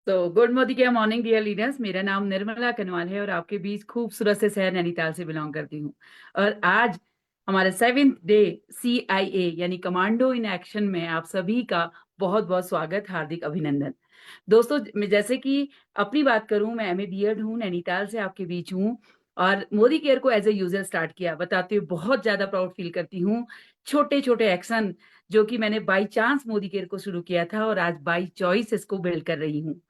तो गुड मोदी क्या morning dear leaders. मेरा नाम निर्मला कनवाल है और आपके बीच खूबसूरत से शहर नैनीताल से बिलोंग करती हूँ। और आज हमारे 7th डे CIA यानी कमांडो इन एक्शन में आप सभी का बहुत बहुत स्वागत, हार्दिक अभिनंदन। दोस्तों, मैं जैसे कि अपनी बात करूं, मैं MA बीएड हूँ, नैनीताल से आपके बीच हूँ और मोदी केयर को एज ए यूजर स्टार्ट किया। बताते हुए बहुत ज्यादा प्राउड फील करती हूँ। छोटे छोटे एक्शन जो कि मैंने बाई चांस मोदी केयर को शुरू किया था और आज बाई चॉइस इसको बिल्ड कर रही हूँ।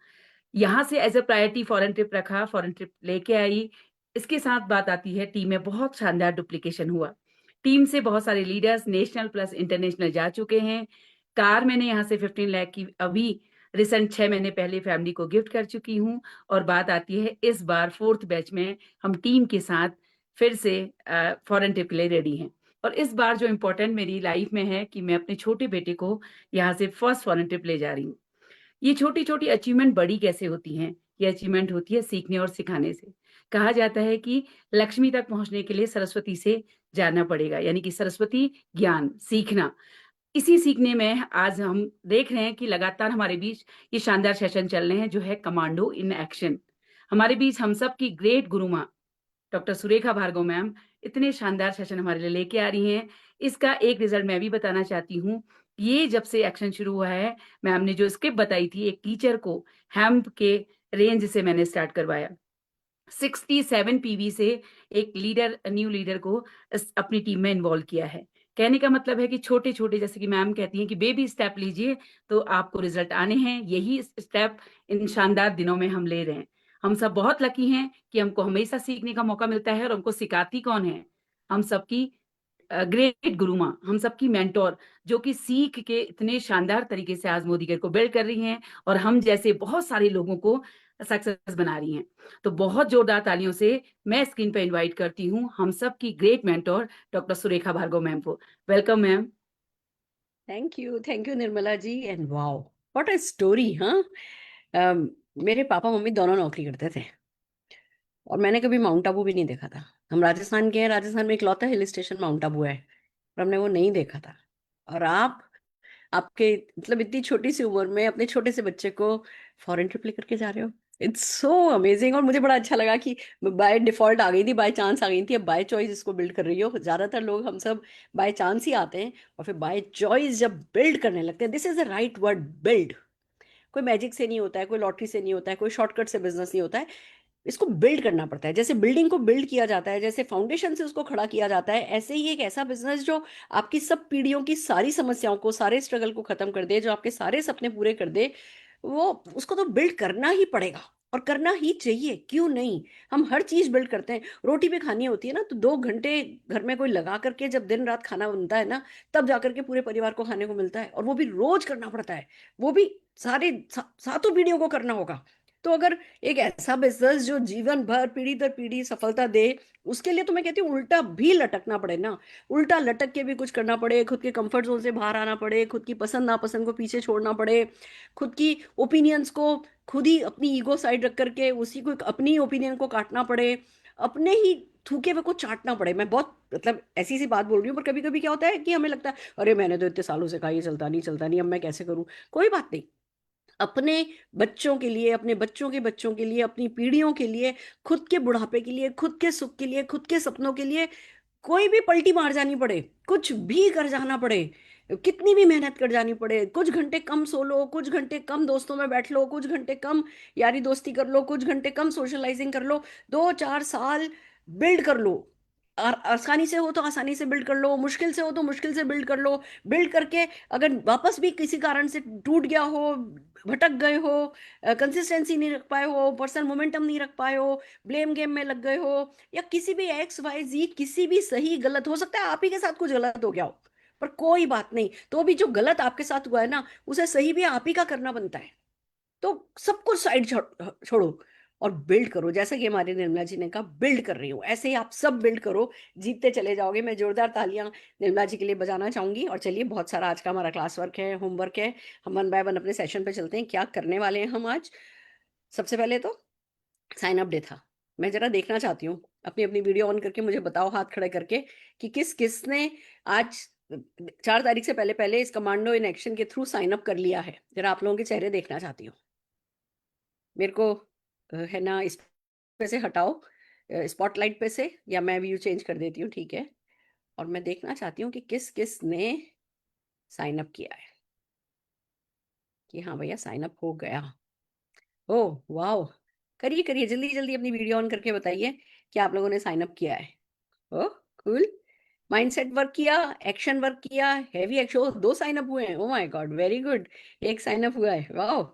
यहाँ से as a priority foreign trip रखा, फॉरेन ट्रिप लेके आई। इसके साथ बात आती है, टीम में बहुत शानदार डुप्लीकेशन हुआ। टीम से बहुत सारे लीडर्स नेशनल प्लस इंटरनेशनल जा चुके हैं। कार मैंने यहाँ से 15 लाख की अभी रिसेंट 6 महीने पहले फैमिली को गिफ्ट कर चुकी हूँ। और बात आती है इस बार 4th बैच में हम टीम के साथ फिर से फॉरेन ट्रिप के लिए रेडी हैं। और इस बार जो इम्पोर्टेंट मेरी लाइफ में है कि मैं अपने छोटे बेटे को यहाँ से फर्स्ट फॉरेन ट्रिप ले जा रही हूँ। ये छोटी छोटी अचीवमेंट बड़ी कैसे होती हैं? ये अचीवमेंट होती है सीखने और सिखाने से। कहा जाता है कि लक्ष्मी तक पहुंचने के लिए सरस्वती से जाना पड़ेगा, यानी कि सरस्वती ज्ञान सीखना। इसी सीखने में आज हम देख रहे हैं कि लगातार हमारे बीच ये शानदार सेशन चल रहे हैं जो है कमांडो इन एक्शन। हमारे बीच हम सब की ग्रेट गुरु माँ डॉक्टर सुरेखा भार्गव मैम इतने शानदार सेशन हमारे लिए लेके आ रही हैं। इसका एक रिजल्ट मैं भी बताना चाहती हूँ। ये जब से एक्शन शुरू हुआ है, मैम ने जो स्क्रिप्ट बताई थी, एक टीचर को हेम्प के रेंज से मैंने स्टार्ट करवाया। 67 PV से एक लीडर, न्यू लीडर को अपनी टीम में इन्वॉल्व किया है। कहने का मतलब है कि छोटे छोटे, जैसे कि मैम कहती हैं कि बेबी स्टेप लीजिए तो आपको रिजल्ट आने हैं। यही स्टेप इन शानदार दिनों में हम ले रहे हैं। हम सब बहुत लकी हैं कि हमको हमेशा सीखने का मौका मिलता है। और हमको सिखाती कौन है? हम सबकी ग्रेट गुरु माँ, हम सबकी मेंटोर, जो कि सीख के इतने शानदार तरीके से आज मोदी केयर को बिल्ड कर रही हैं और हम जैसे बहुत सारे लोगों को सक्सेस बना रही हैं। तो बहुत जोरदार तालियों से मैं स्क्रीन पर इनवाइट करती हूँ हम सब की great mentor doctor Surekha Bhargav ma'am को। Welcome ma'am. Thank you Nirmala ji. And wow, what a story. हाँ, अम, मेरे पापा मम्मी दोनों नौकरी करते थे और मैंने कभी माउंट आबू भी नहीं देखा था। हम राजस्थान के हैं, राजस्थान में इकलौता हिल स्टेशन माउंट आबू है, पर हमने वो नहीं देखा था। और आपके मतलब इतनी छोटी सी उम्र में अपने छोटे से बच्चे को फॉरेन ट्रिप लेकर के जा रहे हो। It's so amazing. और मुझे बड़ा अच्छा लगा कि बाय डिफॉल्ट आ गई थी, बाय चांस आ गई थी, अब बाय चॉइस इसको बिल्ड कर रही हो। ज्यादातर लोग हम सब बाय चांस ही आते हैं और फिर बाय चॉइस जब बिल्ड करने लगते हैं, this is the right word, build. कोई मैजिक से नहीं होता है, कोई लॉटरी से नहीं होता है, कोई शॉर्टकट से बिजनेस नहीं होता है। इसको बिल्ड करना पड़ता है। जैसे बिल्डिंग को बिल्ड किया जाता है, जैसे फाउंडेशन से उसको खड़ा किया जाता है, ऐसे ही एक ऐसा बिजनेस जो आपकी सब पीढ़ियों की सारी समस्याओं को, सारे स्ट्रगल को खत्म कर दे, जो आपके सारे सपने पूरे कर दे, वो उसको तो बिल्ड करना ही पड़ेगा। और करना ही चाहिए, क्यों नहीं। हम हर चीज बिल्ड करते हैं। रोटी भी खानी होती है ना, तो 2 घंटे घर में कोई लगा करके जब दिन रात खाना बनता है ना, तब जाकर के पूरे परिवार को खाने को मिलता है। और वो भी रोज करना पड़ता है, वो भी सातों पीढ़ियों को करना होगा। तो अगर एक ऐसा बिजनेस जो जीवन भर पीढ़ी दर पीढ़ी सफलता दे, उसके लिए तो मैं कहती हूँ उल्टा भी लटकना पड़े ना। उल्टा लटक के भी कुछ करना पड़े, खुद के कंफर्ट जोन से बाहर आना पड़े, खुद की पसंद नापसंद को पीछे छोड़ना पड़े, खुद की ओपिनियंस को, खुद ही अपनी ईगो साइड रख करके उसी को, अपनी ओपिनियन को काटना पड़े, अपने ही थूके हुए को चाटना पड़े। मैं बहुत मतलब ऐसी सी बात बोल रही हूँ, पर कभी कभी क्या होता है कि हमें लगता है अरे मैंने तो इतने सालों से कहा ये चलता नहीं चलता नहीं, अब मैं कैसे करूँ। कोई बात नहीं। अपने बच्चों के लिए, अपने बच्चों के बच्चों के लिए, अपनी पीढ़ियों के लिए, खुद के बुढ़ापे के लिए, खुद के सुख के लिए, खुद के सपनों के लिए, कोई भी पलटी मार जानी पड़े, कुछ भी कर जाना पड़े, कितनी भी मेहनत कर जानी पड़े, कुछ घंटे कम सो लो, कुछ घंटे कम दोस्तों में बैठ लो, कुछ घंटे कम यारी दोस्ती कर लो, कुछ घंटे कम सोशलाइजिंग कर लो, 2-4 साल बिल्ड कर लो। और आसानी से हो तो आसानी से बिल्ड कर लो, मुश्किल से हो तो मुश्किल से बिल्ड कर लो। बिल्ड करके अगर वापस भी किसी कारण से टूट गया हो, भटक गए हो, कंसिस्टेंसी नहीं रख पाए हो, पर्सनल मोमेंटम नहीं रख पाए हो, ब्लेम गेम में लग गए हो, या किसी भी XYZ, किसी भी सही गलत हो सकता है, आप ही के साथ कुछ गलत हो गया हो, पर कोई बात नहीं, तो भी जो गलत आपके साथ हुआ है ना, उसे सही भी आप ही का करना बनता है। तो सब कुछ साइड छोड़ो और बिल्ड करो। जैसा कि हमारे निर्मला जी ने कहा, बिल्ड कर रही हूँ, ऐसे ही आप सब बिल्ड करो, जीतते चले जाओगे। मैं जोरदार तालियां निर्मला जी के लिए बजाना चाहूंगी। और चलिए, बहुत सारा आज का हमारा क्लास वर्क है, होमवर्क है। हम वन बाय वन अपने सेशन पे चलते हैं, क्या करने वाले हैं हम आज। सबसे पहले तो साइन अप डे था। मैं जरा देखना चाहती हूँ, अपनी अपनी वीडियो ऑन करके मुझे बताओ हाथ खड़े करके कि किस किस ने आज 4 तारीख से पहले पहले इस कमांडो इन एक्शन के थ्रू साइन अप कर लिया है। जरा आप लोगों के चेहरे देखना चाहती हूँ। मेरे को है ना इस पे से हटाओ, स्पॉटलाइट पे से, या मैं व्यू चेंज कर देती हूँ, ठीक है। और मैं देखना चाहती हूँ कि किस किस ने साइन अप किया है, कि हाँ भैया साइन अप हो गया। ओह वाओ, करिए करिए, जल्दी जल्दी अपनी वीडियो ऑन करके बताइए कि आप लोगों ने साइन अप किया है। ओह कूल, माइंडसेट वर्क किया, एक्शन वर्क किया, हैवी एक्शन, दो साइन अप हुए हैं, oh my God very good. एक साइन अप हुआ है, वाओ।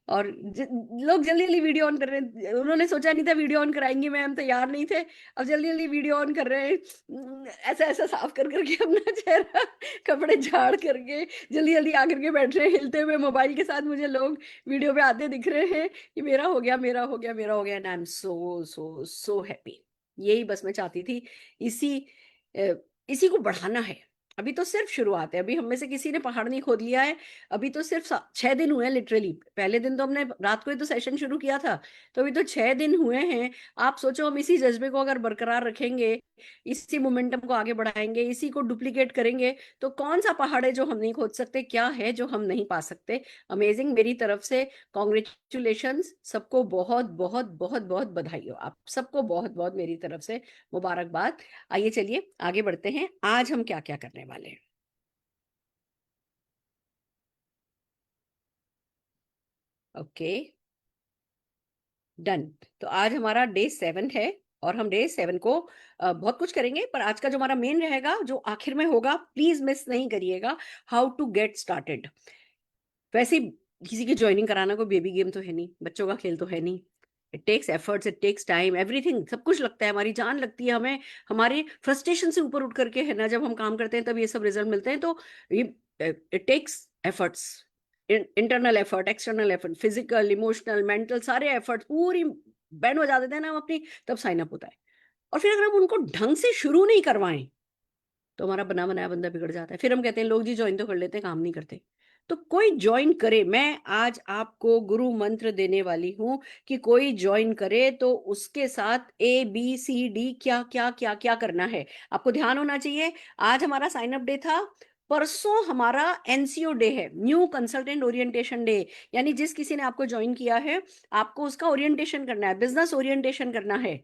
और लोग जल्दी जल्दी वीडियो ऑन कर रहे हैं, उन्होंने सोचा नहीं था वीडियो ऑन कराएंगे, मैम तैयार नहीं थे, अब जल्दी जल्दी वीडियो ऑन कर रहे हैं। ऐसा ऐसा साफ कर करके अपना चेहरा, कपड़े झाड़ करके जल्दी जल्दी आकर के बैठ रहे हैं, हिलते हुए मोबाइल के साथ मुझे लोग वीडियो पे आते दिख रहे हैं कि मेरा हो गया, मेरा हो गया, मेरा हो गया, and I am so so so happy. यही बस मैं चाहती थी, इसी अ, इसी को बढ़ाना है। अभी तो सिर्फ शुरुआत है, अभी हम में से किसी ने पहाड़ नहीं खोद लिया है। अभी तो सिर्फ 6 दिन हुए हैं लिटरली, पहले दिन तो हमने रात को ही तो सेशन शुरू किया था, तो अभी तो 6 दिन हुए हैं। आप सोचो, हम इसी जज्बे को अगर बरकरार रखेंगे, इसी मोमेंटम को आगे बढ़ाएंगे, इसी को डुप्लीकेट करेंगे, तो कौन सा पहाड़ है जो हम नहीं खोद सकते, क्या है जो हम नहीं पा सकते। अमेजिंग, मेरी तरफ से कॉन्ग्रेचुलेशंस, सबको बहुत बहुत बहुत बहुत बधाई हो, आप सबको बहुत बहुत मेरी तरफ से मुबारकबाद। आइए चलिए आगे बढ़ते हैं, आज हम क्या क्या करने वाले हैं। Okay, done. तो आज हमारा डे 7 है, और हम डे 7 को बहुत कुछ करेंगे, पर आज का जो हमारा मेन रहेगा, जो आखिर में होगा, प्लीज मिस नहीं करिएगा, हाउ टू गेट स्टार्टेड। वैसे ही किसी की ज्वाइनिंग कराना कोई बेबी गेम तो है नहीं, बच्चों का खेल तो है नहीं। It takes efforts, it takes time, everything, सब कुछ लगता है, हमारी जान लगती है हमें, हमारे फ्रस्ट्रेशन से ऊपर उठ करके है ना, जब हम काम करते हैं तब ये सब रिजल्ट मिलते हैं। तो ये it takes efforts, internal effort, external effort, physical, emotional, mental, सारे एफर्ट पूरी बैंड बजा देते हैं ना हम अपनी, तब साइन अप होता है। और फिर अगर हम उनको ढंग से शुरू नहीं करवाएं, तो हमारा बना बनाया बंदा बिगड़ जाता है, फिर हम कहते हैं लोग जी ज्वाइन तो कर लेते हैं, काम नहीं करते। तो कोई ज्वाइन करे, मैं आज आपको गुरु मंत्र देने वाली हूं कि कोई ज्वाइन करे तो उसके साथ ABCD क्या क्या क्या क्या करना है, आपको ध्यान होना चाहिए। आज हमारा साइन अप डे था, परसों हमारा NCO डे है, न्यू कंसल्टेंट ओरिएंटेशन डे, यानी जिस किसी ने आपको ज्वाइन किया है, आपको उसका ओरिएंटेशन करना है, बिजनेस ओरिएंटेशन करना है।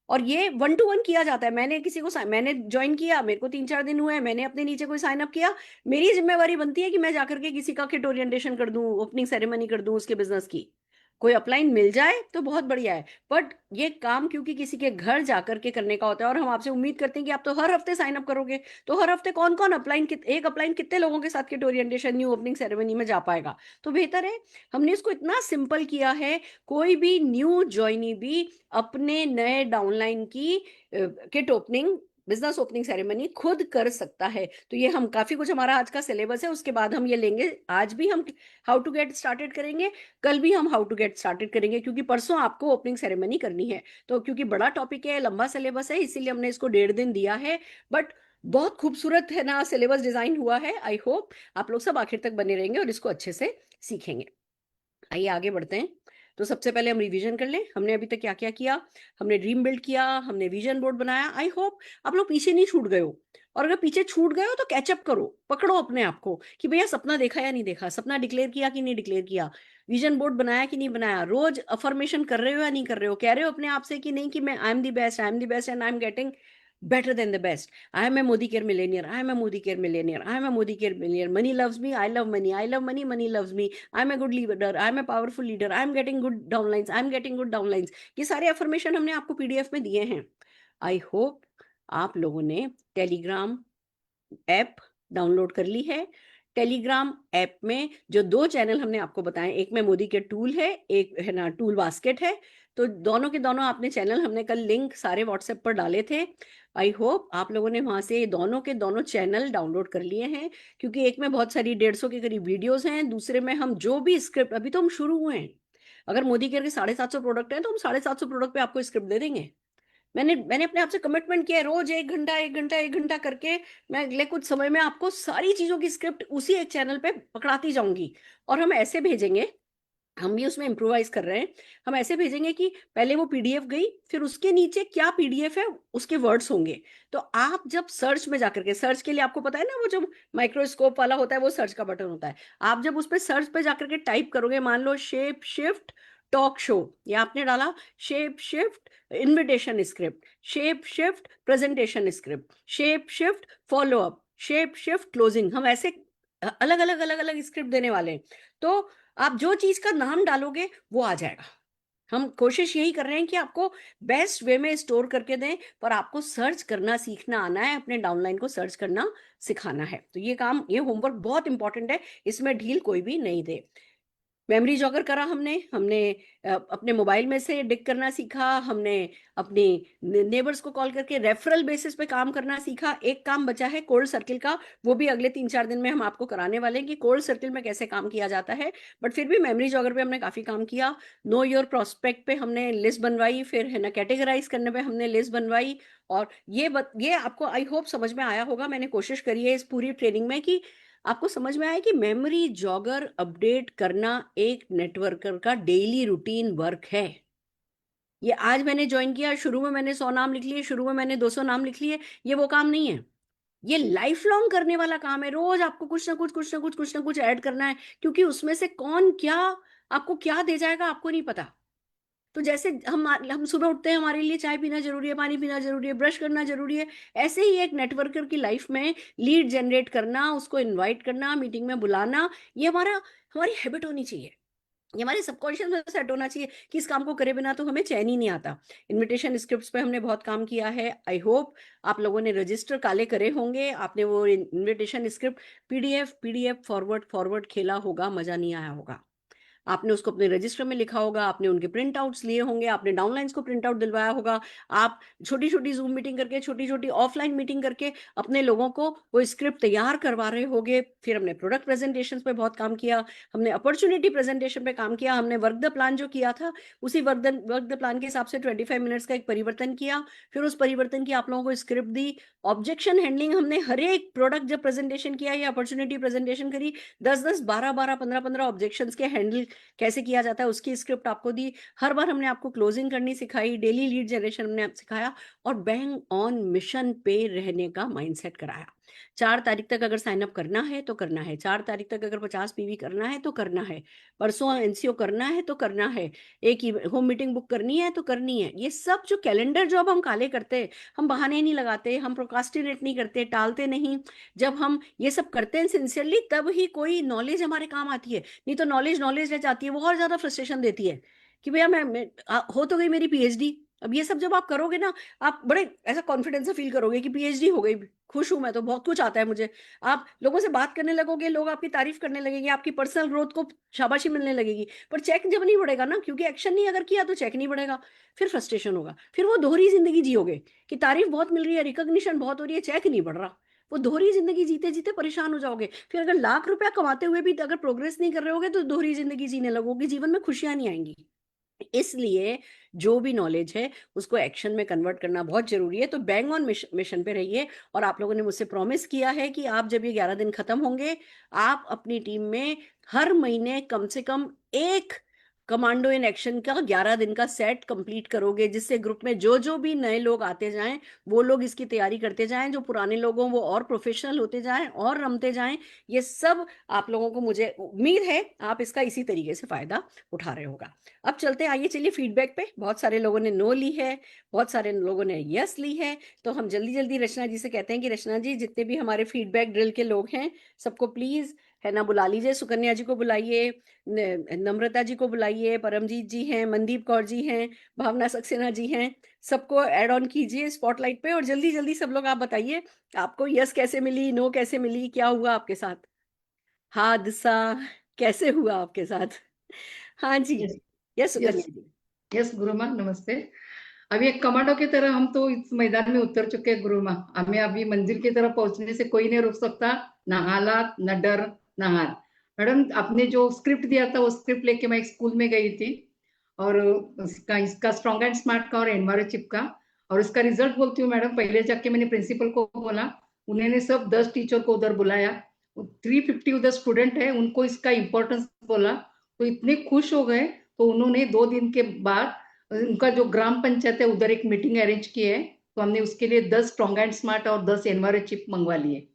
और ये 1 to 1 किया जाता है। मैंने किसी को मैंने ज्वाइन किया, मेरे को 3-4 दिन हुए, मैंने अपने नीचे कोई साइन अप किया, मेरी जिम्मेवारी बनती है कि मैं जाकर के किसी का किट ओरिएंटेशन कर दूं, ओपनिंग सेरेमनी कर दूं उसके बिजनेस की। कोई अपलाइन मिल जाए तो बहुत बढ़िया है, बट ये काम क्योंकि किसी के घर जाकर के करने का होता है, और हम आपसे उम्मीद करते हैं कि आप तो हर हफ्ते साइन अप करोगे, तो हर हफ्ते कौन कौन अपलाइन, एक अपलाइन कितने लोगों के साथ kit orientation new opening ceremony में जा पाएगा। तो बेहतर है, हमने इसको इतना सिंपल किया है, कोई भी न्यू ज्वाइनी भी अपने नए डाउनलाइन की kit opening, business opening ceremony खुद कर सकता है। तो ये हम काफी कुछ, हमारा आज का सिलेबस है, उसके बाद हम ये लेंगे। आज भी हम हाउ टू गेट स्टार्टेड करेंगे, कल भी हम हाउ टू गेट स्टार्टेड करेंगे, क्योंकि परसों आपको ओपनिंग सेरेमनी करनी है। तो क्योंकि बड़ा टॉपिक है, लंबा सिलेबस है, इसीलिए हमने इसको 1.5 दिन दिया है, बट बहुत खूबसूरत है ना सिलेबस डिजाइन हुआ है। आई होप आप लोग सब आखिर तक बने रहेंगे और इसको अच्छे से सीखेंगे। आइए आगे बढ़ते हैं। तो सबसे पहले हम रिवीजन कर लें, हमने अभी तक क्या क्या किया। हमने ड्रीम बिल्ड किया, हमने विजन बोर्ड बनाया। आई होप आप लोग पीछे नहीं छूट गए हो, और अगर पीछे छूट गए हो तो कैचअप करो, पकड़ो अपने आप को कि भैया सपना देखा या नहीं देखा, सपना डिक्लेयर किया कि नहीं डिक्लेयर किया, विजन बोर्ड बनाया कि नहीं बनाया, रोज अफर्मेशन कर रहे हो या नहीं कर रहे हो, कह रहे हो अपने आप से कि नहीं कि मैं I am the best, I am the best and I am getting better than the best. I am a Modi care millionaire. I am a Modi care millionaire. I am a Modi care millionaire. Money loves me. I love money. I love money. Money loves me. I am a good leader. I am a powerful leader. I am getting good downlines. I am getting good downlines. ये सारे affirmation हमने आपको PDF में दिए हैं। I hope आप लोगों ने टेलीग्राम ऐप डाउनलोड कर ली है। टेलीग्राम ऐप में जो 2 चैनल हमने आपको बताए, एक में मोदी के टूल है, एक है ना टूल बास्केट है, तो दोनों के दोनों आपने चैनल, हमने कल लिंक सारे व्हाट्सएप पर डाले थे। आई होप आप लोगों ने वहां से दोनों के दोनों चैनल डाउनलोड कर लिए हैं, क्योंकि एक में बहुत सारी 150 के करीब वीडियोस हैं, दूसरे में हम जो भी स्क्रिप्ट, अभी तो हम शुरू हुए हैं, अगर मोदी केयर के 750 प्रोडक्ट हैं तो हम 750 प्रोडक्ट पे आपको स्क्रिप्ट दे देंगे। मैंने अपने आप से कमिटमेंट किया है, रोज 1 घंटा 1 घंटा 1 घंटा करके मैं अगले कुछ समय में आपको सारी चीजों की स्क्रिप्ट उसी एक चैनल पे पकड़ाती जाऊंगी। और हम ऐसे भेजेंगे, हम भी उसमें इम्प्रोवाइज कर रहे हैं, हम ऐसे भेजेंगे कि पहले वो PDF गई, फिर उसके नीचे क्या PDF है उसके वर्ड्स होंगे। तो आप जब सर्च में जाकर के, सर्च के लिए आपको पता है ना वो जो माइक्रोस्कोप वाला होता है वो सर्च का बटन होता है, आप जब उस पर सर्च पे जाकर के टाइप करोगे, मान लो शेप शिफ्ट टॉक शो, या आपने डाला shape shift invitation script, shape shift presentation script, shape shift follow up, shape shift closing, हम ऐसे अलग अलग अलग अलग स्क्रिप्ट देने वाले हैं। तो आप जो चीज का नाम डालोगे वो आ जाएगा। हम कोशिश यही कर रहे हैं कि आपको बेस्ट वे में स्टोर करके दें, पर आपको सर्च करना सीखना आना है, अपने डाउनलाइन को सर्च करना सिखाना है। तो ये काम, ये होमवर्क बहुत इंपॉर्टेंट है, इसमें ढील कोई भी नहीं दे। मेमोरी जॉगर करा हमने हमने अपने मोबाइल में से डिक करना सीखा, हमने अपनी नेबर्स को कॉल करके रेफरल बेसिस पे काम करना सीखा। एक काम बचा है कोल्ड सर्किल का, वो भी अगले 3-4 दिन में हम आपको कराने वाले हैं कि कोल्ड सर्किल में कैसे काम किया जाता है। बट फिर भी मेमोरी जॉगर पे हमने काफी काम किया। नो योर प्रोस्पेक्ट पे हमने लिस्ट बनवाई, फिर है ना कैटेगराइज करने पे हमने लिस्ट बनवाई। और ये आपको आई होप समझ में आया होगा। मैंने कोशिश करी है इस पूरी ट्रेनिंग में कि आपको समझ में आया कि मेमोरी जॉगर अपडेट करना एक नेटवर्कर का डेली रूटीन वर्क है। ये आज मैंने ज्वाइन किया, शुरू में मैंने 100 नाम लिख लिए, शुरू में मैंने 200 नाम लिख लिए, ये वो काम नहीं है। ये लाइफ लॉन्ग करने वाला काम है। रोज आपको कुछ ना कुछ कुछ ना कुछ कुछ ना कुछ ऐड करना है, क्योंकि उसमें से कौन क्या आपको क्या दे जाएगा आपको नहीं पता। तो जैसे हम सुबह उठते हैं, हमारे लिए चाय पीना जरूरी है, पानी पीना जरूरी है, ब्रश करना जरूरी है, ऐसे ही एक नेटवर्कर की लाइफ में लीड जनरेट करना, उसको इनवाइट करना, मीटिंग में बुलाना, ये हमारी हैबिट होनी चाहिए। ये हमारे सबकॉन्शियस में सेट होना चाहिए कि इस काम को करे बिना तो हमें चैन ही नहीं आता। इनविटेशन स्क्रिप्ट्स पे हमने बहुत काम किया है। आई होप आप लोगों ने रजिस्टर काले करे होंगे, आपने वो invitation script PDF forward forward खेला होगा, मजा नहीं आया होगा। आपने उसको अपने रजिस्टर में लिखा होगा, आपने उनके प्रिंट आउट्स लिए होंगे, आपने डाउनलाइंस को प्रिंट आउट दिलवाया होगा, आप छोटी छोटी जूम मीटिंग करके, छोटी छोटी ऑफलाइन मीटिंग करके अपने लोगों को वो स्क्रिप्ट तैयार करवा रहे होगे। फिर हमने प्रोडक्ट प्रेजेंटेशन पे बहुत काम किया, हमने अपॉर्चुनिटी प्रेजेंटेशन पे काम किया, हमने वर्क द प्लान जो किया था उसी वर्क द प्लान के हिसाब से 25 मिनट्स का एक परिवर्तन किया, फिर उस परिवर्तन की आप लोगों को स्क्रिप्ट दी। ऑब्जेक्शन हैंडलिंग हमने हर एक प्रोडक्ट जब प्रेजेंटेशन किया या अपॉर्चुनिटी प्रेजेंटेशन करी, 10-10 12-12 15-15 ऑब्जेक्शंस के हैंडल कैसे किया जाता है उसकी स्क्रिप्ट आपको दी। हर बार हमने आपको क्लोजिंग करनी सिखाई, डेली लीड जनरेशन हमने आप सिखाया, और बैंग ऑन मिशन पे रहने का माइंडसेट कराया। 4 तारीख तक अगर साइन अप करना है तो करना है, 4 तारीख तक अगर 50 पीवी करना है तो करना है, परसों एनसीओ करना है तो करना है, एक होम मीटिंग बुक करनी है तो करनी है। ये सब जो कैलेंडर जॉब हम काले करते हैं, हम बहाने नहीं लगाते, हम प्रोकास्टिनेट नहीं करते, टालते नहीं। जब हम ये सब करते हैं सिंसियरली, तब ही कोई नॉलेज हमारे काम आती है। नहीं तो नॉलेज नॉलेज रह जाती है, वो और ज्यादा फ्रस्ट्रेशन देती है कि भैया हो तो गई मेरी पीएचडी। अब ये सब जब आप करोगे ना, आप बड़े ऐसा कॉन्फिडेंस से फील करोगे कि पीएचडी हो गई, खुश हूं मैं, तो बहुत कुछ आता है मुझे। आप लोगों से बात करने लगोगे, लोग आपकी तारीफ करने लगेंगे, आपकी पर्सनल ग्रोथ को शाबाशी मिलने लगेगी, पर चेक जब नहीं बढ़ेगा ना, क्योंकि एक्शन नहीं अगर किया तो चेक नहीं बढ़ेगा, फिर फ्रस्ट्रेशन होगा, फिर वो दोहरी जिंदगी जियोगे कि तारीफ बहुत मिल रही है, रिकॉग्निशन बहुत हो रही है, चेक नहीं बढ़ रहा। वो दोहरी जिंदगी जीते जीते परेशान हो जाओगे। फिर अगर लाख रुपया कमाते हुए भी अगर प्रोग्रेस नहीं कर रहे होगे तो दोहरी जिंदगी जीने लगोगे, जीवन में खुशियां नहीं आएंगी। इसलिए जो भी नॉलेज है उसको एक्शन में कन्वर्ट करना बहुत जरूरी है। तो बैंग ऑन मिशन पे रहिए। और आप लोगों ने मुझसे प्रॉमिस किया है कि आप जब ये 11 दिन खत्म होंगे, आप अपनी टीम में हर महीने कम से कम एक कमांडो इन एक्शन का 11 दिन का सेट कंप्लीट करोगे, जिससे ग्रुप में जो जो भी नए लोग आते जाएं वो लोग इसकी तैयारी करते जाएं, जो पुराने लोग हों वो और प्रोफेशनल होते जाएं और रमते जाएं। ये सब आप लोगों को, मुझे उम्मीद है आप इसका इसी तरीके से फायदा उठा रहे होगा। अब चलते हैं, आइए चलिए फीडबैक पे। बहुत सारे लोगों ने नो ली है, बहुत सारे लोगों ने यस ली है। तो हम जल्दी जल्दी रचना जी से कहते हैं कि रचना जी, जितने भी हमारे फीडबैक ड्रिल के लोग हैं सबको प्लीज है ना बुला लीजिए। सुकन्या जी को बुलाइए, नम्रता जी को बुलाइए, परमजीत जी हैं, मनदीप कौर जी हैं, भावना सक्सेना जी हैं, सबको ऐड ऑन कीजिए स्पॉटलाइट पे। और जल्दी जल्दी सब लोग आप बताइए आपको यस कैसे मिली, नो कैसे मिली, क्या हुआ आपके साथ, हादसा कैसे हुआ आपके साथ। हाँ जी, यस यस यस सुकन्या जी। यस गुरुमा नमस्ते। अभी एक कमांडो की तरह हम तो इस मैदान में उतर चुके हैं गुरुमा। हमें अभी मंजिल की तरफ पहुंचने से कोई नहीं रोक सकता, ना हालात, ना डर, ना हार। मैडम, आपने जो स्क्रिप्ट दिया था वो स्क्रिप्ट लेके मैं एक स्कूल में गई थी, और इसका स्ट्रॉन्ग एंड स्मार्ट का और एनवायरमेंट चिप का, और इसका रिजल्ट बोलती हूँ मैडम। पहले जाके मैंने प्रिंसिपल को बोला, उन्होंने सब 10 टीचर को उधर बुलाया, 350 उधर स्टूडेंट है, उनको इसका इम्पोर्टेंस बोला, तो इतने खुश हो गए। तो उन्होंने 2 दिन के बाद उनका जो ग्राम पंचायत है उधर एक मीटिंग अरेंज की है। तो हमने उसके लिए 10 स्ट्रॉन्ग एंड स्मार्ट और 10 एनवायरमेंट चिप मंगवा लिए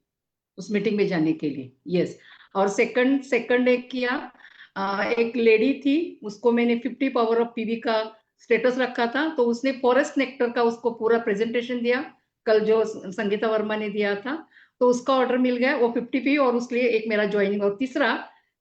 उस मीटिंग में जाने के लिए। यस। और सेकंड सेकंड एक किया, एक लेडी थी, उसको मैंने 50 पावर ऑफ पीवी का स्टेटस रखा था, तो उसने फॉरेस्ट नेक्टर का उसको पूरा प्रेजेंटेशन दिया, कल जो संगीता वर्मा ने दिया था, तो उसका ऑर्डर मिल गया, वो 50 पी, और उसके लिए एक मेरा ज्वाइनिंग। और तीसरा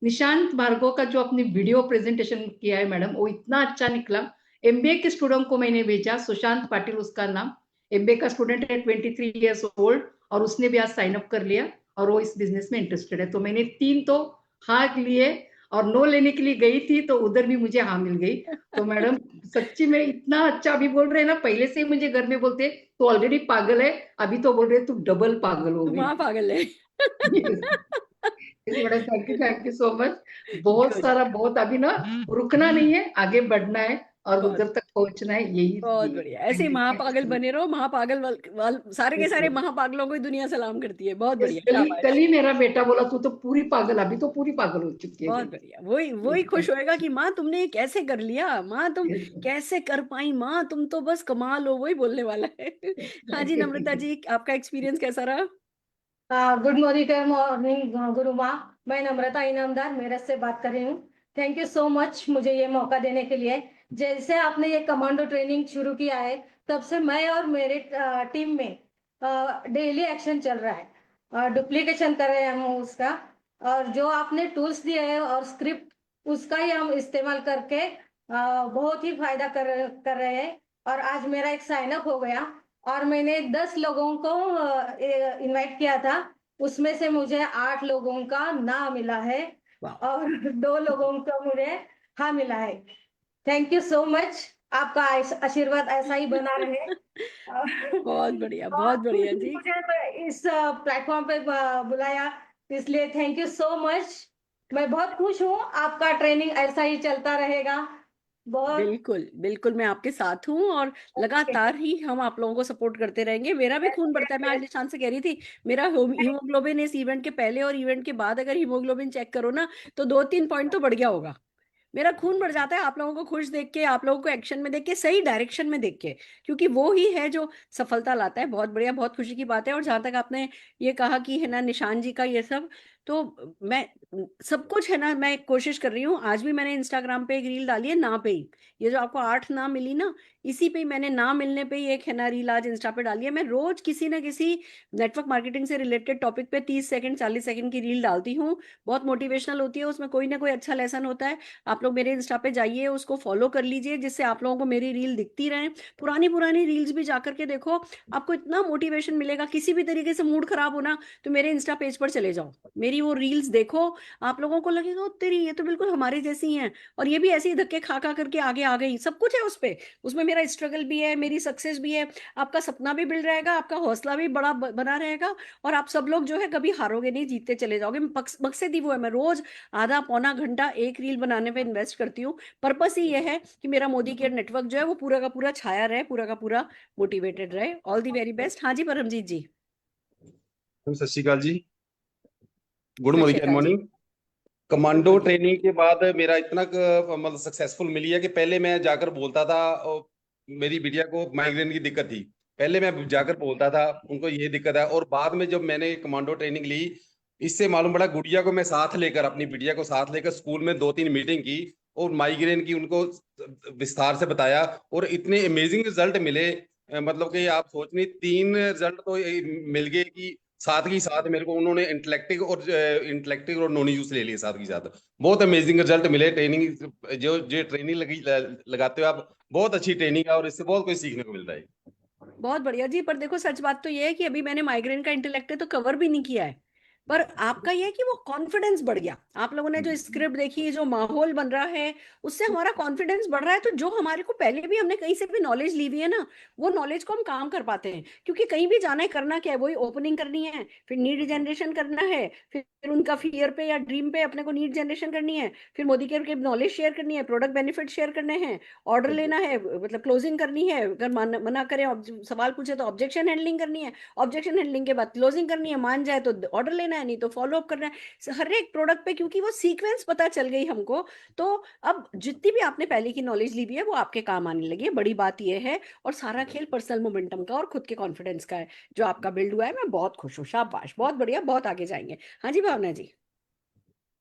निशांत भार्गव का जो अपनी वीडियो प्रेजेंटेशन किया है मैडम, वो इतना अच्छा निकला। एमबीए के स्टूडेंट को मैंने भेजा, सुशांत पाटिल उसका नाम, एमबीए का स्टूडेंट है, 23 ईयर्स ओल्ड, और उसने भी आज साइन अप कर लिया और वो इस बिजनेस में इंटरेस्टेड है। तो मैंने 3 तो हाँ लिए, और नो लेने के लिए गई थी तो उधर भी मुझे हाँ मिल गई। तो मैडम सच्ची में इतना अच्छा अभी बोल रहे हैं ना, पहले से ही मुझे घर में बोलते तो ऑलरेडी पागल है, अभी तो बोल रहे तू डबल पागल हो गई। वहाँ पागल है। Madam thank you so much. बहुत गुड, सारा, बहुत अभी ना रुकना नहीं है, आगे बढ़ना है और बहुत उधर तक पहुंचना है, यही बहुत यही बढ़िया। ऐसे ही महापागल बने रहो, महापागल सारे के सारे महापागलों को ही दुनिया सलाम करती है। बहुत बढ़िया, कल शाबाश। ही मेरा बेटा बोला तू तो पूरी पागल, अभी तो पूरी पागल हो चुकी बहुत बढ़िया, वही वही खुश होएगा कि माँ तुमने ये कैसे कर लिया, माँ तुम कैसे कर पाई, माँ तुम तो बस कमाल हो, वही बोलने वाला है। हाँ जी, नम्रता जी, आपका एक्सपीरियंस कैसा रहा? गुड मॉर्निंग गुरु माँ। मैं नम्रता इनामदार मेरठ से बात कर रही हूँ। थैंक यू सो मच मुझे ये मौका देने के लिए। जैसे आपने ये कमांडो ट्रेनिंग शुरू किया है, तब से मैं और मेरे टीम में डेली एक्शन चल रहा है, डुप्लीकेशन कर रहे हैं हम उसका, और जो आपने टूल्स दिए हैं और स्क्रिप्ट, उसका ही हम इस्तेमाल करके बहुत ही फायदा कर रहे हैं। और आज मेरा एक साइन अप हो गया, और मैंने 10 लोगों को इनवाइट किया था, उसमें से मुझे 8 लोगों का ना मिला है वाह, और 2 लोगों को मुझे हाँ मिला है। थैंक यू सो मच, आपका आशीर्वाद ऐसा ही बना रहे। बहुत बढ़िया, और बहुत बढ़िया जी। मुझे इस प्लेटफॉर्म पे बुलाया, इसलिए थैंक यू सो मच। मैं बहुत खुश हूँ, आपका ट्रेनिंग ऐसा ही चलता रहेगा। बहुत बिल्कुल बिल्कुल, मैं आपके साथ हूँ और लगातार ही हम आप लोगों को सपोर्ट करते रहेंगे। मेरा भी खून बढ़ता है, मैं आज निशान से कह रही थी, मेरा हीमोग्लोबिन इस इवेंट के पहले और इवेंट के बाद अगर हीमोग्लोबिन चेक करो ना, तो 2-3 पॉइंट तो बढ़ गया होगा। मेरा खून बढ़ जाता है आप लोगों को खुश देख के, आप लोगों को एक्शन में देख के, सही डायरेक्शन में देख के, क्योंकि वो ही है जो सफलता लाता है। बहुत बढ़िया, बहुत खुशी की बात है। और जहां तक आपने ये कहा कि है ना निशान जी का ये सब, तो मैं सब कुछ है ना, मैं कोशिश कर रही हूँ। आज भी मैंने इंस्टाग्राम पे एक रील डाली है ना पे ही, ये जो आपको 8 ना मिली ना, इसी पे ही मैंने ना मिलने पे ही एक है ना रील आज इंस्टा पे डाली है। मैं रोज किसी ना किसी नेटवर्क मार्केटिंग से रिलेटेड टॉपिक पे 30 सेकंड 40 सेकंड की रील डालती हूँ। बहुत मोटिवेशनल होती है, उसमें कोई ना कोई अच्छा लेसन होता है। आप लोग मेरे इंस्टा पे जाइए, उसको फॉलो कर लीजिए, जिससे आप लोगों को मेरी रील दिखती रहे। पुरानी पुरानी रील्स भी जाकर के देखो, आपको इतना मोटिवेशन मिलेगा। किसी भी तरीके से मूड खराब होना तो मेरे इंस्टा पेज पर चले जाओ, मेरी वो रील्स देखो, आप लोगों को लगेगा "ओ तेरी, ये तो बिल्कुल हमारी जैसी हैं, और ये भी ऐसे ही धक्के खा खा करके आगे आ गई"। सब कुछ है उस पे, उसमें मेरा स्ट्रगल भी है, मेरी सक्सेस भी है। आपका सपना भी बिल्ड रहेगा, आपका हौसला भी बड़ा बना रहेगा, और आप सब लोग जो है कभी हारोगे नहीं, जीतते चले जाओगे। मकसद ही वो है। मैं रोज आधा पौना घंटा एक रील बनाने पे इन्वेस्ट करती हूँ। पर्पस ही ये है कि मेरा मोदी केयर नेटवर्क जो है वो पूरा का पूरा छाया रहे, पूरा का पूरा मोटिवेटेड रहे। All the very best. हाँ जी, Paramjit ji. Sat Shri Akal ji. Good Sat morning, Shri good Akal ji. Morning. Good commando morning. Training के बाद मेरा इतना मतलब सक्सेसफुल मिली है कि पहले मैं जाकर बोलता था, और मेरी बिटिया को माइग्रेन की दिक्कत थी, पहले मैं जाकर बोलता था उनको ये दिक्कत है, और बाद में जब मैंने कमांडो ट्रेनिंग ली, इससे मालूम पड़ा गुड़िया को मैं साथ लेकर, अपनी बिटिया को साथ लेकर स्कूल में 2-3 मीटिंग की, और माइग्रेन की उनको विस्तार से बताया, और इतने अमेजिंग रिजल्ट मिले। मतलब कि आप सोच नहीं, 3 रिजल्ट तो मिल गए कि साथ ही साथ मेरे को उन्होंने इंटेलेक्टिव और नॉन यूज ले लिए साथ ही साथ। बहुत अमेजिंग रिजल्ट मिले। ट्रेनिंग जो ट्रेनिंग लगाते हो आप, बहुत अच्छी ट्रेनिंग है, और इससे बहुत कुछ सीखने को मिलता है। बहुत बढ़िया जी। पर देखो, सच बात तो ये है कि अभी मैंने माइग्रेन का इंटेलेक्ट तो कवर भी नहीं किया है, पर आपका ये है कि वो कॉन्फिडेंस बढ़ गया। आप लोगों ने जो स्क्रिप्ट देखी, जो माहौल बन रहा है, उससे हमारा कॉन्फिडेंस बढ़ रहा है। तो जो हमारे को पहले भी हमने कहीं से भी नॉलेज ली हुई है ना, वो नॉलेज को हम काम कर पाते हैं। क्योंकि कहीं भी जाना है, करना क्या है, वही ओपनिंग करनी है, फिर नीड जनरेशन करना है, फिर उनका फियर पे या ड्रीम पे अपने को नीड जनरेशन करनी है, फिर मोदी केयर के नॉलेज शेयर करनी है, प्रोडक्ट बेनिफिट शेयर करने हैं, ऑर्डर लेना है, मतलब क्लोजिंग करनी है, अगर मना करें, सवाल पूछे तो ऑब्जेक्शन हैंडलिंग करनी है, ऑब्जेक्शन हैंडलिंग के बाद क्लोजिंग करनी है, मान जाए तो ऑर्डर लेना है, नहीं तो फॉलो अप करना है हर एक प्रोडक्ट पे। क्योंकि वो सीक्वेंस पता चल गई हमको, तो अब जितनी भी आपने पहले की नॉलेज ली हुई है वो आपके काम आने लगी है। बड़ी बात ये है, और सारा खेल पर्सनल मोमेंटम का और खुद के कॉन्फिडेंस का है जो आपका बिल्ड हुआ है। मैं बहुत खुश हूँ, शाबाश, बहुत बढ़िया, बहुत आगे जाएंगे। हाँ जी, Bhavna ji.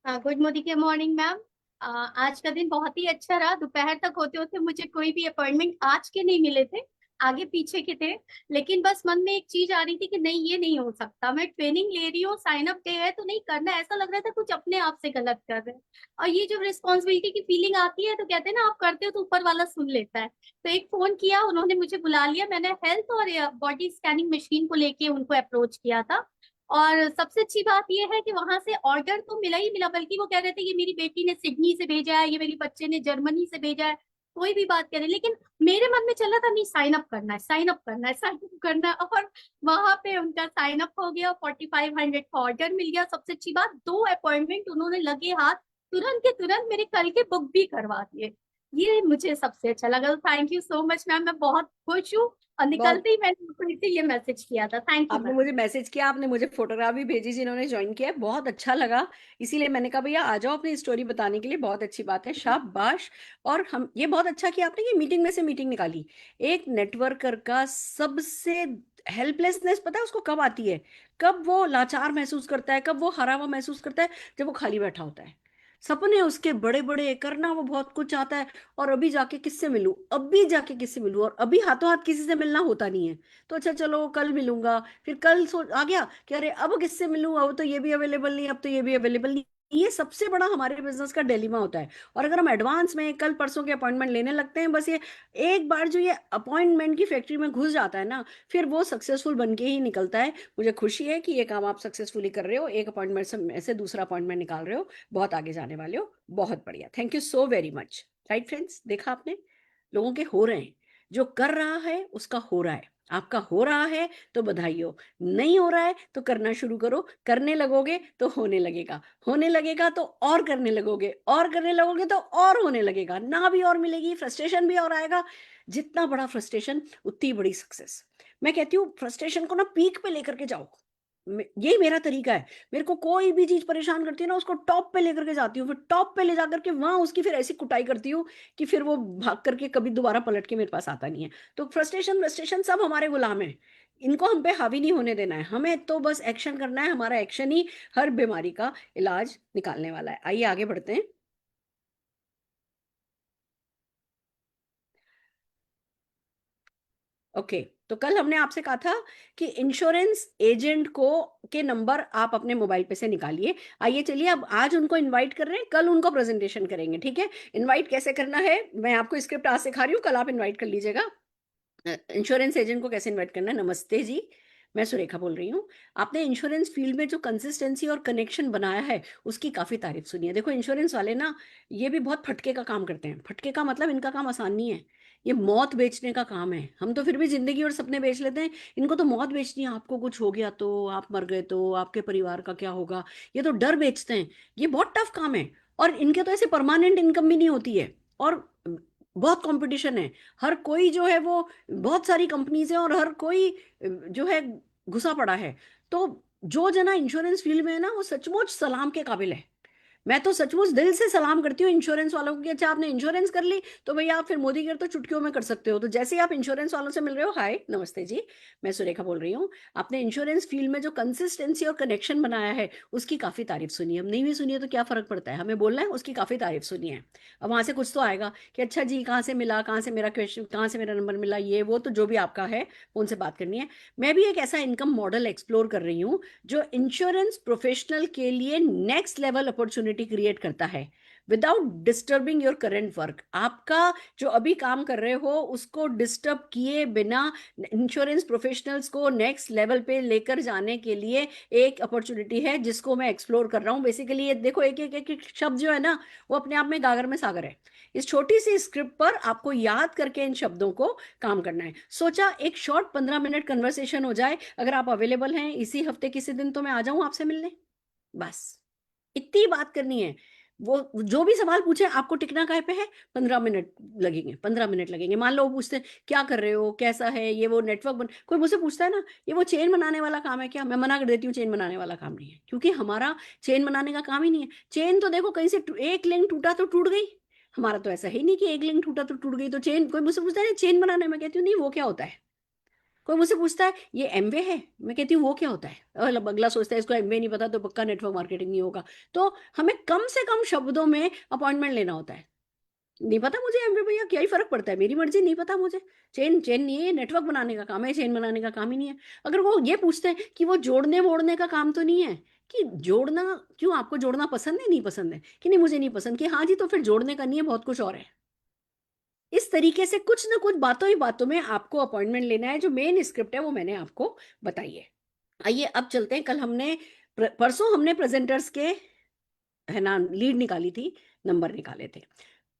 Good morning ma'am. आज का दिन बहुत ही अच्छा रहा। दोपहर तक होते होते मुझे कोई भी अपॉइंटमेंट आज के नहीं मिले थे, आगे पीछे के थे। लेकिन बस मन में एक चीज आ रही थी कि नहीं, ये नहीं हो सकता, मैं ट्रेनिंग ले रही हूँ, साइन अप डे है तो नहीं करना। ऐसा लग रहा था कुछ अपने आप से गलत कर रहे हैं। और ये जो रिस्पॉन्सिबिलिटी की फीलिंग आती है तो कहते हैं ना, आप करते हो तो ऊपर वाला सुन लेता है। तो एक फोन किया, उन्होंने मुझे बुला लिया, मैंने हेल्थ और बॉडी स्कैनिंग मशीन को लेके उनको अप्रोच किया था। और सबसे अच्छी बात यह है कि वहां से ऑर्डर तो मिला ही मिला, बल्कि वो कह रहे थे ये मेरी बेटी ने सिडनी से भेजा है, ये मेरी बच्चे ने जर्मनी से भेजा है, कोई भी बात करे। लेकिन मेरे मन में चला था नहीं, साइन अप करना है, साइन अप करना है, साइन अप करना है। और वहां पे उनका साइन अप हो गया, 4500 का ऑर्डर मिल गया। सबसे अच्छी बात, 2 अपॉइंटमेंट उन्होंने लगे हाथ तुरंत के तुरंत मेरे कल के बुक भी करवा दिए। ये मुझे सबसे अच्छा लगा। Thank you so much ma'am, मैं बहुत खुश हूँ। और बहुत निकलते ही मैंने उनको इसे ये मैसेज किया था। थैंक यू आपने मैम। मुझे मैसेज किया, आपने मुझे फोटोग्राफ भी भेजी जिन्होंने ज्वाइन किया है, बहुत अच्छा लगा। इसीलिए मैंने कहा भैया आ जाओ अपनी स्टोरी बताने के लिए, बहुत अच्छी बात है, शाबाश। और हम ये बहुत अच्छा किया आपने कि मीटिंग में से मीटिंग निकाली। एक नेटवर्कर का सबसे हेल्पलेसनेस पता है उसको कब आती है? कब वो लाचार महसूस करता है, कब वो हारा हुआ महसूस करता है? जब वो खाली बैठा होता है। सपने उसके बड़े बड़े, करना वो बहुत कुछ चाहता है, और अभी जाके किससे मिलूं, अभी जाके किससे मिलूं, और अभी हाथों हाथ किसी से मिलना होता नहीं है। तो अच्छा चलो कल मिलूंगा, फिर कल आ गया कि अरे अब किससे मिलूं, अब तो ये भी अवेलेबल नहीं, अब तो ये भी अवेलेबल नहीं। ये सबसे बड़ा हमारे बिजनेस का डिलेमा होता है। और अगर हम एडवांस में कल परसों के अपॉइंटमेंट लेने लगते हैं, बस ये एक बार जो ये अपॉइंटमेंट की फैक्ट्री में घुस जाता है ना, फिर वो सक्सेसफुल बन के ही निकलता है। मुझे खुशी है कि ये काम आप सक्सेसफुली कर रहे हो, एक अपॉइंटमेंट से दूसरा अपॉइंटमेंट निकाल रहे हो, बहुत आगे जाने वाले हो, बहुत बढ़िया, thank you so very much. Right friends, देखा आपने, लोगों के हो रहे हैं, जो कर रहा है उसका हो रहा है। आपका हो रहा है तो बधाई हो, नहीं हो रहा है तो करना शुरू करो, करने लगोगे तो होने लगेगा, होने लगेगा तो और करने लगोगे, और करने लगोगे तो और होने लगेगा, ना भी और मिलेगी, फ्रस्ट्रेशन भी और आएगा। जितना बड़ा फ्रस्ट्रेशन उतनी बड़ी सक्सेस। मैं कहती हूँ फ्रस्ट्रेशन को ना पीक पे लेकर के जाओ, यही मेरा तरीका है। मेरे को कोई भी चीज परेशान करती है ना, उसको टॉप पे लेकर के जाती हूँ, फिर टॉप पे ले जाकर के वहां उसकी फिर ऐसी कुटाई करती हूँ कि फिर वो भाग करके कभी दोबारा पलट के मेरे पास आता नहीं है। तो फ्रस्ट्रेशन फ्रस्ट्रेशन सब हमारे गुलाम है, इनको हम पे हावी नहीं होने देना है, हमें तो बस एक्शन करना है। हमारा एक्शन ही हर बीमारी का इलाज निकालने वाला है। आइए आगे बढ़ते हैं। ओके, तो कल हमने आपसे कहा था कि इंश्योरेंस एजेंट को के नंबर आप अपने मोबाइल पे से निकालिए। आइए चलिए, अब आज उनको इनवाइट कर रहे हैं, कल उनको प्रेजेंटेशन करेंगे, ठीक है? इनवाइट कैसे करना है मैं आपको स्क्रिप्ट आज सिखा रही हूँ, कल आप इनवाइट कर लीजिएगा। इंश्योरेंस एजेंट को कैसे इनवाइट करना है। नमस्ते जी, मैं सुरेखा बोल रही हूँ। आपने इंश्योरेंस फील्ड में जो कंसिस्टेंसी और कनेक्शन बनाया है उसकी काफी तारीफ सुनी है। देखो इंश्योरेंस वाले ना, ये भी बहुत फटके का काम करते हैं। फटके का मतलब इनका काम आसान नहीं है, ये मौत बेचने का काम है। हम तो फिर भी जिंदगी और सपने बेच लेते हैं, इनको तो मौत बेचनी है। आपको कुछ हो गया तो, आप मर गए तो आपके परिवार का क्या होगा, ये तो डर बेचते हैं। ये बहुत टफ काम है, और इनके तो ऐसे परमानेंट इनकम भी नहीं होती है, और बहुत कंपटीशन है। हर कोई जो है वो, बहुत सारी कंपनीज हैं, और हर कोई जो है घुसा पड़ा है। तो जो जना इंश्योरेंस फील्ड में है ना, वो सचमुच सलाम के काबिल है। मैं तो सचमुच दिल से सलाम करती हूँ इंश्योरेंस वालों को कि अच्छा आपने इंश्योरेंस कर ली तो भैया आप फिर मोदी केयर तो चुटकियों में कर सकते हो। तो जैसे ही आप इंश्योरेंस वालों से मिल रहे हो, हाय नमस्ते जी, मैं सुरेखा बोल रही हूँ। आपने इंश्योरेंस फील्ड में जो कंसिस्टेंसी और कनेक्शन बनाया है उसकी काफी तारीफ सुनी है। हम नहीं भी सुनिए तो क्या फर्क पड़ता है, हमें बोलना है उसकी काफी तारीफ सुनी है। अब वहां से कुछ तो आएगा कि अच्छा जी कहाँ से मिला, कहाँ से मेरा क्वेश्चन, कहाँ से मेरा नंबर मिला, ये वो तो जो भी आपका है उनसे बात करनी है। मैं भी एक ऐसा इनकम मॉडल एक्सप्लोर कर रही हूँ जो इंश्योरेंस प्रोफेशनल के लिए नेक्स्ट लेवल अपॉर्चुनिटी क्रिएट करता है without disturbing your current work. आपका जो अभी काम कर रहे हो उसको डिस्टर्ब किए बिना इंश्योरेंस प्रोफेशनल्स को नेक्स्ट लेवल पे लेकर जाने के लिए एक अपॉर्चुनिटी है जिसको मैं एक्सप्लोर कर रहा हूँ। बेसिकली ये देखो, एक एक एक शब्द जो है ना वो अपने आप में गागर में सागर है। इस छोटी सी स्क्रिप्ट पर आपको याद करके इन शब्दों को काम करना है। सोचा एक शॉर्ट 15 मिनट कन्वर्सेशन हो जाए, अगर आप अवेलेबल हैं इसी हफ्ते किसी दिन तो मैं आ जाऊं आपसे मिलने, बस इतनी बात करनी है। वो जो भी सवाल पूछे, आपको टिकना काहे पे है, 15 मिनट लगेंगे, 15 मिनट लगेंगे। मान लो वो पूछते हैं क्या कर रहे हो, कैसा है, ये वो नेटवर्क कोई मुझसे पूछता है ना ये वो चेन बनाने वाला काम है क्या, मैं मना कर देती हूँ, चेन बनाने वाला काम नहीं है, क्योंकि हमारा चेन बनाने का काम ही नहीं है। चेन तो देखो कहीं से एक लिंक टूटा तो टूट गई, हमारा तो ऐसा ही नहीं कि एक लिंक टूटा तो टूट गई। तो चेन, कोई मुझसे पूछता है चेन बनाने, में कहती हूँ नहीं वो क्या होता है, कोई मुझसे पूछता है ये एमवे है, मैं कहती हूँ वो क्या होता है, अगला सोचता है इसको एमवे नहीं पता तो पक्का नेटवर्क मार्केटिंग नहीं होगा। तो हमें कम से कम शब्दों में अपॉइंटमेंट लेना होता है। नहीं पता मुझे एमवे भैया, क्या ही फर्क पड़ता है, मेरी मर्जी, नहीं पता मुझे। चेन चेन नहीं है, नेटवर्क बनाने का काम है, चेन बनाने का काम ही नहीं है। अगर वो ये पूछते हैं कि वो जोड़ने मोड़ने का काम तो नहीं है, कि जोड़ना क्यों, आपको जोड़ना पसंद है, नहीं पसंद है, कि नहीं मुझे नहीं पसंद, कि हाँ जी तो फिर जोड़ने का नहीं है, बहुत कुछ और है। इस तरीके से कुछ ना कुछ बातों ही बातों में आपको अपॉइंटमेंट लेना है। जो मेन स्क्रिप्ट है वो मैंने आपको बताई है। आइए अब चलते हैं, कल हमने परसों हमने प्रेजेंटर्स के है ना लीड निकाली थी, नंबर निकाले थे।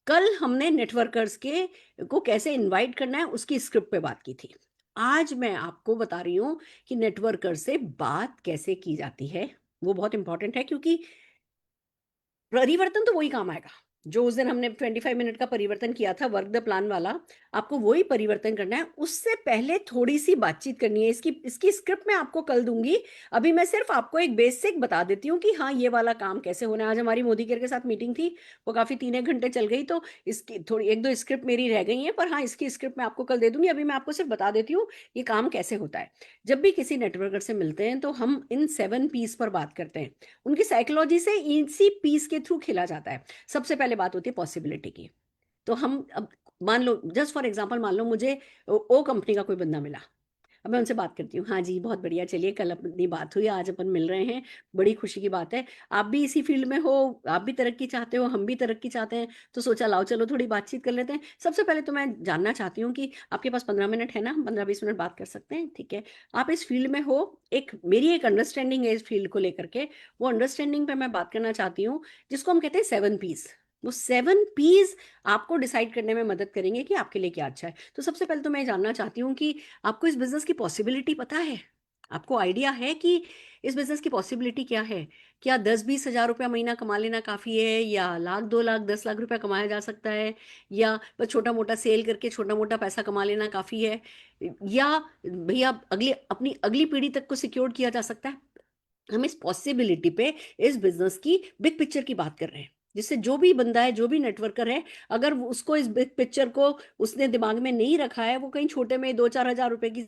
कल हमने नेटवर्कर्स के को कैसे इनवाइट करना है उसकी स्क्रिप्ट पे बात की थी। आज मैं आपको बता रही हूँ कि नेटवर्कर से बात कैसे की जाती है। वो बहुत इंपॉर्टेंट है, क्योंकि परिवर्तन तो वही काम आएगा जो उस दिन हमने 25 मिनट का परिवर्तन किया था, वर्क द प्लान वाला। आपको वही परिवर्तन करना है। उससे पहले थोड़ी सी बातचीत करनी है। इसकी स्क्रिप्ट मैं आपको कल दूंगी। अभी मैं सिर्फ आपको एक बेसिक बता देती हूँ कि हाँ ये वाला काम कैसे होना है। आज हमारी मोदी केयर के साथ मीटिंग थी, वो काफी 3 घंटे चल गई, तो इसकी थोड़ी 1-2 स्क्रिप्ट मेरी रह गई है, पर हाँ इसकी स्क्रिप्ट मैं आपको कल दे दूंगी। अभी मैं आपको सिर्फ बता देती हूँ ये काम कैसे होता है। जब भी किसी नेटवर्कर से मिलते हैं तो हम इन 7 पीस पर बात करते हैं। उनकी साइकोलॉजी से इसी पीस के थ्रू खेला जाता है। सबसे पहले बात होती है पॉसिबिलिटी की। तो हम अब मान लो, जस्ट फॉर एग्जांपल, मान लो मुझे ओ कंपनी का कोई बंदा मिला। अब मैं उनसे बात करती हूँ, हाँ जी बहुत बढ़िया, चलिए कल अपनी बात हुई, आज अपन मिल रहे हैं, बड़ी खुशी की बात है। आप भी इसी फील्ड में हो, आप भी तरक्की चाहते हो, हम भी तरक्की चाहते हैं, तो सोचा लाओ चलो थोड़ी बातचीत कर लेते हैं। सबसे पहले तो मैं जानना चाहती हूँ कि आपके पास 15 मिनट है ना, 15-20 मिनट बात कर सकते हैं, ठीक है। आप इस फील्ड में हो, मेरी एक अंडरस्टैंडिंग है इस फील्ड को लेकर के, वो अंडरस्टैंडिंग पे मैं बात करना चाहती हूँ, जिसको हम कहते हैं 7 पीस। वो 7 पीस आपको डिसाइड करने में मदद करेंगे कि आपके लिए क्या अच्छा है। तो सबसे पहले तो मैं जानना चाहती हूँ कि आपको इस बिजनेस की पॉसिबिलिटी पता है? आपको आइडिया है कि इस बिजनेस की पॉसिबिलिटी क्या है? क्या 10-20 हजार रुपया महीना कमा लेना काफी है, या लाख, 2 लाख, 10 लाख रुपया कमाया जा सकता है, या बस छोटा मोटा सेल करके छोटा मोटा पैसा कमा लेना काफी है, या भैया अपनी अगली पीढ़ी तक को सिक्योर किया जा सकता है? हम इस पॉसिबिलिटी पे, इस बिजनेस की बिग पिक्चर की बात कर रहे हैं, जिससे जो भी बंदा है, जो भी नेटवर्कर है, अगर उसको इस बिग पिक्चर को उसने दिमाग में नहीं रखा है, वो कहीं छोटे में 2-4 हजार रुपए की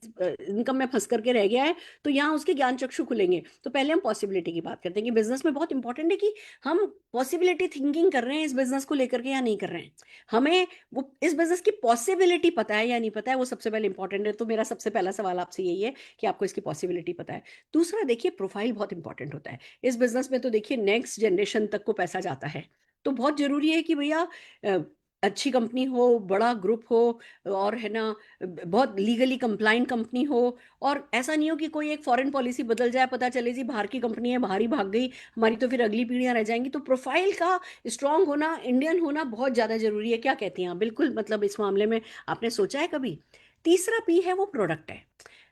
इनकम में फंस करके रह गया है, तो यहाँ उसके ज्ञान चक्षु खुलेंगे। तो पहले हम पॉसिबिलिटी की बात करते हैं कि बिजनेस में बहुत इंपॉर्टेंट है कि हम पॉसिबिलिटी थिंकिंग कर रहे हैं इस बिजनेस को लेकर के या नहीं कर रहे हैं। हमें वो इस बिजनेस की पॉसिबिलिटी पता है या नहीं पता है, वो सबसे पहले इंपॉर्टेंट है। तो मेरा सबसे पहला सवाल आपसे यही है कि आपको इसकी पॉसिबिलिटी पता है। दूसरा देखिए, प्रोफाइल बहुत इंपॉर्टेंट होता है इस बिजनेस में। तो देखिए नेक्स्ट जनरेशन तक को पैसा जाता है, तो बहुत जरूरी है कि भैया अच्छी कंपनी हो, बड़ा ग्रुप हो, और है ना बहुत लीगली कंप्लाइंट कंपनी हो। और ऐसा नहीं हो कि कोई एक फॉरेन पॉलिसी बदल जाए, पता चले जी बाहर की कंपनी है, बाहर ही भाग गई हमारी, तो फिर अगली पीढ़ियां रह जाएंगी। तो प्रोफाइल का स्ट्रांग होना, इंडियन होना बहुत ज्यादा जरूरी है। क्या कहती हैं आप? बिल्कुल, मतलब इस मामले में आपने सोचा है कभी? तीसरा पी है वो प्रोडक्ट है।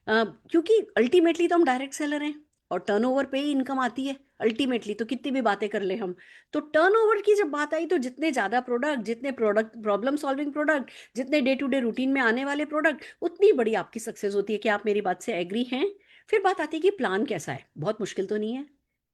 क्योंकि अल्टीमेटली तो हम डायरेक्ट सेलर हैं, और टर्नओवर पे ही इनकम आती है अल्टीमेटली, तो कितनी भी बातें कर ले हम। तो टर्नओवर की जब बात आई, तो जितने ज्यादा प्रोडक्ट, जितने प्रोडक्ट, प्रॉब्लम सॉल्विंग प्रोडक्ट, जितने डे टू डे रूटीन में आने वाले प्रोडक्ट, उतनी बड़ी आपकी सक्सेस होती है। कि आप मेरी बात से एग्री हैं? फिर बात आती है कि प्लान कैसा है। बहुत मुश्किल तो नहीं है,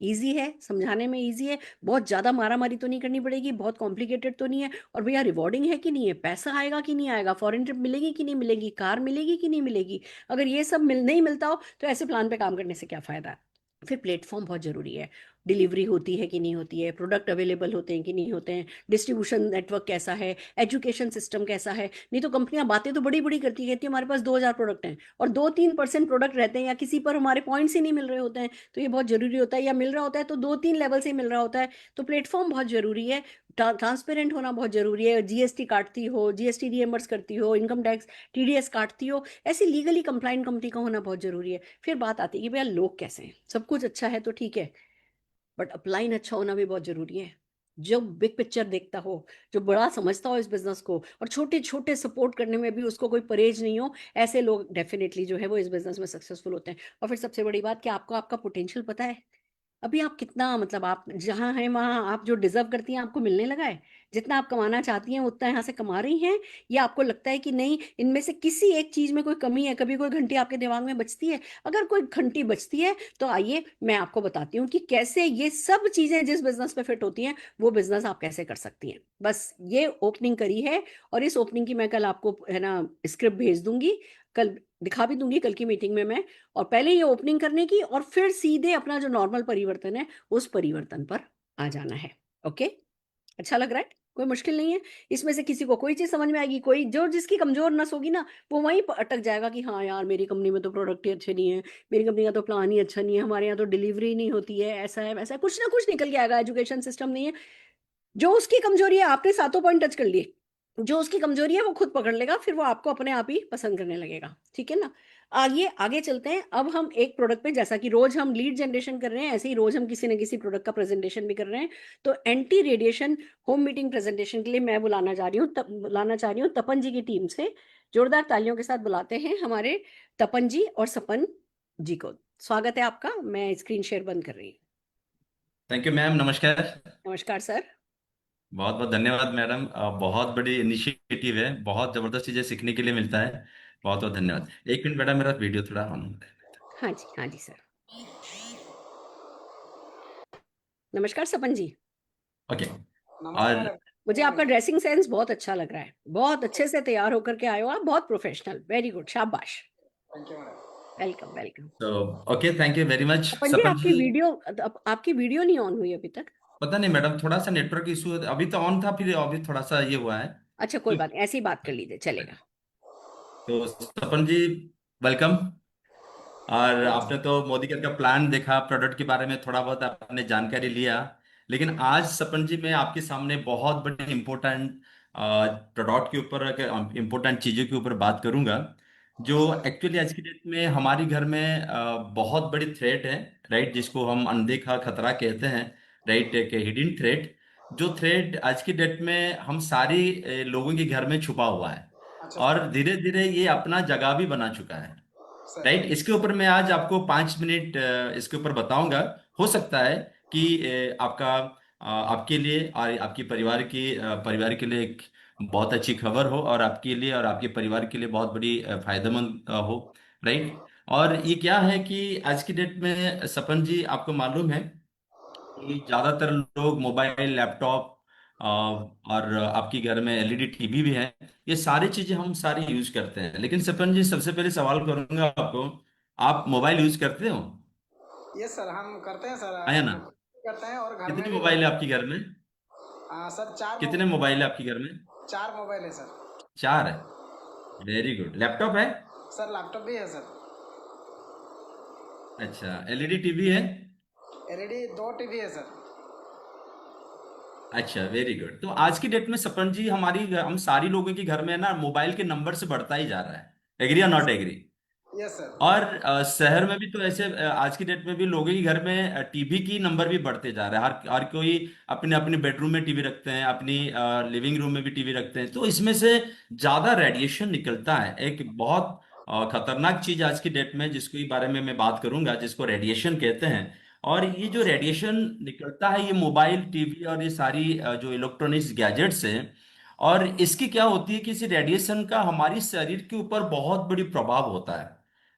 इजी है, समझाने में इजी है, बहुत ज्यादा मारामारी तो नहीं करनी पड़ेगी, बहुत कॉम्प्लिकेटेड तो नहीं है। और भैया रिवॉर्डिंग है कि नहीं है, पैसा आएगा कि नहीं आएगा, फॉरेन ट्रिप मिलेगी कि नहीं मिलेगी, कार मिलेगी कि नहीं मिलेगी। अगर ये सब नहीं मिलता हो तो ऐसे प्लान पे काम करने से क्या फायदा। फिर प्लेटफॉर्म बहुत जरूरी है। डिलीवरी होती है कि नहीं होती है, प्रोडक्ट अवेलेबल होते हैं कि नहीं होते हैं, डिस्ट्रीब्यूशन नेटवर्क कैसा है, एजुकेशन सिस्टम कैसा है। नहीं तो कंपनियां बातें तो बड़ी बड़ी करती कहती है हमारे पास 2000 प्रोडक्ट हैं, और 2-3% प्रोडक्ट रहते हैं, या किसी पर हमारे पॉइंट्स ही नहीं मिल रहे होते हैं। तो ये बहुत जरूरी होता है, या मिल रहा होता है तो 2-3 लेवल से मिल रहा होता है। तो प्लेटफॉर्म बहुत जरूरी है, ट्रांसपेरेंट होना बहुत जरूरी है। जीएसटी काटती हो, जीएसटी रिएम्बर्स करती हो, इनकम टैक्स टीडीएस काटती हो, ऐसी लीगली कंप्लाइंट कंपनी का होना बहुत जरूरी है। फिर बात आती है कि भैया लोग कैसे हैं। सब कुछ अच्छा है तो ठीक है, बट अपलाइन अच्छा होना भी बहुत जरूरी है। जो बिग पिक्चर देखता हो, जो बड़ा समझता हो इस बिजनेस को, और छोटे छोटे सपोर्ट करने में भी उसको कोई परहेज नहीं हो, ऐसे लोग डेफिनेटली जो है वो इस बिजनेस में सक्सेसफुल होते हैं। और फिर सबसे बड़ी बात कि आपको आपका पोटेंशियल पता है। अभी आप कितना, मतलब आप जहाँ हैं वहां आप जो डिजर्व करती हैं आपको मिलने लगा है? जितना आप कमाना चाहती हैं उतना यहाँ से कमा रही हैं, या आपको लगता है कि नहीं, इनमें से किसी एक चीज में कोई कमी है? कभी कोई घंटी आपके दिमाग में बचती है? अगर कोई घंटी बचती है तो आइए मैं आपको बताती हूँ कि कैसे ये सब चीजें जिस बिजनेस पे फिट होती हैं, वो बिजनेस आप कैसे कर सकती हैं। बस ये ओपनिंग करी है, और इस ओपनिंग की मैं कल आपको है ना स्क्रिप्ट भेज दूंगी। कल दिखा भी दूंगी कल की मीटिंग में मैं। और पहले ये ओपनिंग करने की और फिर सीधे अपना जो नॉर्मल परिवर्तन है उस परिवर्तन पर आ जाना है। ओके, अच्छा लग रहा है? कोई मुश्किल नहीं है। इसमें से किसी को कोई चीज समझ में आएगी, कोई जो जिसकी कमजोर नस होगी ना वो वहीं पर अटक जाएगा कि हाँ यार मेरी कंपनी में तो प्रोडक्ट ही अच्छे नहीं है, मेरी कंपनी का तो प्लान ही अच्छा नहीं है, हमारे यहाँ तो डिलीवरी नहीं होती है, ऐसा है वैसा है, कुछ ना कुछ निकल के आएगा, एजुकेशन सिस्टम नहीं है। जो उसकी कमजोरी है, आपने सातों पॉइंट टच कर लिए, जो उसकी कमजोरी है वो खुद पकड़ लेगा, फिर वो आपको अपने आप ही पसंद करने लगेगा। ठीक है ना? आगे आगे चलते हैं। अब हम एक प्रोडक्ट पे, जैसा कि रोज हम लीड जनरेशन कर रहे हैं ऐसे ही रोज हम किसी न किसी प्रोडक्ट का प्रेजेंटेशन भी कर रहे हैं। तो anti radiation home meeting presentation के लिए मैं बुलाना चाह रही हूँ तपन जी की टीम से। जोरदार तालियों के साथ बुलाते हैं हमारे तपन जी और सपन जी को। स्वागत है आपका। मैं स्क्रीन शेयर बंद कर रही हूँ। थैंक यू मैम, नमस्कार। नमस्कार सर। बहुत बहुत धन्यवाद मैडम। बहुत बड़ी इनिशिएटिव है, बहुत जबरदस्त चीजें सीखने के लिए मिलता है। बहुत बहुत धन्यवाद। एक मिनट बेटा, मेरा वीडियो थोड़ा ऑन हो रहा है। हाँ जी सर। नमस्कार सपन जी। ओके। और मुझे आपका ड्रेसिंग सेंस बहुत अच्छा लग रहा है, बहुत अच्छे से तैयार होकर के आए हो आप, बहुत प्रोफेशनल, वेरी गुड, शाबाश। Welcome welcome. तो okay, thank you very much Sapan ji, Sapan ji. आपकी वीडियो नहीं ऑन हुई अभी तक। पता नहीं मैडम, थोड़ा सा नेटवर्क इशू है। अभी तो ऑन था, फिर अभी थोड़ा सा ये हुआ है। अच्छा कोई बात नहीं, ऐसी ही बात कर लीजिए, चलेगा। तो सपन जी, वेलकम। और आपने तो मोदी का प्लान देखा, प्रोडक्ट के बारे में थोड़ा बहुत आपने जानकारी लिया। लेकिन आज सपन जी मैं आपके सामने बहुत बड़ी इंपॉर्टेंट प्रोडक्ट के ऊपर, इंपॉर्टेंट चीजों के ऊपर बात करूंगा, जो एक्चुअली आज की डेट में हमारी घर में बहुत बड़ी थ्रेट है, राइट, जिसको हम अनदेखा खतरा कहते हैं, राइट, एक हिडन थ्रेट। जो थ्रेट आज की डेट में हम सारी लोगों के घर में छुपा हुआ है, और धीरे धीरे ये अपना जगह भी बना चुका है, राइट। इसके ऊपर मैं आज आपको 5 मिनट इसके ऊपर बताऊंगा। हो सकता है कि आपके लिए और आपकी परिवार के लिए एक बहुत अच्छी खबर हो, और आपके लिए और आपके परिवार के लिए बहुत बड़ी फायदेमंद हो, राइट। और ये क्या है कि आज की डेट में सपन जी, आपको मालूम है कि ज्यादातर लोग मोबाइल, लैपटॉप और आपके घर में एलईडी टीवी भी है, ये सारी चीजें हम सारी यूज करते हैं। लेकिन सपन जी, सबसे पहले सवाल करूंगा आपको, आप मोबाइल यूज करते हो? यस सर, हम करते हैं सर। है ना? हम करते हैं और घर में कितने भी मोबाइल है आपके घर में? सर कितने मोबाइल है आपके घर में? 4 मोबाइल है सर। 4 है, वेरी गुड। लैपटॉप है? सर लैपटॉप भी है सर। अच्छा, एलईडी टीवी है? एलईडी 2 टीवी है सर। अच्छा, वेरी गुड। तो आज की डेट में सपन जी, हम सारी लोगों के घर में ना मोबाइल के नंबर से बढ़ता ही जा रहा है। एग्री या नॉट एग्री? Yes sir. और शहर में भी तो ऐसे आज की डेट में भी लोगों के घर में टीवी की नंबर भी बढ़ते जा रहा है। हर कोई अपने अपने बेडरूम में टीवी रखते हैं, अपनी लिविंग रूम में भी टीवी रखते हैं। तो इसमें से ज्यादा रेडिएशन निकलता है, एक बहुत खतरनाक चीज आज की डेट में, जिसके बारे में मैं बात करूंगा, जिसको रेडिएशन कहते हैं। और ये जो रेडिएशन निकलता है, ये मोबाइल, टीवी और ये सारी जो इलेक्ट्रॉनिक्स गैजेट्स हैं, और इसकी क्या होती है कि इस रेडिएशन का हमारी शरीर के ऊपर बहुत बड़ी प्रभाव होता है,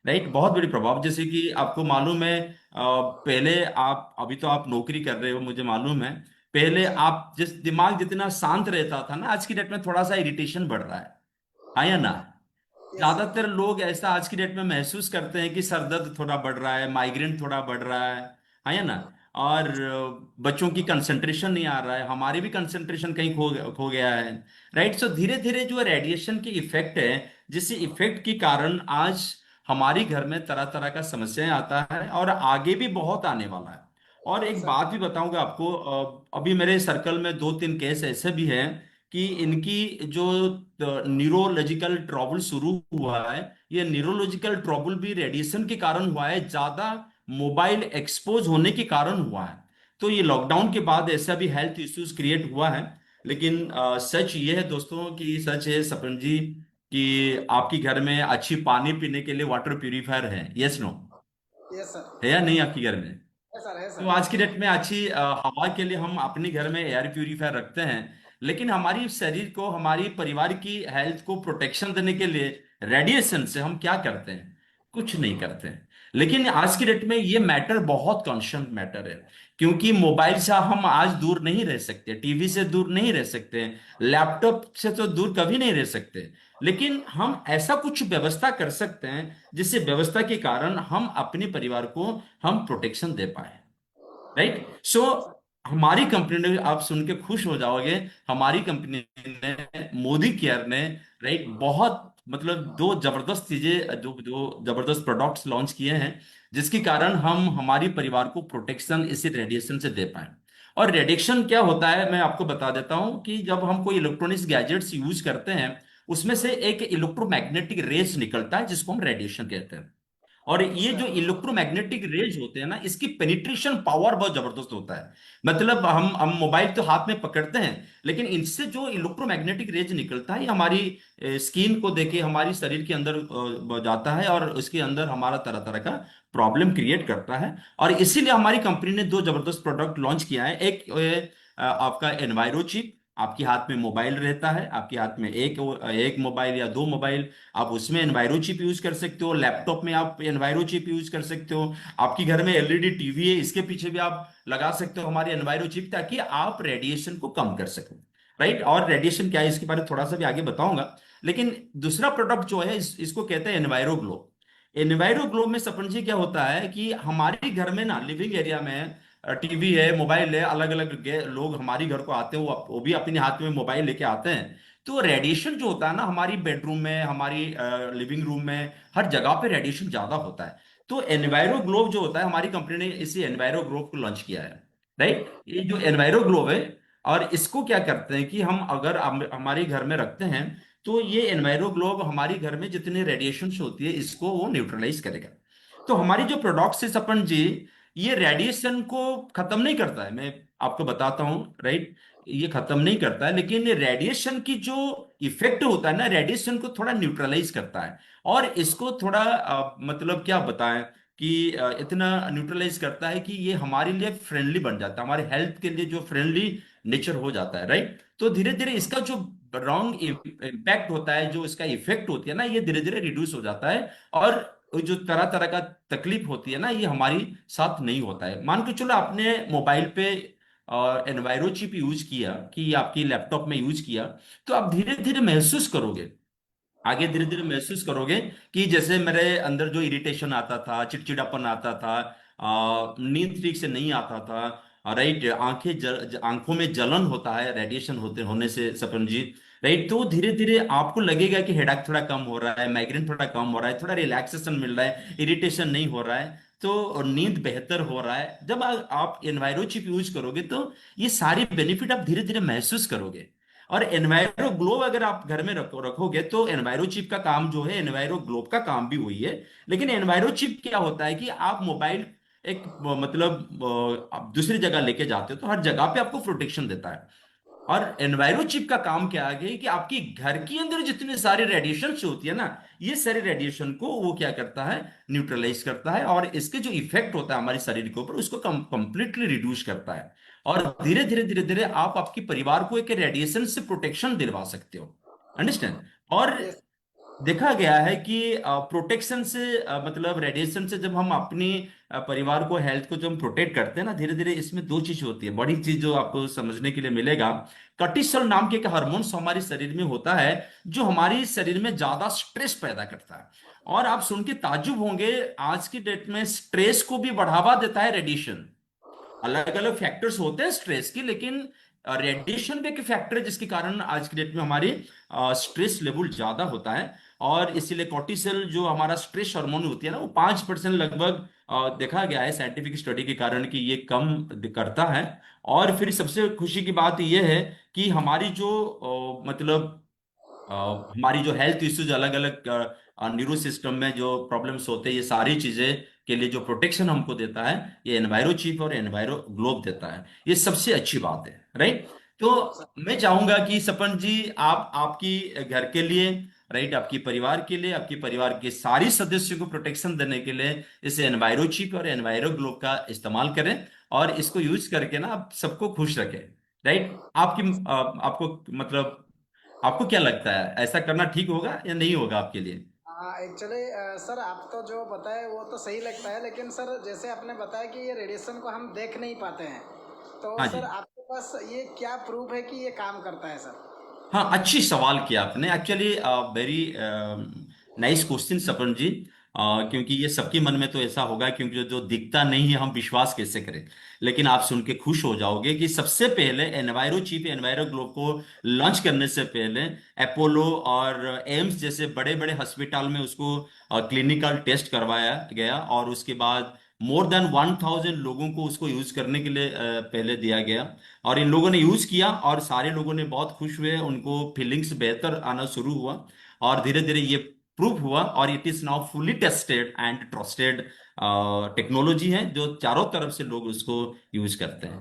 राइट, बहुत बड़ी प्रभाव। जैसे कि आपको मालूम है, पहले आप, अभी तो आप नौकरी कर रहे हो मुझे मालूम है, पहले आप दिमाग जितना शांत रहता था ना, आज की डेट में थोड़ा सा इरिटेशन बढ़ रहा है या ना? ज्यादातर लोग ऐसा आज की डेट में महसूस करते हैं कि सर दर्द थोड़ा बढ़ रहा है, माइग्रेन थोड़ा बढ़ रहा है ना? और बच्चों की कंसंट्रेशन नहीं आ रहा है, हमारी भी कंसंट्रेशन कहीं खो गया है, राइट। सो धीरे धीरे जो रेडिएशन के इफेक्ट है, जिस इफेक्ट के कारण आज हमारी घर में तरह तरह का समस्याएं आता है, और आगे भी बहुत आने वाला है। और एक बात भी बताऊंगा आपको, अभी मेरे सर्कल में 2-3 केस ऐसे भी हैं कि इनकी जो न्यूरोलॉजिकल ट्रबल शुरू हुआ है, ये न्यूरोलॉजिकल ट्रबल भी रेडिएशन के कारण हुआ है, ज्यादा मोबाइल एक्सपोज होने के कारण हुआ है। तो ये लॉकडाउन के बाद ऐसा भी हेल्थ इश्यूज क्रिएट हुआ है। लेकिन सच ये है दोस्तों, कि सच है सपन जी, कि आपके घर में अच्छी पानी पीने के लिए वाटर प्यूरिफायर है, यस नो? Yes sir. है या नहीं आपके घर में? है सर, है तो सर। आज की डेट में अच्छी हवा के लिए हम अपने घर में एयर प्यूरिफायर रखते हैं। लेकिन हमारी शरीर को, हमारी परिवार की हेल्थ को प्रोटेक्शन देने के लिए रेडिएशन से हम क्या करते हैं? कुछ नहीं करते हैं। लेकिन आज की डेट में ये मैटर बहुत कॉन्शियस मैटर है, क्योंकि मोबाइल से हम आज दूर नहीं रह सकते, टीवी से दूर नहीं रह सकते, लैपटॉप से तो दूर कभी नहीं रह सकते। लेकिन हम ऐसा कुछ व्यवस्था कर सकते हैं जिससे व्यवस्था के कारण हम अपने परिवार को हम प्रोटेक्शन दे पाए। राइट। सो हमारी कंपनी ने, आप सुन के खुश हो जाओगे, हमारी कंपनी ने, मोदी केयर ने, राइट, बहुत मतलब दो जबरदस्त चीजें, जो जो जबरदस्त प्रोडक्ट्स लॉन्च किए हैं, जिसके कारण हम हमारी परिवार को प्रोटेक्शन इसी रेडिएशन से दे पाए। और रेडिएशन क्या होता है मैं आपको बता देता हूं कि जब हम कोई इलेक्ट्रॉनिक्स गैजेट्स यूज करते हैं, उसमें से एक इलेक्ट्रोमैग्नेटिक रेज निकलता है जिसको हम रेडिएशन कहते हैं। और ये जो इलेक्ट्रोमैग्नेटिक रेज होते हैं ना, इसकी पेनिट्रेशन पावर बहुत जबरदस्त होता है। मतलब हम मोबाइल तो हाथ में पकड़ते हैं, लेकिन इनसे जो इलेक्ट्रोमैग्नेटिक रेज निकलता है ये हमारी स्किन को देके हमारी शरीर के अंदर जाता है, और उसके अंदर हमारा तरह तरह का प्रॉब्लम क्रिएट करता है। और इसीलिए हमारी कंपनी ने दो जबरदस्त प्रोडक्ट लॉन्च किया है। एक आपका एनवायरो चिप, आपके हाथ में मोबाइल रहता है, आपके हाथ में एक एक मोबाइल या दो मोबाइल, आप उसमें एनवायरो चिप यूज कर सकते हो, लैपटॉप में आप एनवायरो चिप यूज कर सकते हो, आपके घर में एलईडी टीवी है इसके पीछे भी आप लगा सकते हो हमारी एनवायरो चिप, ताकि आप रेडिएशन को कम कर सको। राइट। और रेडिएशन क्या है इसके बारे में थोड़ा सा भी आगे बताऊंगा। लेकिन दूसरा प्रोडक्ट जो है इसको कहते हैं एनवायरो ग्लो। एनवायरो ग्लो में सपन जी क्या होता है कि हमारे घर में ना, लिविंग एरिया में टीवी है, मोबाइल है, अलग अलग लोग हमारी घर को आते हैं, वो भी अपने हाथ में मोबाइल लेके आते हैं। तो रेडिएशन जो होता है ना, हमारी बेडरूम में, हमारी लिविंग रूम में, हर जगह पे रेडिएशन ज्यादा होता है। तो एनवायरो ग्लोव जो होता है, हमारी कंपनी ने इसी एनवायरो ग्लोव को लॉन्च किया है। राइट। ये जो एनवायरो ग्लोव है, और इसको क्या करते हैं कि हम अगर हमारे घर में रखते हैं, तो ये एनवायरो ग्लोव हमारी घर में जितने रेडिएशन होती है इसको वो न्यूट्रलाइज करेगा। तो हमारी जो प्रोडक्ट्स है सपन जी, ये रेडिएशन को खत्म नहीं करता है, मैं आपको बताता हूं। राइट। ये खत्म नहीं करता है, लेकिन रेडिएशन की जो इफेक्ट होता है ना, रेडिएशन को थोड़ा न्यूट्रलाइज करता है। और इसको थोड़ा मतलब क्या बताएं कि इतना न्यूट्रलाइज करता है कि ये हमारे लिए फ्रेंडली बन जाता है, हमारे हेल्थ के लिए जो फ्रेंडली नेचर हो जाता है। राइट। तो धीरे धीरे इसका जो रॉन्ग इम्पैक्ट होता है, जो इसका इफेक्ट होती है ना, ये धीरे धीरे रिड्यूस हो जाता है। और जो तरह तरह का तकलीफ होती है ना, ये हमारी साथ नहीं होता है। मान के चलो आपने मोबाइल पे एनवायरो चिप यूज किया, कि आपकी लैपटॉप में यूज किया, तो आप धीरे धीरे महसूस करोगे, आगे धीरे धीरे महसूस करोगे कि जैसे मेरे अंदर जो इरिटेशन आता था, चिड़चिड़ापन आता था, नींद ठीक से नहीं आता था, राइट, आंखों में जलन होता है रेडिएशन होते होने से सपन जी। राइट। तो धीरे धीरे आपको लगेगा कि हेडेक थोड़ा कम हो रहा है, माइग्रेन थोड़ा कम हो रहा है, थोड़ा रिलैक्सेशन मिल रहा है, इरिटेशन नहीं हो रहा है, तो नींद बेहतर हो रहा है। जब आप एनवायरो चिप यूज करोगे तो ये सारी बेनिफिट आप धीरे धीरे महसूस करोगे। और एनवायरो ग्लोव अगर आप घर में रखोगे, तो एनवायरो चिप का काम जो है, एनवायरो ग्लोव का काम भी वही है। लेकिन एनवायरो चिप क्या होता है कि आप मोबाइल एक मतलब आप दूसरी जगह लेके जाते हो तो हर जगह पे आपको प्रोटेक्शन देता है। और एनवायरो चिप का काम क्या है कि आपकी घर के अंदर जितने सारे रेडिएशन होती है ना, ये सारे रेडिएशन को वो क्या करता है, न्यूट्रलाइज करता है, और इसके जो इफेक्ट होता है हमारे शरीर के ऊपर उसको कंप्लीटली रिड्यूस करता है। और धीरे धीरे धीरे धीरे आप आपके परिवार को एक रेडिएशन से प्रोटेक्शन दिलवा सकते हो। अंडरस्टैंड। और Yes. देखा गया है कि प्रोटेक्शन से मतलब रेडिएशन से जब हम अपनी परिवार को, हेल्थ को जब हम प्रोटेक्ट करते हैं ना, धीरे धीरे इसमें दो चीज होती है, बड़ी चीज जो आपको समझने के लिए मिलेगा। कॉर्टिसोल नाम के एक हार्मोन्स हमारे शरीर में होता है, जो हमारे शरीर में ज्यादा स्ट्रेस पैदा करता है। और आप सुन के ताज्जुब होंगे, आज की डेट में स्ट्रेस को भी बढ़ावा देता है रेडिएशन। अलग अलग फैक्टर्स होते हैं स्ट्रेस के, लेकिन रेडिएशन भी एक फैक्टर है जिसके कारण आज की डेट में हमारी स्ट्रेस लेवल ज्यादा होता है। और इसीलिए कॉर्टिसोल जो हमारा स्ट्रेस हार्मोन होती है ना, वो 5% लगभग देखा गया है साइंटिफिक स्टडी के कारण कि ये कम करता है। और फिर सबसे खुशी की बात यह है कि हमारी जो मतलब हमारी जो हेल्थ इश्यूज, अलग अलग न्यूरो सिस्टम में जो प्रॉब्लम्स होते हैं, ये सारी चीजें के लिए जो प्रोटेक्शन हमको देता है, ये एनवायरो चिप और एनवायरो ग्लोब देता है। ये सबसे अच्छी बात है। राइट। तो मैं चाहूंगा कि सपन जी, आप आपकी घर के लिए, राइट, आपकी परिवार के लिए, आपके परिवार के सारी सदस्यों को प्रोटेक्शन देने के लिए इस एनवायरो चिप और एनवायरो ग्लोब का इस्तेमाल करें, और इसको यूज करके ना आप सबको खुश रखें। राइट। आपको मतलब आपको क्या लगता है, ऐसा करना ठीक होगा या नहीं होगा आपके लिए? एक्चुअली सर आप तो जो बताए वो तो सही लगता है, लेकिन सर जैसे आपने बताया कि ये रेडिएशन को हम देख नहीं पाते हैं, तो हाँ सर जी। आपके पास ये क्या प्रूफ है कि ये काम करता है सर? हाँ, अच्छी सवाल किया आपने। एक्चुअली वेरी नाइस क्वेश्चन सपन जी। क्योंकि ये सबके मन में तो ऐसा होगा, क्योंकि जो दिखता नहीं है हम विश्वास कैसे करें। लेकिन आप सुन के खुश हो जाओगे कि सबसे पहले एनवायरो चीफ एनवायरो ग्लोब को लॉन्च करने से पहले अपोलो और एम्स जैसे बड़े बड़े हॉस्पिटल में उसको क्लिनिकल टेस्ट करवाया गया, और उसके बाद मोर देन 1000 लोगों को उसको यूज करने के लिए पहले दिया गया। और इन लोगों ने यूज किया और सारे लोगों ने बहुत खुश हुए, उनको फीलिंग्स बेहतर आना शुरू हुआ, और धीरे धीरे ये प्रूव हुआ, और it is now fully tested and trusted technology है, जो चारों तरफ से लोग उसको यूज करते हैं।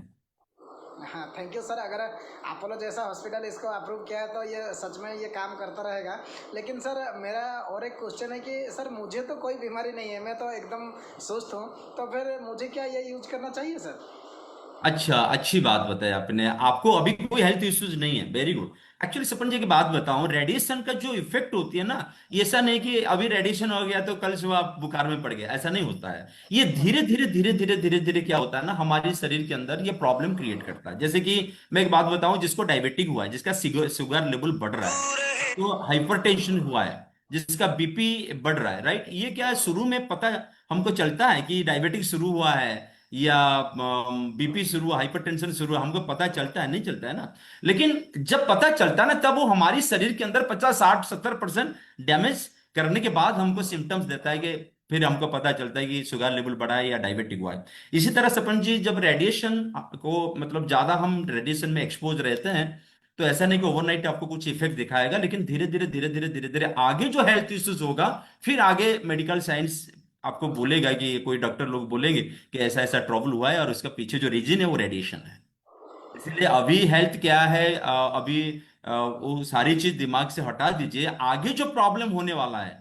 हाँ, थैंक यू सर। अगर अपोलो जैसा हॉस्पिटल इसको अप्रूव किया है तो ये सच में ये काम करता रहेगा। लेकिन सर मेरा और एक क्वेश्चन है कि सर मुझे तो कोई बीमारी नहीं है, मैं तो एकदम सुस्त हूँ, तो फिर मुझे क्या ये यूज करना चाहिए सर? अच्छा, अच्छी बात बताई आपने। आपको अभी कोई हेल्थ इश्यूज नहीं है, वेरी गुड। एक्चुअली सपन जी की बात बताऊं, रेडिएशन का जो इफेक्ट होती है ना, ये ऐसा नहीं कि अभी रेडिएशन हो गया तो कल सुबह आप बुखार में पड़ गए, ऐसा नहीं होता है। ये धीरे धीरे धीरे धीरे धीरे धीरे क्या होता है ना, हमारे शरीर के अंदर ये प्रॉब्लम क्रिएट करता है। जैसे कि मैं एक बात बताऊं, जिसको डायबिटिक हुआ है, जिसका शुगर लेवल बढ़ रहा है, तो हाइपरटेंशन हुआ है, जिसका बीपी बढ़ रहा है, राइट, ये क्या है, शुरू में पता हमको चलता है कि डायबिटिक शुरू हुआ है या बीपी शुरू हुआ, हाइपरटेंशन शुरू हुआ, हमको पता चलता है, नहीं चलता है ना। लेकिन जब पता चलता है ना, तब वो हमारी शरीर के अंदर 50 60 70% डैमेज करने के बाद हमको सिम्टम्स देता है, कि फिर हमको पता चलता है कि शुगर लेवल बढ़ा है या डायबिटिक हुआ है। इसी तरह सपन जी, जब रेडिएशन को मतलब ज्यादा हम रेडिएशन में एक्सपोज रहते हैं, तो ऐसा नहीं कि ओवरनाइट आपको कुछ इफेक्ट दिखाएगा, लेकिन धीरे धीरे धीरे धीरे धीरे धीरे आगे जो हेल्थ इश्यूज होगा, फिर आगे मेडिकल साइंस आपको बोलेगा, कि कोई डॉक्टर लोग बोलेंगे कि ऐसा ऐसा ट्रबल हुआ है, और उसका पीछे जो रीजन है वो रेडिएशन है। इसलिए अभी हेल्थ क्या है, अभी वो सारी चीज दिमाग से हटा दीजिए। आगे जो प्रॉब्लम होने वाला है,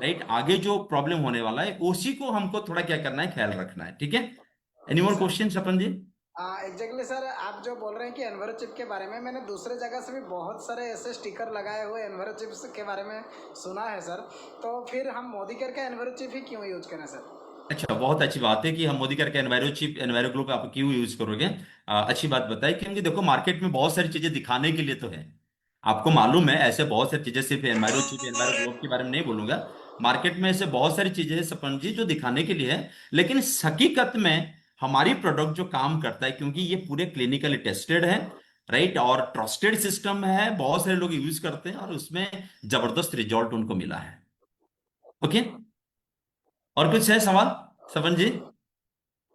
राइट, आगे जो प्रॉब्लम होने वाला है उसी को हमको थोड़ा क्या करना है, ख्याल रखना है। ठीक है, एनी मोर सर क्वेश्चन सपन जी? एग्जैक्टली सर, आप जो बोल रहे हैं कि एनवायरो चिप के बारे में, मैंने दूसरे जगह से भी बहुत सारे ऐसे स्टिकर लगाए हुए एनवायरो चिप्स के बारे में सुना है सर। तो फिर हम मोदी केयर का एनवायरो चिप ही क्यों यूज करें सर? अच्छा, बहुत अच्छी बात है कि हम मोदी करके एनवायरो चिप एनवायरो ग्लोब आप क्यों यूज करोगे। अच्छी बात बताई, क्योंकि देखो मार्केट में बहुत सारी चीजें दिखाने के लिए तो है। आपको मालूम है, ऐसे बहुत सारी चीजें, सिर्फ एनवायरो चिप एनवायरो ग्लोब के बारे में नहीं बोलूंगा। मार्केट में ऐसे बहुत सारी चीजें हैं सपन जी, जो दिखाने के लिए है, लेकिन हकीकत में हमारी प्रोडक्ट जो काम करता है, क्योंकि ये पूरे क्लिनिकली टेस्टेड है, राइट, और ट्रस्टेड सिस्टम है, बहुत सारे लोग यूज करते हैं, और उसमें जबरदस्त रिजल्ट उनको मिला है। ओके, और कुछ है सवाल सपन जी?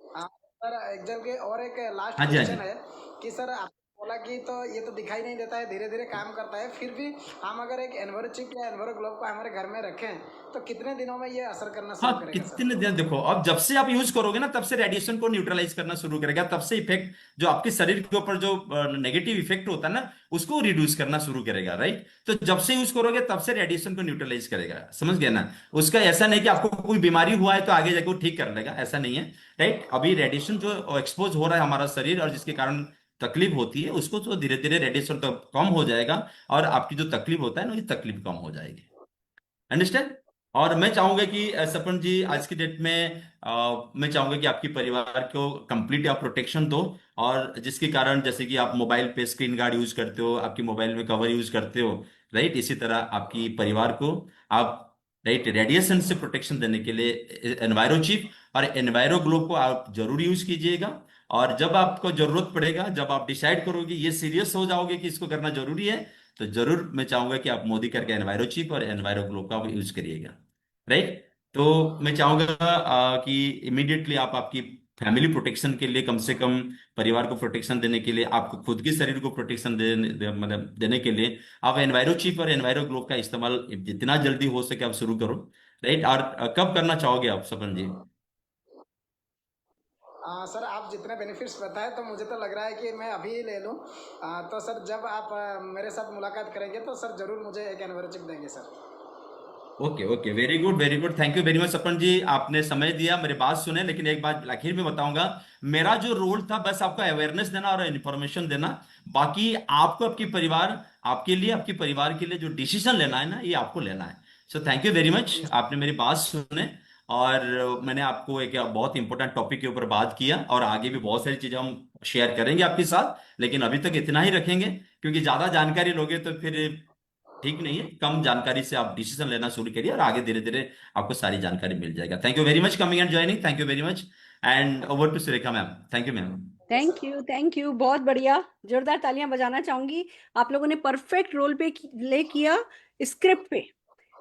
सर एग्जैक्टली, और एक लास्ट हाँ जी, हाँ जी। क्वेश्चन है कि सर आप बोला कि तो ये तो दिखाई नहीं देता है, धीरे धीरे काम करता है, फिर भी हम अगर एक एनवायरो चिप या एनवायरो ग्लोब को हमारे घर में रखें तो कितने दिनों में ये असर करना हाँ, शुरू करेगा सर? कितने दिन, देखो अब जब से आप यूज करोगे ना, तब से रेडिएशन को न्यूट्रलाइज करना शुरू करेगा, तब से इफेक्ट जो आपके शरीर के ऊपर जो नेगेटिव इफेक्ट होता है ना, उसको रिड्यूस करना शुरू करेगा, राइट। तो जब से यूज करोगे तब से रेडिएशन को न्यूट्रलाइज करेगा, समझ गया ना। उसका ऐसा नहीं कि आपको कोई बीमारी हुआ है तो आगे जाके वो ठीक कर लेगा, ऐसा नहीं है, राइट। अभी रेडिएशन जो एक्सपोज हो रहा है हमारा शरीर, और जिसके कारण तकलीफ होती है, उसको तो धीरे धीरे रेडिएशन तो कम हो जाएगा, और आपकी जो तकलीफ होता है ना, ये तकलीफ कम हो जाएगी। अंडरस्टैंड। और मैं चाहूंगा कि सपन जी, आज की डेट में मैं चाहूंगा कि आपके परिवार को कंप्लीट आप प्रोटेक्शन दो, और जिसके कारण, जैसे कि आप मोबाइल पे स्क्रीन गार्ड यूज करते हो, आपकी मोबाइल में कवर यूज करते हो, राइट, इसी तरह आपकी परिवार को आप, राइट, रेडिएशन से प्रोटेक्शन देने के लिए एनवायरो चिप और एनवायरो ग्लोब को आप जरूर यूज कीजिएगा। और जब आपको जरूरत पड़ेगा, जब आप डिसाइड करोगे, ये सीरियस हो जाओगे कि इसको करना जरूरी है, तो जरूर मैं चाहूंगा कि आप मोदी करके एनवायरो चिप और एनवायरो ग्लोब का यूज करिएगा, राइट। तो मैं चाहूंगा कि इमीडिएटली आप आपकी फैमिली प्रोटेक्शन के लिए, कम से कम परिवार को प्रोटेक्शन देने के लिए, आपको खुद के शरीर को प्रोटेक्शन मतलब देने के लिए, आप एनवायरो चिप और एनवायरो ग्लोब का इस्तेमाल जितना जल्दी हो सके आप शुरू करो, राइट। और कब करना चाहोगे आप सपन जी? सर आप जितने बेनिफिट्स बताए तो मुझे तो लग रहा है कि मैं अभी ही ले लूँ। तो सर जब आप मेरे साथ मुलाकात करेंगे तो सर जरूर मुझे एक एनवायरो चिप देंगे sir. Okay okay, very good very good, thank you very much Sapan ji, आपने समय दिया, मेरी बात सुने। लेकिन एक बात आखिर में बताऊंगा, मेरा जो रोल था बस आपको अवेयरनेस देना और इन्फॉर्मेशन देना। बाकी आपको आपके परिवार, आपके लिए, आपके परिवार के लिए जो डिसीजन लेना है ना, ये आपको लेना है। So thank you very much, आपने मेरी बात सुने और मैंने आपको एक बहुत इंपॉर्टेंट टॉपिक के ऊपर बात किया और आगे भी बहुत सारी चीजें हम शेयर करेंगे आपके साथ, लेकिन अभी तक इतना ही रखेंगे क्योंकि ज्यादा जानकारी लोगे तो फिर ठीक नहीं है। कम जानकारी से आप डिसीजन लेना शुरू करिए और आगे धीरे धीरे आपको सारी जानकारी मिल जाएगा। Thank you very much coming and joining, thank you very much and over to Surekha ma'am. Thank you ma'am. Thank you, बहुत बढ़िया, जोरदार तालियां बजाना चाहूंगी। आप लोगों ने परफेक्ट रोल पे ले किया स्क्रिप्ट पे,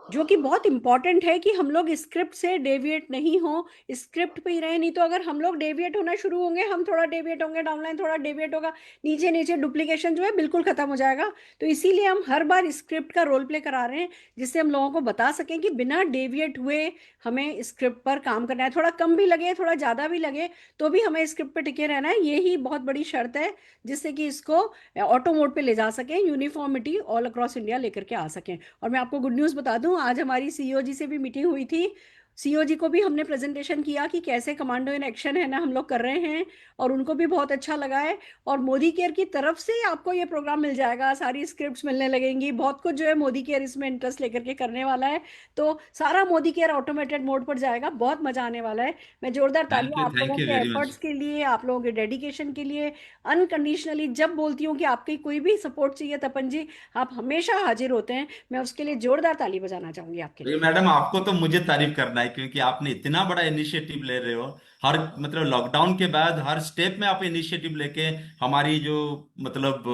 जो कि बहुत इंपॉर्टेंट है कि हम लोग स्क्रिप्ट से डेविएट नहीं हो, स्क्रिप्ट पे ही रहे। नहीं तो अगर हम लोग डेविएट होना शुरू होंगे, हम थोड़ा डेविएट होंगे, डाउनलाइन थोड़ा डेविएट होगा, नीचे नीचे डुप्लीकेशन जो है बिल्कुल खत्म हो जाएगा। तो इसीलिए हम हर बार स्क्रिप्ट का रोल प्ले करा रहे हैं, जिससे हम लोगों को बता सकें कि बिना डेविएट हुए हमें स्क्रिप्ट पर काम करना है। थोड़ा कम भी लगे, थोड़ा ज्यादा भी लगे, तो भी हमें स्क्रिप्ट पे टिके रहना है। ये ही बहुत बड़ी शर्त है जिससे कि इसको ऑटो मोड पे ले जा सकें, यूनिफॉर्मिटी ऑल अक्रॉस इंडिया लेकर के आ सकें। और मैं आपको गुड न्यूज़ बता दूं, आज हमारी सीईओ जी से भी मीटिंग हुई थी। सीईओ जी को भी हमने प्रेजेंटेशन किया कि कैसे कमांडो इन एक्शन है ना हम लोग कर रहे हैं, और उनको भी बहुत अच्छा लगा है। और मोदी केयर की तरफ से आपको ये प्रोग्राम मिल जाएगा, सारी स्क्रिप्ट्स मिलने लगेंगी, बहुत कुछ जो है मोदी केयर इसमें इंटरेस्ट लेकर के करने वाला है। तो सारा मोदी केयर ऑटोमेटेड मोड पर जाएगा, बहुत मजा आने वाला है। मैं जोरदार तालियां आप लोगों थैंक यू के वेरी मच। एफर्ट्स के लिए, आप लोगों के डेडिकेशन के लिए, अनकंडीशनली जब बोलती हूँ कि आपकी कोई भी सपोर्ट चाहिए तपन जी, आप हमेशा हाजिर होते हैं। मैं उसके लिए जोरदार ताली बजाना चाहूंगी आपके लिए। मैडम आपको तो मुझे तारीफ करना है क्योंकि आपने इतना बड़ा इनिशिएटिव ले रहे हो। हर मतलब लॉकडाउन के बाद हर स्टेप में आप इनिशिएटिव लेके हमारी जो मतलब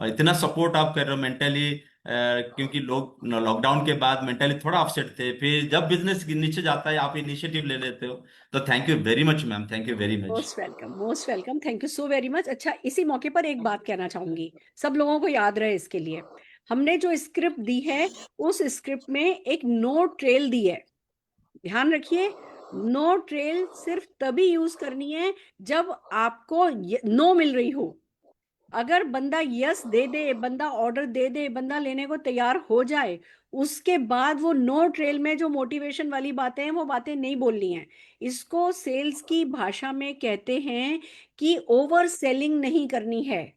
इतना सपोर्ट आप कर रहे हो मेंटली, क्योंकि लोग लॉकडाउन के बाद मेंटली थोड़ा अपसेट थे, फिर जब बिजनेस नीचे जाता है आप इनिशिएटिव ले लेते हो। तो thank you very much ma'am, thank you very much. Most welcome, most welcome, thank you so very much. अच्छा, इसी मौके पर एक बात कहना चाहूंगी, सब लोगों को याद रहे इसके लिए, हमने जो स्क्रिप्ट दी है उस स्क्रिप्ट में एक नो ट्रेल दी है। ध्यान रखिए, नो ट्रेल सिर्फ तभी यूज करनी है जब आपको नो मिल रही हो। अगर बंदा यस दे दे, बंदा ऑर्डर दे दे, बंदा लेने को तैयार हो जाए, उसके बाद वो नो ट्रेल में जो मोटिवेशन वाली बातें हैं वो बातें नहीं बोलनी है। इसको सेल्स की भाषा में कहते हैं कि ओवर सेलिंग नहीं करनी है।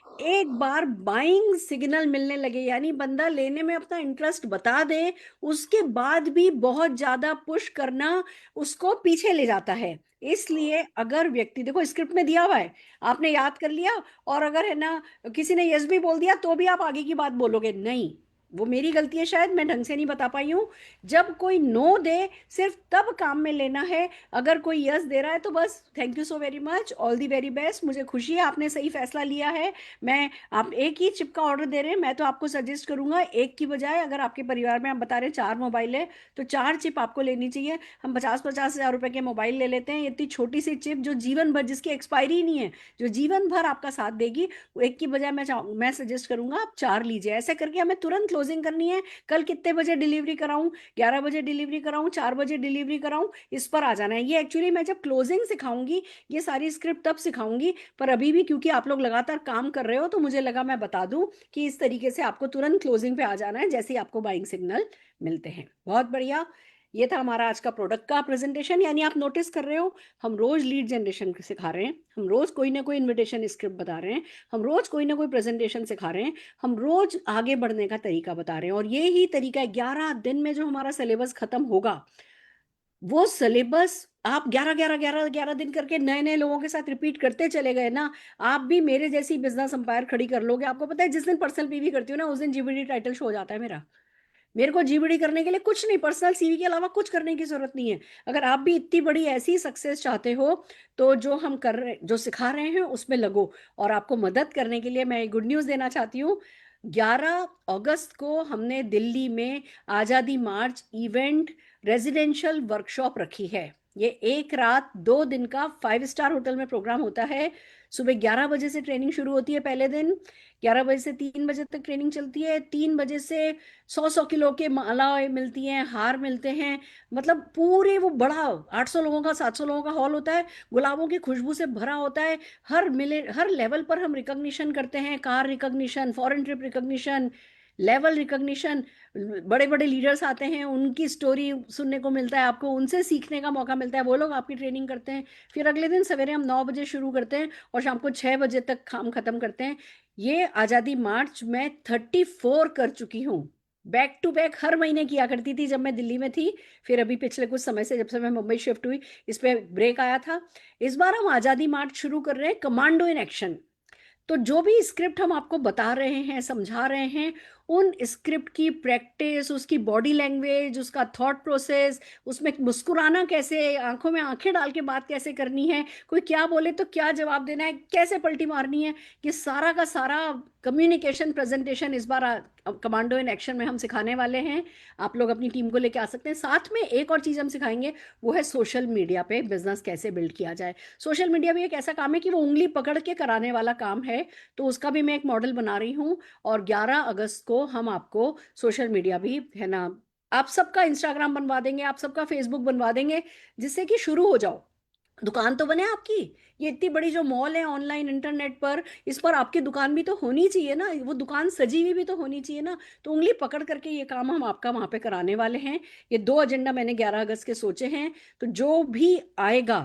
एक बार बाइंग सिग्नल मिलने लगे, यानी बंदा लेने में अपना इंटरेस्ट बता दे, उसके बाद भी बहुत ज्यादा पुश करना उसको पीछे ले जाता है। इसलिए अगर व्यक्ति, देखो स्क्रिप्ट में दिया हुआ है, आपने याद कर लिया, और अगर है ना किसी ने यस भी बोल दिया तो भी आप आगे की बात बोलोगे नहीं, वो मेरी गलती है, शायद मैं ढंग से नहीं बता पाई हूँ। जब कोई नो दे सिर्फ तब काम में लेना है, अगर कोई यस दे रहा है तो बस thank you so very much, all the very best, मुझे खुशी है आपने सही फैसला लिया है। मैं, आप एक ही चिप का ऑर्डर दे रहे हैं, मैं तो आपको सजेस्ट करूंगा एक की बजाय, अगर आपके परिवार में आप बता रहे हैं 4 मोबाइल है तो 4 चिप आपको लेनी चाहिए। हम 50-50 हजार रुपए के मोबाइल ले लेते हैं, इतनी छोटी सी चिप जो जीवन भर, जिसकी एक्सपायरी ही नहीं है, जो जीवन भर आपका साथ देगी, वो एक की बजाय मैं सजेस्ट करूंगा आप 4 लीजिए। ऐसे करके हमें तुरंत क्लोजिंग करनी है। कल कितने बजे डिलीवरी कराऊं, 11 बजे डिलीवरी कराऊं, 4 बजे डिलीवरी कराऊं, इस पर आ जाना है। ये एक्चुअली मैं जब क्लोजिंग सिखाऊंगी, ये सारी स्क्रिप्ट तब सिखाऊंगी, पर अभी भी क्योंकि आप लोग लगातार काम कर रहे हो तो मुझे लगा मैं बता दूं कि इस तरीके से आपको तुरंत क्लोजिंग पे आ जाना है जैसे ही आपको बाइंग सिग्नल मिलते हैं। बहुत बढ़िया, ये था हमारा आज का प्रोडक्ट का प्रेजेंटेशन। यानी आप नोटिस कर रहे हो, हम रोज लीड जनरेशन सिखा रहे हैं, हम रोज कोई ना कोई इन्विटेशन स्क्रिप्ट बता रहे हैं, हम रोज कोई ना कोई प्रेजेंटेशन सिखा रहे हैं, हम रोज आगे बढ़ने का तरीका बता रहे हैं। और ये ही तरीका 11 दिन में जो हमारा सिलेबस खत्म होगा, वो सिलेबस आप 11 दिन करके नए नए लोगों के साथ रिपीट करते चले गए ना, आप भी मेरे जैसी बिजनेस अंपायर खड़ी कर लोगे। आपको पता है, जिस दिन पर्सनल पीवी करती हूँ ना, उस दिन जीबीडी टाइटल शो हो जाता है मेरा। मेरे को जीबीडी करने के लिए कुछ नहीं, पर्सनल सीवी के अलावा कुछ करने की जरूरत नहीं है। अगर आप भी इतनी बड़ी ऐसी सक्सेस चाहते हो तो जो हम कर रहे, जो सिखा रहे हैं उसमें लगो। और आपको मदद करने के लिए मैं गुड न्यूज देना चाहती हूँ। 11 अगस्त को हमने दिल्ली में आजादी मार्च इवेंट रेजिडेंशियल वर्कशॉप रखी है। ये 1 रात 2 दिन का 5 स्टार होटल में प्रोग्राम होता है। सुबह 11 बजे से ट्रेनिंग शुरू होती है, पहले दिन 11 बजे से 3 बजे तक ट्रेनिंग चलती है। 3 बजे से 100-100 किलो के मालाएं मिलती हैं, हार मिलते हैं, मतलब पूरे वो बड़ा 800 लोगों का 700 लोगों का हॉल होता है, गुलाबों की खुशबू से भरा होता है। हर लेवल पर हम रिकॉग्निशन करते हैं, car recognition, foreign trip recognition, level recognition, बड़े बड़े लीडर्स आते हैं, उनकी स्टोरी सुनने को मिलता है, आपको उनसे सीखने का मौका मिलता है, वो लोग आपकी ट्रेनिंग करते हैं। फिर अगले दिन सवेरे हम 9 बजे शुरू करते हैं और शाम को 6 बजे तक काम खत्म करते हैं। ये आज़ादी मार्च में 34 कर चुकी हूँ, बैक टू बैक हर महीने किया करती थी जब मैं दिल्ली में थी। फिर अभी पिछले कुछ समय से जब से मैं मुंबई शिफ्ट हुई, इस पे ब्रेक आया था। इस बार हम आज़ादी मार्च शुरू कर रहे हैं, कमांडो इन एक्शन। तो जो भी स्क्रिप्ट हम आपको बता रहे हैं, समझा रहे हैं, उन स्क्रिप्ट की प्रैक्टिस, उसकी बॉडी लैंग्वेज, उसका थॉट प्रोसेस, उसमें मुस्कुराना कैसे, आंखों में आंखें डाल के बात कैसे करनी है, कोई क्या बोले तो क्या जवाब देना है, कैसे पलटी मारनी है, ये सारा का सारा कम्युनिकेशन प्रेजेंटेशन इस बार कमांडो इन एक्शन में हम सिखाने वाले हैं। आप लोग अपनी टीम को लेके आ सकते हैं। साथ में एक और चीज़ हम सिखाएंगे, वो है सोशल मीडिया पे बिजनेस कैसे बिल्ड किया जाए। सोशल मीडिया भी एक ऐसा काम है कि वो उंगली पकड़ के कराने वाला काम है, तो उसका भी मैं एक मॉडल बना रही हूँ। और 11 अगस्त को हम आपको सोशल मीडिया भी, है ना, आप सबका इंस्टाग्राम बनवा देंगे, आप सबका फेसबुक बनवा देंगे, जिससे कि शुरू हो जाओ। दुकान तो बने आपकी, ये इतनी बड़ी जो मॉल है ऑनलाइन इंटरनेट पर, इस पर आपकी दुकान भी तो होनी चाहिए ना, वो दुकान सजी हुई भी तो होनी चाहिए ना। तो उंगली पकड़ करके ये काम हम आपका वहां पे कराने वाले हैं। ये 2 एजेंडा मैंने 11 अगस्त के सोचे हैं। तो जो भी आएगा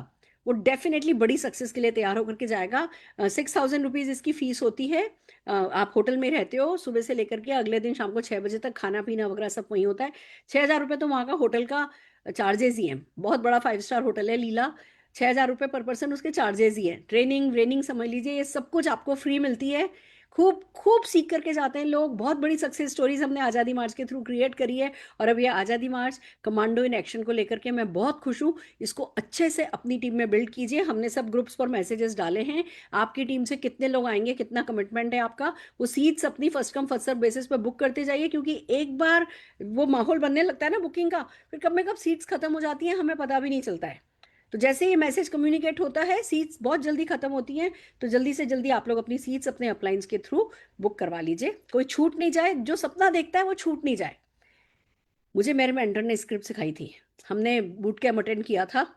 वो डेफिनेटली बड़ी सक्सेस के लिए तैयार होकर के जाएगा। 6,000 रुपीज इसकी फीस होती है। आप होटल में रहते हो, सुबह से लेकर के अगले दिन शाम को 6 बजे तक खाना पीना वगैरह सब वहीं होता है। 6,000 रुपये तो वहाँ का होटल का चार्जेस ही हैं। बहुत बड़ा 5 स्टार होटल है लीला, 6,000 रुपये पर पर्सन उसके चार्जेस ही हैं। ट्रेनिंग व्रेनिंग समझ लीजिए, ये सब कुछ आपको फ्री मिलती है। खूब खूब सीख करके जाते हैं लोग। बहुत बड़ी सक्सेस स्टोरीज हमने आज़ादी मार्च के थ्रू क्रिएट करी है। और अब ये आज़ादी मार्च कमांडो इन एक्शन को लेकर के मैं बहुत खुश हूँ। इसको अच्छे से अपनी टीम में बिल्ड कीजिए। हमने सब ग्रुप्स पर मैसेजेस डाले हैं। आपकी टीम से कितने लोग आएंगे, कितना कमिटमेंट है आपका, वो सीट्स अपनी first come first serve basis पर बुक करते जाइए। क्योंकि एक बार वो माहौल बनने लगता है ना बुकिंग का, फिर कब में कब सीट्स खत्म हो जाती हैं, हमें पता भी नहीं चलता है। तो जैसे ये मैसेज कम्युनिकेट होता है, सीट्स बहुत जल्दी खत्म होती हैं। तो जल्दी से जल्दी आप लोग अपनी सीट्स अपने अपलाइंस के थ्रू बुक करवा लीजिए। कोई छूट नहीं जाए, जो सपना देखता है वो छूट नहीं जाए। मुझे मेरे मेंटर ने स्क्रिप्ट सिखाई थी। हमने बूट कैंप अटेंड किया था,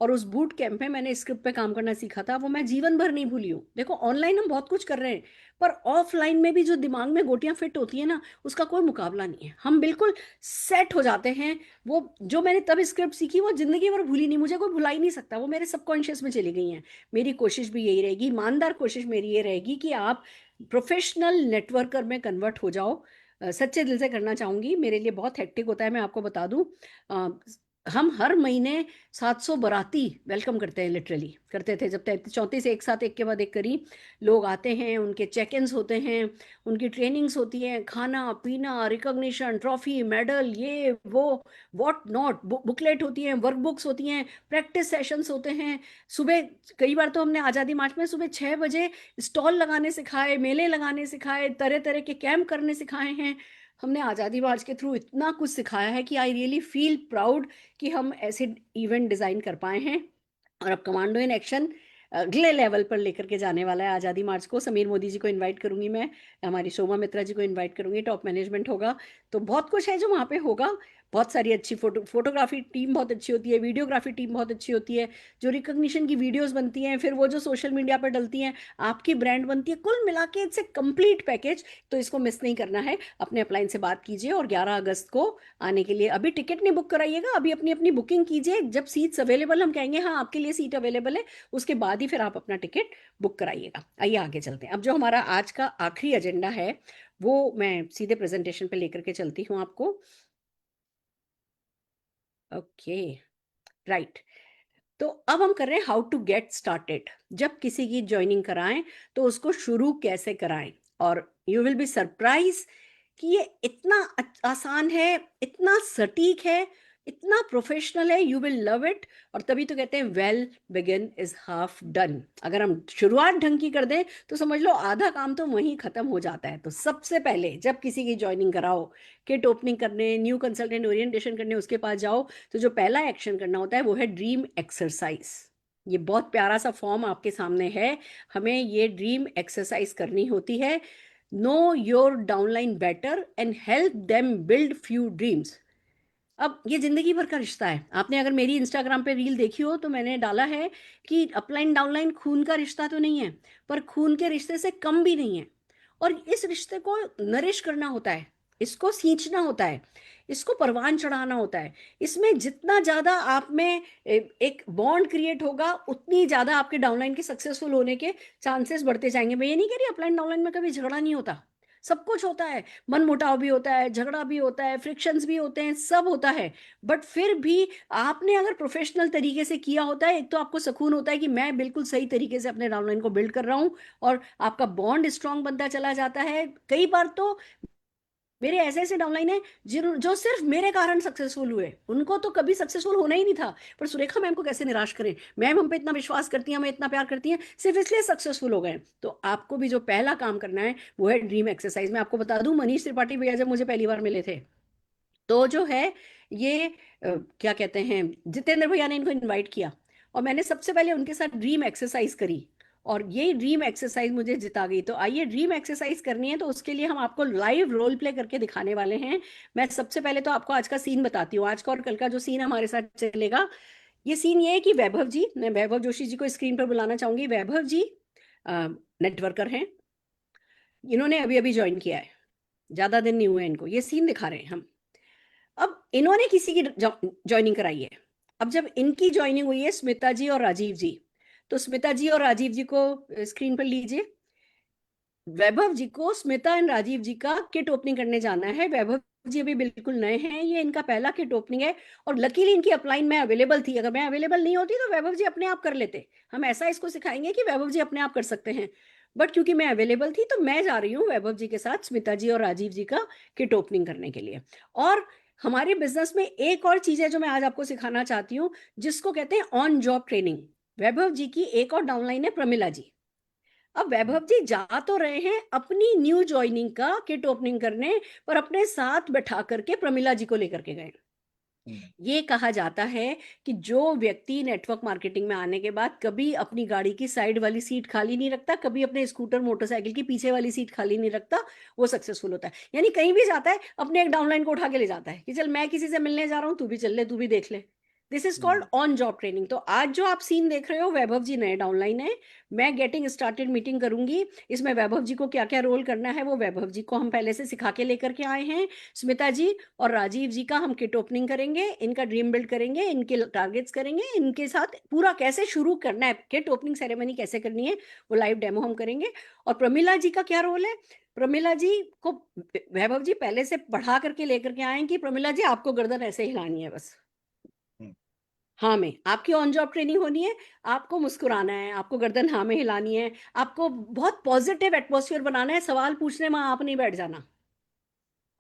और उस बूट कैंप में मैंने स्क्रिप्ट पे काम करना सीखा था। वो मैं जीवन भर नहीं भूली हूँ। देखो ऑनलाइन हम बहुत कुछ कर रहे हैं, पर ऑफलाइन में भी जो दिमाग में गोटियां फिट होती है ना, उसका कोई मुकाबला नहीं है। हम बिल्कुल सेट हो जाते हैं। वो जो मैंने तब स्क्रिप्ट सीखी वो जिंदगी भर भूली नहीं, मुझे कोई भुला ही नहीं सकता। वो मेरे सबकॉन्शियस में चली गई हैं। मेरी कोशिश भी यही रहेगी, ईमानदार कोशिश मेरी ये रहेगी कि आप प्रोफेशनल नेटवर्कर में कन्वर्ट हो जाओ। सच्चे दिल से करना चाहूंगी। मेरे लिए बहुत हेक्टिक होता है, मैं आपको बता दूं। हम हर महीने 700 बाराती वेलकम करते हैं, लिटरली करते थे जब 34 एक साथ एक के बाद एक करी लोग आते हैं। उनके चेक इन्स होते हैं, उनकी ट्रेनिंग्स होती हैं, खाना पीना, रिकॉग्निशन, ट्रॉफी, मेडल, ये वो व्हाट नॉट, बुकलेट होती हैं, वर्क बुक्स होती हैं, प्रैक्टिस सेशंस होते हैं। सुबह कई बार तो हमने आज़ादी मार्च में सुबह 6 बजे स्टॉल लगाने सिखाए, मेले लगाने सिखाए, तरह तरह के कैंप करने सिखाए हैं। हमने आज़ादी मार्च के थ्रू इतना कुछ सिखाया है कि आई रियली फील प्राउड कि हम ऐसे इवेंट डिज़ाइन कर पाए हैं। और अब कमांडो इन एक्शन अगले लेवल पर लेकर के जाने वाला है। आज़ादी मार्च को समीर मोदी जी को इनवाइट करूंगी मैं, हमारी शोभा मित्रा जी को इनवाइट करूंगी, टॉप मैनेजमेंट होगा। तो बहुत कुछ है जो वहाँ पे होगा। बहुत सारी अच्छी फोटोग्राफी टीम बहुत अच्छी होती है, वीडियोग्राफी टीम बहुत अच्छी होती है, जो रिकॉग्निशन की वीडियोस बनती हैं, फिर वो जो सोशल मीडिया पर डलती हैं, आपकी ब्रांड बनती है, कुल मिला के इट्स ए कंप्लीट पैकेज। तो इसको मिस नहीं करना है। अपने अपलाइन से बात कीजिए और 11 अगस्त को आने के लिए अभी टिकट नहीं बुक कराइएगा, अभी अपनी अपनी बुकिंग कीजिए। जब सीट्स अवेलेबल हम कहेंगे हाँ आपके लिए सीट अवेलेबल है, उसके बाद ही फिर आप अपना टिकट बुक कराइएगा। आइए आगे चलते हैं। अब जो हमारा आज का आखिरी एजेंडा है वो मैं सीधे प्रेजेंटेशन पे लेकर के चलती हूँ आपको। Okay right. तो अब हम कर रहे हैं हाउ टू गेट स्टार्टेड। जब किसी की ज्वाइनिंग कराएं तो उसको शुरू कैसे कराएं। और यू विल बी सरप्राइज कि ये इतना आसान है, इतना सटीक है, इतना प्रोफेशनल है। You will love it. और तभी तो कहते हैं well begin is half done. अगर हम शुरुआत ढंग की कर दें तो समझ लो आधा काम तो वहीं खत्म हो जाता है। तो सबसे पहले जब किसी की ज्वाइनिंग कराओ, किट ओपनिंग करने, न्यू कंसल्टेंट ओरिएंटेशन करने, उसके पास जाओ, तो जो पहला एक्शन करना होता है वो है ड्रीम एक्सरसाइज। ये बहुत प्यारा सा फॉर्म आपके सामने है। हमें ये ड्रीम एक्सरसाइज करनी होती है। Know your downline better and help them build few dreams. अब ये जिंदगी भर का रिश्ता है। आपने अगर मेरी इंस्टाग्राम पे रील देखी हो तो मैंने डाला है कि अपलाइन डाउनलाइन खून का रिश्ता तो नहीं है, पर खून के रिश्ते से कम भी नहीं है। और इस रिश्ते को नरिश करना होता है, इसको सींचना होता है, इसको परवान चढ़ाना होता है। इसमें जितना ज्यादा आप में एक बॉन्ड क्रिएट होगा, उतनी ज्यादा आपके डाउनलाइन के सक्सेसफुल होने के चांसेस बढ़ते जाएंगे। मैं ये नहीं कह रही अपलाइन डाउनलाइन में कभी झगड़ा नहीं होता, सब कुछ होता है, मन मुटाव भी होता है, झगड़ा भी होता है, फ्रिक्शंस भी होते हैं, सब होता है। बट फिर भी आपने अगर प्रोफेशनल तरीके से किया होता है, एक तो आपको सुकून होता है कि मैं बिल्कुल सही तरीके से अपने डाउनलाइन को बिल्ड कर रहा हूँ, और आपका बॉन्ड स्ट्रांग बनता चला जाता है। कई बार तो मेरे ऐसे ऐसे डाउनलाइन है जो सिर्फ मेरे कारण सक्सेसफुल हुए, उनको तो कभी सक्सेसफुल होना ही नहीं था, पर सुरेखा मैम को कैसे निराश करें, मैम हम पे इतना विश्वास करती हैं, हमें इतना प्यार करती हैं, सिर्फ इसलिए सक्सेसफुल हो गए। तो आपको भी जो पहला काम करना है वो है ड्रीम एक्सरसाइज। मैं आपको बता दूं, मनीष त्रिपाठी भैया जब मुझे पहली बार मिले थे, तो जो है ये क्या कहते हैं, जितेंद्र भैया ने इनको इनवाइट किया, और मैंने सबसे पहले उनके साथ ड्रीम एक्सरसाइज करी, और ये ड्रीम एक्सरसाइज मुझे जिता गई। तो आइए ड्रीम एक्सरसाइज करनी है, तो उसके लिए हम आपको लाइव रोल प्ले करके दिखाने वाले हैं। मैं सबसे पहले तो आपको आज का सीन बताती हूँ, आज का और कल का जो सीन हमारे साथ चलेगा। ये सीन ये है कि वैभव जी, मैं वैभव जोशी जी को स्क्रीन पर बुलाना चाहूंगी। वैभव जी नेटवर्कर हैं, इन्होंने अभी अभी ज्वाइन किया है, ज्यादा दिन नहीं हुए इनको। ये सीन दिखा रहे हैं हम। अब इन्होंने किसी की ज्वाइनिंग कराई है। अब जब इनकी ज्वाइनिंग हुई है स्मिता जी और राजीव जी, तो स्मिता जी और राजीव जी को स्क्रीन पर लीजिए। वैभव जी को स्मिता एंड राजीव जी का किट ओपनिंग करने जाना है। वैभव जी अभी बिल्कुल नए हैं, ये इनका पहला किट ओपनिंग है, और लकीली इनकी अपलाइन में अवेलेबल थी। अगर मैं अवेलेबल नहीं होती तो वैभव जी अपने आप कर लेते। हम ऐसा इसको सिखाएंगे कि वैभव जी अपने आप कर सकते हैं, बट क्योंकि मैं अवेलेबल थी तो मैं जा रही हूँ वैभव जी के साथ स्मिता जी और राजीव जी का किट ओपनिंग करने के लिए। और हमारे बिजनेस में एक और चीज है जो मैं आज आपको सिखाना चाहती हूँ, जिसको कहते हैं ऑन जॉब ट्रेनिंग। वैभव जी की एक और डाउनलाइन है प्रमिला जी। अब वैभव जी जा तो रहे हैं अपनी न्यू ज्वाइनिंग का किट ओपनिंग करने, पर अपने साथ बैठा करके प्रमिला जी को लेकर के गए। ये कहा जाता है कि जो व्यक्ति नेटवर्क मार्केटिंग में आने के बाद कभी अपनी गाड़ी की साइड वाली सीट खाली नहीं रखता, कभी अपने स्कूटर मोटरसाइकिल की पीछे वाली सीट खाली नहीं रखता, वो सक्सेसफुल होता है। यानी कहीं भी जाता है अपने एक डाउनलाइन को उठा के ले जाता है कि चल मैं किसी से मिलने जा रहा हूं, तू भी चल ले, तू भी देख ले। This is called on job training. तो आज जो आप सीन देख रहे हो, वैभव जी नए डाउनलाइन है, मैं गेटिंग स्टार्टेड मीटिंग करूंगी। इसमें वैभव जी को क्या क्या रोल करना है वो वैभव जी को हम पहले से सिखा के लेकर के आए हैं। स्मिता जी और राजीव जी का हम किट ओपनिंग करेंगे, इनका ड्रीम बिल्ड करेंगे, इनके टारगेट्स करेंगे, इनके साथ पूरा कैसे शुरू करना है, किट ओपनिंग सेरेमनी कैसे करनी है वो लाइव डेमो हम करेंगे। और प्रमिला जी का क्या रोल है, प्रमिला जी को वैभव जी पहले से पढ़ा करके लेकर के आए कि प्रमिला जी आपको गर्दन ऐसे हिलानी है बस, हाँ में आपकी ऑन जॉब ट्रेनिंग होनी है, आपको मुस्कुराना है, आपको गर्दन हाँ में हिलानी है, आपको बहुत पॉजिटिव एटमॉस्फेयर बनाना है, सवाल पूछने में आप नहीं बैठ जाना,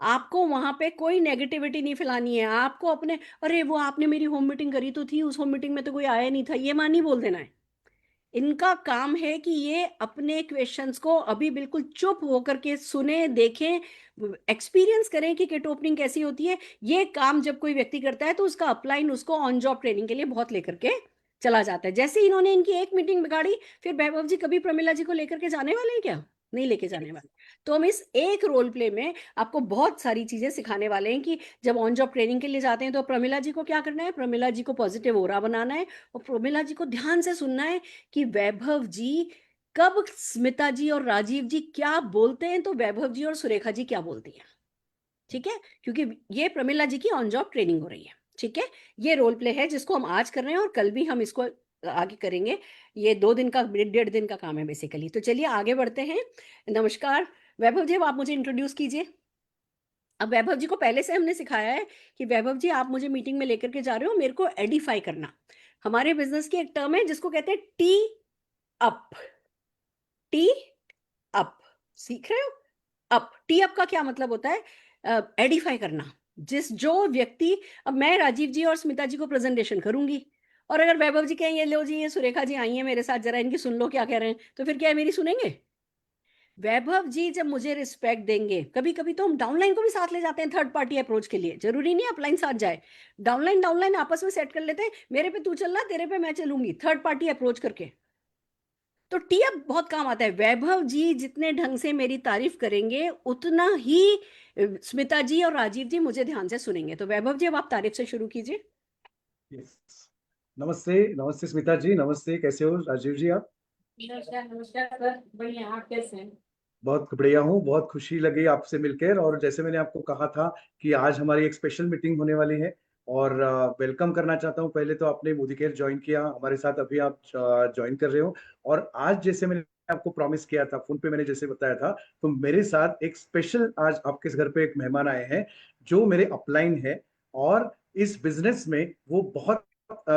आपको वहां पे कोई नेगेटिविटी नहीं फैलानी है, आपको अपने अरे वो आपने मेरी होम मीटिंग करी तो थी, उस होम मीटिंग में तो कोई आया नहीं था, ये मां नहीं बोल देना है। इनका काम है कि ये अपने क्वेश्चंस को अभी बिल्कुल चुप होकर के सुने, देखें, एक्सपीरियंस करें कि किट ओपनिंग कैसी होती है। ये काम जब कोई व्यक्ति करता है तो उसका अपलाइन उसको ऑन जॉब ट्रेनिंग के लिए बहुत लेकर के चला जाता है। जैसे इन्होंने इनकी एक मीटिंग बिगाड़ी, फिर वैभव जी कभी प्रमिला जी को लेकर के जाने वाले हैं क्या? नहीं लेके जाने वाले। तो हम इस एक रोल प्ले में आपको बहुत सारी चीजें सिखाने वाले हैं कि जब ऑन जॉब ट्रेनिंग के लिए जाते हैं तो प्रमिला जी को क्या करना है, प्रमिला जी को पॉजिटिव ओरा बनाना है, और प्रमिला जी को ध्यान से सुनना है कि वैभव जी कब स्मिता जी और राजीव जी क्या बोलते हैं तो वैभव जी और सुरेखा जी क्या बोलती हैं। ठीक है, क्योंकि ये प्रमिला जी की ऑन जॉब ट्रेनिंग हो रही है। ठीक है, ये रोल प्ले है जिसको हम आज कर रहे हैं और कल भी हम इसको आगे करेंगे। ये 2 दिन का 1.5 दिन का काम है बेसिकली। तो चलिए आगे बढ़ते हैं। नमस्कार वैभव जी, अब आप मुझे इंट्रोड्यूस कीजिए। अब वैभव जी को पहले से हमने सिखाया है कि वैभव जी आप मुझे मीटिंग में लेकर के जा रहे हो, मेरे को एडिफाई करना। हमारे बिजनेस की एक टर्म है जिसको कहते हैं टी अप। टी अप सीख रहे हो? अप, टी अप का क्या मतलब होता है? एडिफाई करना। जो व्यक्ति, अब मैं राजीव जी और स्मिता जी को प्रेजेंटेशन करूंगी, और अगर वैभव जी कहें ये लो जी ये सुरेखा जी आई हैं मेरे साथ, जरा इनकी सुन लो क्या कह रहे हैं, तो फिर क्या है, मेरी सुनेंगे? वैभव जी जब मुझे रिस्पेक्ट देंगे, कभी कभी तो हम डाउनलाइन को भी साथ ले जाते हैं थर्ड पार्टी अप्रोच के लिए, जरूरी नहीं अपलाइन साथ जाए, डाउनलाइन आपस में सेट कर लेते हैं, मेरे पे तू चल रहा, तेरे पे मैं चलूंगी, थर्ड पार्टी अप्रोच करके। तो टी अप बहुत काम आता है। वैभव जी जितने ढंग से मेरी तारीफ करेंगे उतना ही स्मिता जी और राजीव जी मुझे ध्यान से सुनेंगे। तो वैभव जी अब आप तारीफ से शुरू कीजिए। नमस्ते, नमस्ते स्मिता जी, नमस्ते, कैसे हो राजीव जी आप? नमस्कार सर, बढ़िया, आप कैसे हैं? बहुत बढ़िया हूँ, बहुत खुशी लगी आपसे मिलकर। और जैसे मैंने आपको कहा था कि आज हमारी एक स्पेशल मीटिंग होने वाली है, और वेलकम करना चाहता हूँ। पहले तो आपने मोदी केयर ज्वाइन किया हमारे साथ, अभी आप ज्वाइन कर रहे हो। और आज जैसे मैंने आपको प्रॉमिस किया था, फोन पे मैंने जैसे बताया था, तो मेरे साथ एक स्पेशल आज आपके घर पे एक मेहमान आए हैं जो मेरे अपलाइन है, और इस बिजनेस में वो बहुत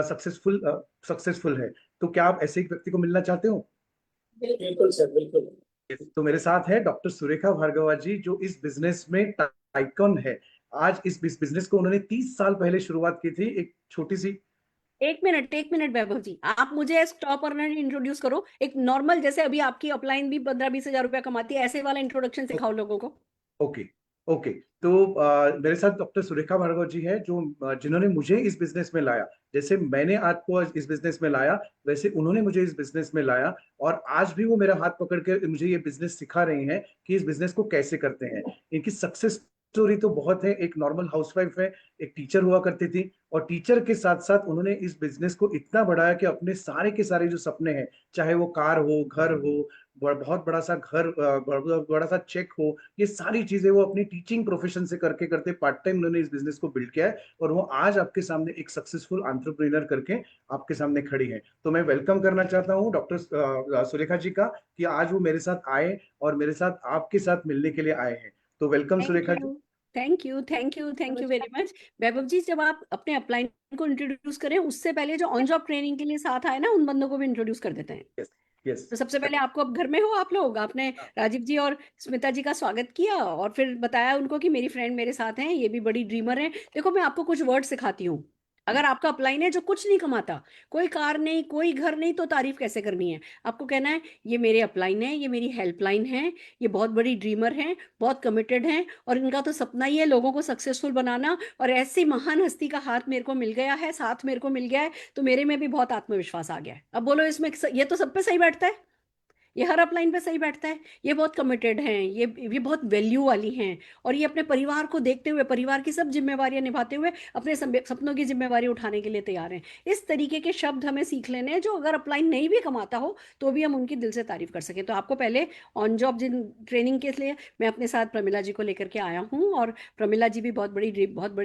सक्सेसफुल है। तो क्या आप ऐसे एक व्यक्ति को मिलना चाहते हो? बिल्कुल सर, बिल्कुल। तो मेरे साथ है डॉक्टर सुरेखा भार्गवा जी, जो इस बिजनेस में टाइकन है। आज इस बिजनेस को उन्होंने 30 साल पहले शुरुआत की थी, एक छोटी सी। एक मिनट वैभव जी, आप मुझे एज टॉप अर्नर इंट्रोड्यूस करो, एक नॉर्मल, जैसे अभी आपकी अपलाइन भी 15-20 हजार रुपया कमाती है, ऐसे वाला इंट्रोडक्शन सिखाओ लोगों को। Okay okay. तो मेरे साथ डॉक्टर सुरेखा भार्गव जी है, जो जिन्होंने मुझे इस बिजनेस में लाया। जैसे मैंने आपको इस बिजनेस में लाया, वैसे उन्होंने मुझे इस बिजनेस में लाया, और आज भी वो मेरा हाथ पकड़ के मुझे ये बिजनेस सिखा रही हैं कि इस बिजनेस को कैसे करते हैं। इनकी सक्सेस स्टोरी तो बहुत है। एक नॉर्मल हाउसवाइफ है, एक टीचर हुआ करती थी, और टीचर के साथ साथ उन्होंने इस बिजनेस को इतना बढ़ाया कि अपने सारे के सारे जो सपने हैं, चाहे वो कार हो, घर हो, बहुत बड़ा सा घर, बड़ा सा चेक हो, ये सारी चीजें वो अपनी टीचिंग प्रोफेशन से करके करते पार्ट टाइम उन्होंने इस बिजनेस को बिल्ड किया है, और वो आज आपके सामने एक सक्सेसफुल एंटरप्रेन्योर करके आपके सामने खड़ी है। तो मैं वेलकम करना चाहता हूँ डॉक्टर सुरेखा जी का, कि आज वो मेरे साथ आए और मेरे साथ आपके साथ मिलने के लिए आए हैं। तो welcome Surekha ji. Thank you very much. Vaibhav ji, जब आप अपने अपलाइन को इंट्रोड्यूस करें, उससे पहले जो ऑन जॉब ट्रेनिंग के लिए साथ आए ना, उन बंदों को भी इंट्रोड्यूस कर देते हैं। Yes yes. तो सबसे पहले आपको, अब घर में हो आप लोग, आपने राजीव जी और स्मिता जी का स्वागत किया और फिर बताया उनको कि मेरी फ्रेंड मेरे साथ हैं, ये भी बड़ी ड्रीमर है। देखो, मैं आपको कुछ वर्ड सिखाती हूँ। अगर आपका अपलाइन है जो कुछ नहीं कमाता, कोई कार नहीं, कोई घर नहीं, तो तारीफ कैसे करनी है? आपको कहना है, ये मेरे अपलाइन है, ये मेरी हेल्पलाइन है, ये बहुत बड़ी ड्रीमर है, बहुत कमिटेड है, और इनका तो सपना ही है लोगों को सक्सेसफुल बनाना, और ऐसी महान हस्ती का हाथ मेरे को मिल गया है, साथ मेरे को मिल गया है, तो मेरे में भी बहुत आत्मविश्वास आ गया है। अब बोलो, इसमें ये तो सब पे सही बैठता है, ये हर अपलाइन पे सही बैठता है। ये बहुत कमिटेड हैं, ये बहुत वैल्यू वाली हैं, और ये अपने परिवार को देखते हुए, परिवार की सब जिम्मेवारियां निभाते हुए अपने सपनों की जिम्मेवारी उठाने के लिए तैयार हैं। इस तरीके के शब्द हमें सीख लेने हैं, जो अगर अपलाइन नहीं भी कमाता हो तो भी हम उनकी दिल से तारीफ कर सकें। तो आपको पहले ऑन जॉब ट्रेनिंग के लिए मैं अपने साथ प्रमिला जी को लेकर के आया हूँ, और प्रमिला जी भी बहुत बड़ी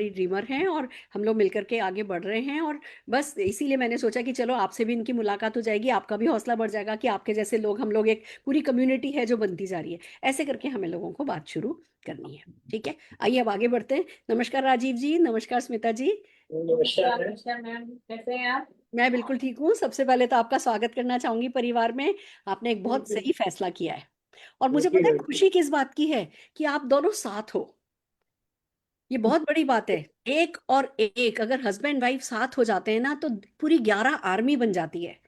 ड्रीमर हैं, और हम लोग मिलकर के आगे बढ़ रहे हैं। और बस इसीलिए मैंने सोचा कि चलो आपसे भी इनकी मुलाकात हो जाएगी, आपका भी हौसला बढ़ जाएगा कि आपके जैसे लोग, हम लोग एक पूरी कम्युनिटी है जो बनती जा रही है। ऐसे करके हमें लोगों को बात शुरू करनी है, ठीक है? आइए अब आगे बढ़ते हैं। नमस्कार राजीव जी, नमस्कार स्मिता जी। नमस्कार मैम, कैसे हैं आप? मैं बिल्कुल ठीक हूँ। सबसे पहले तो आपका स्वागत करना चाहूंगी परिवार में। आपने एक बहुत सही फैसला किया है, और मुझे पता है खुशी किस बात की है, कि आप दोनों साथ हो। ये बहुत बड़ी बात है। एक और एक अगर हस्बैंड वाइफ साथ हो जाते हैं ना, तो पूरी 11 आर्मी बन जाती है,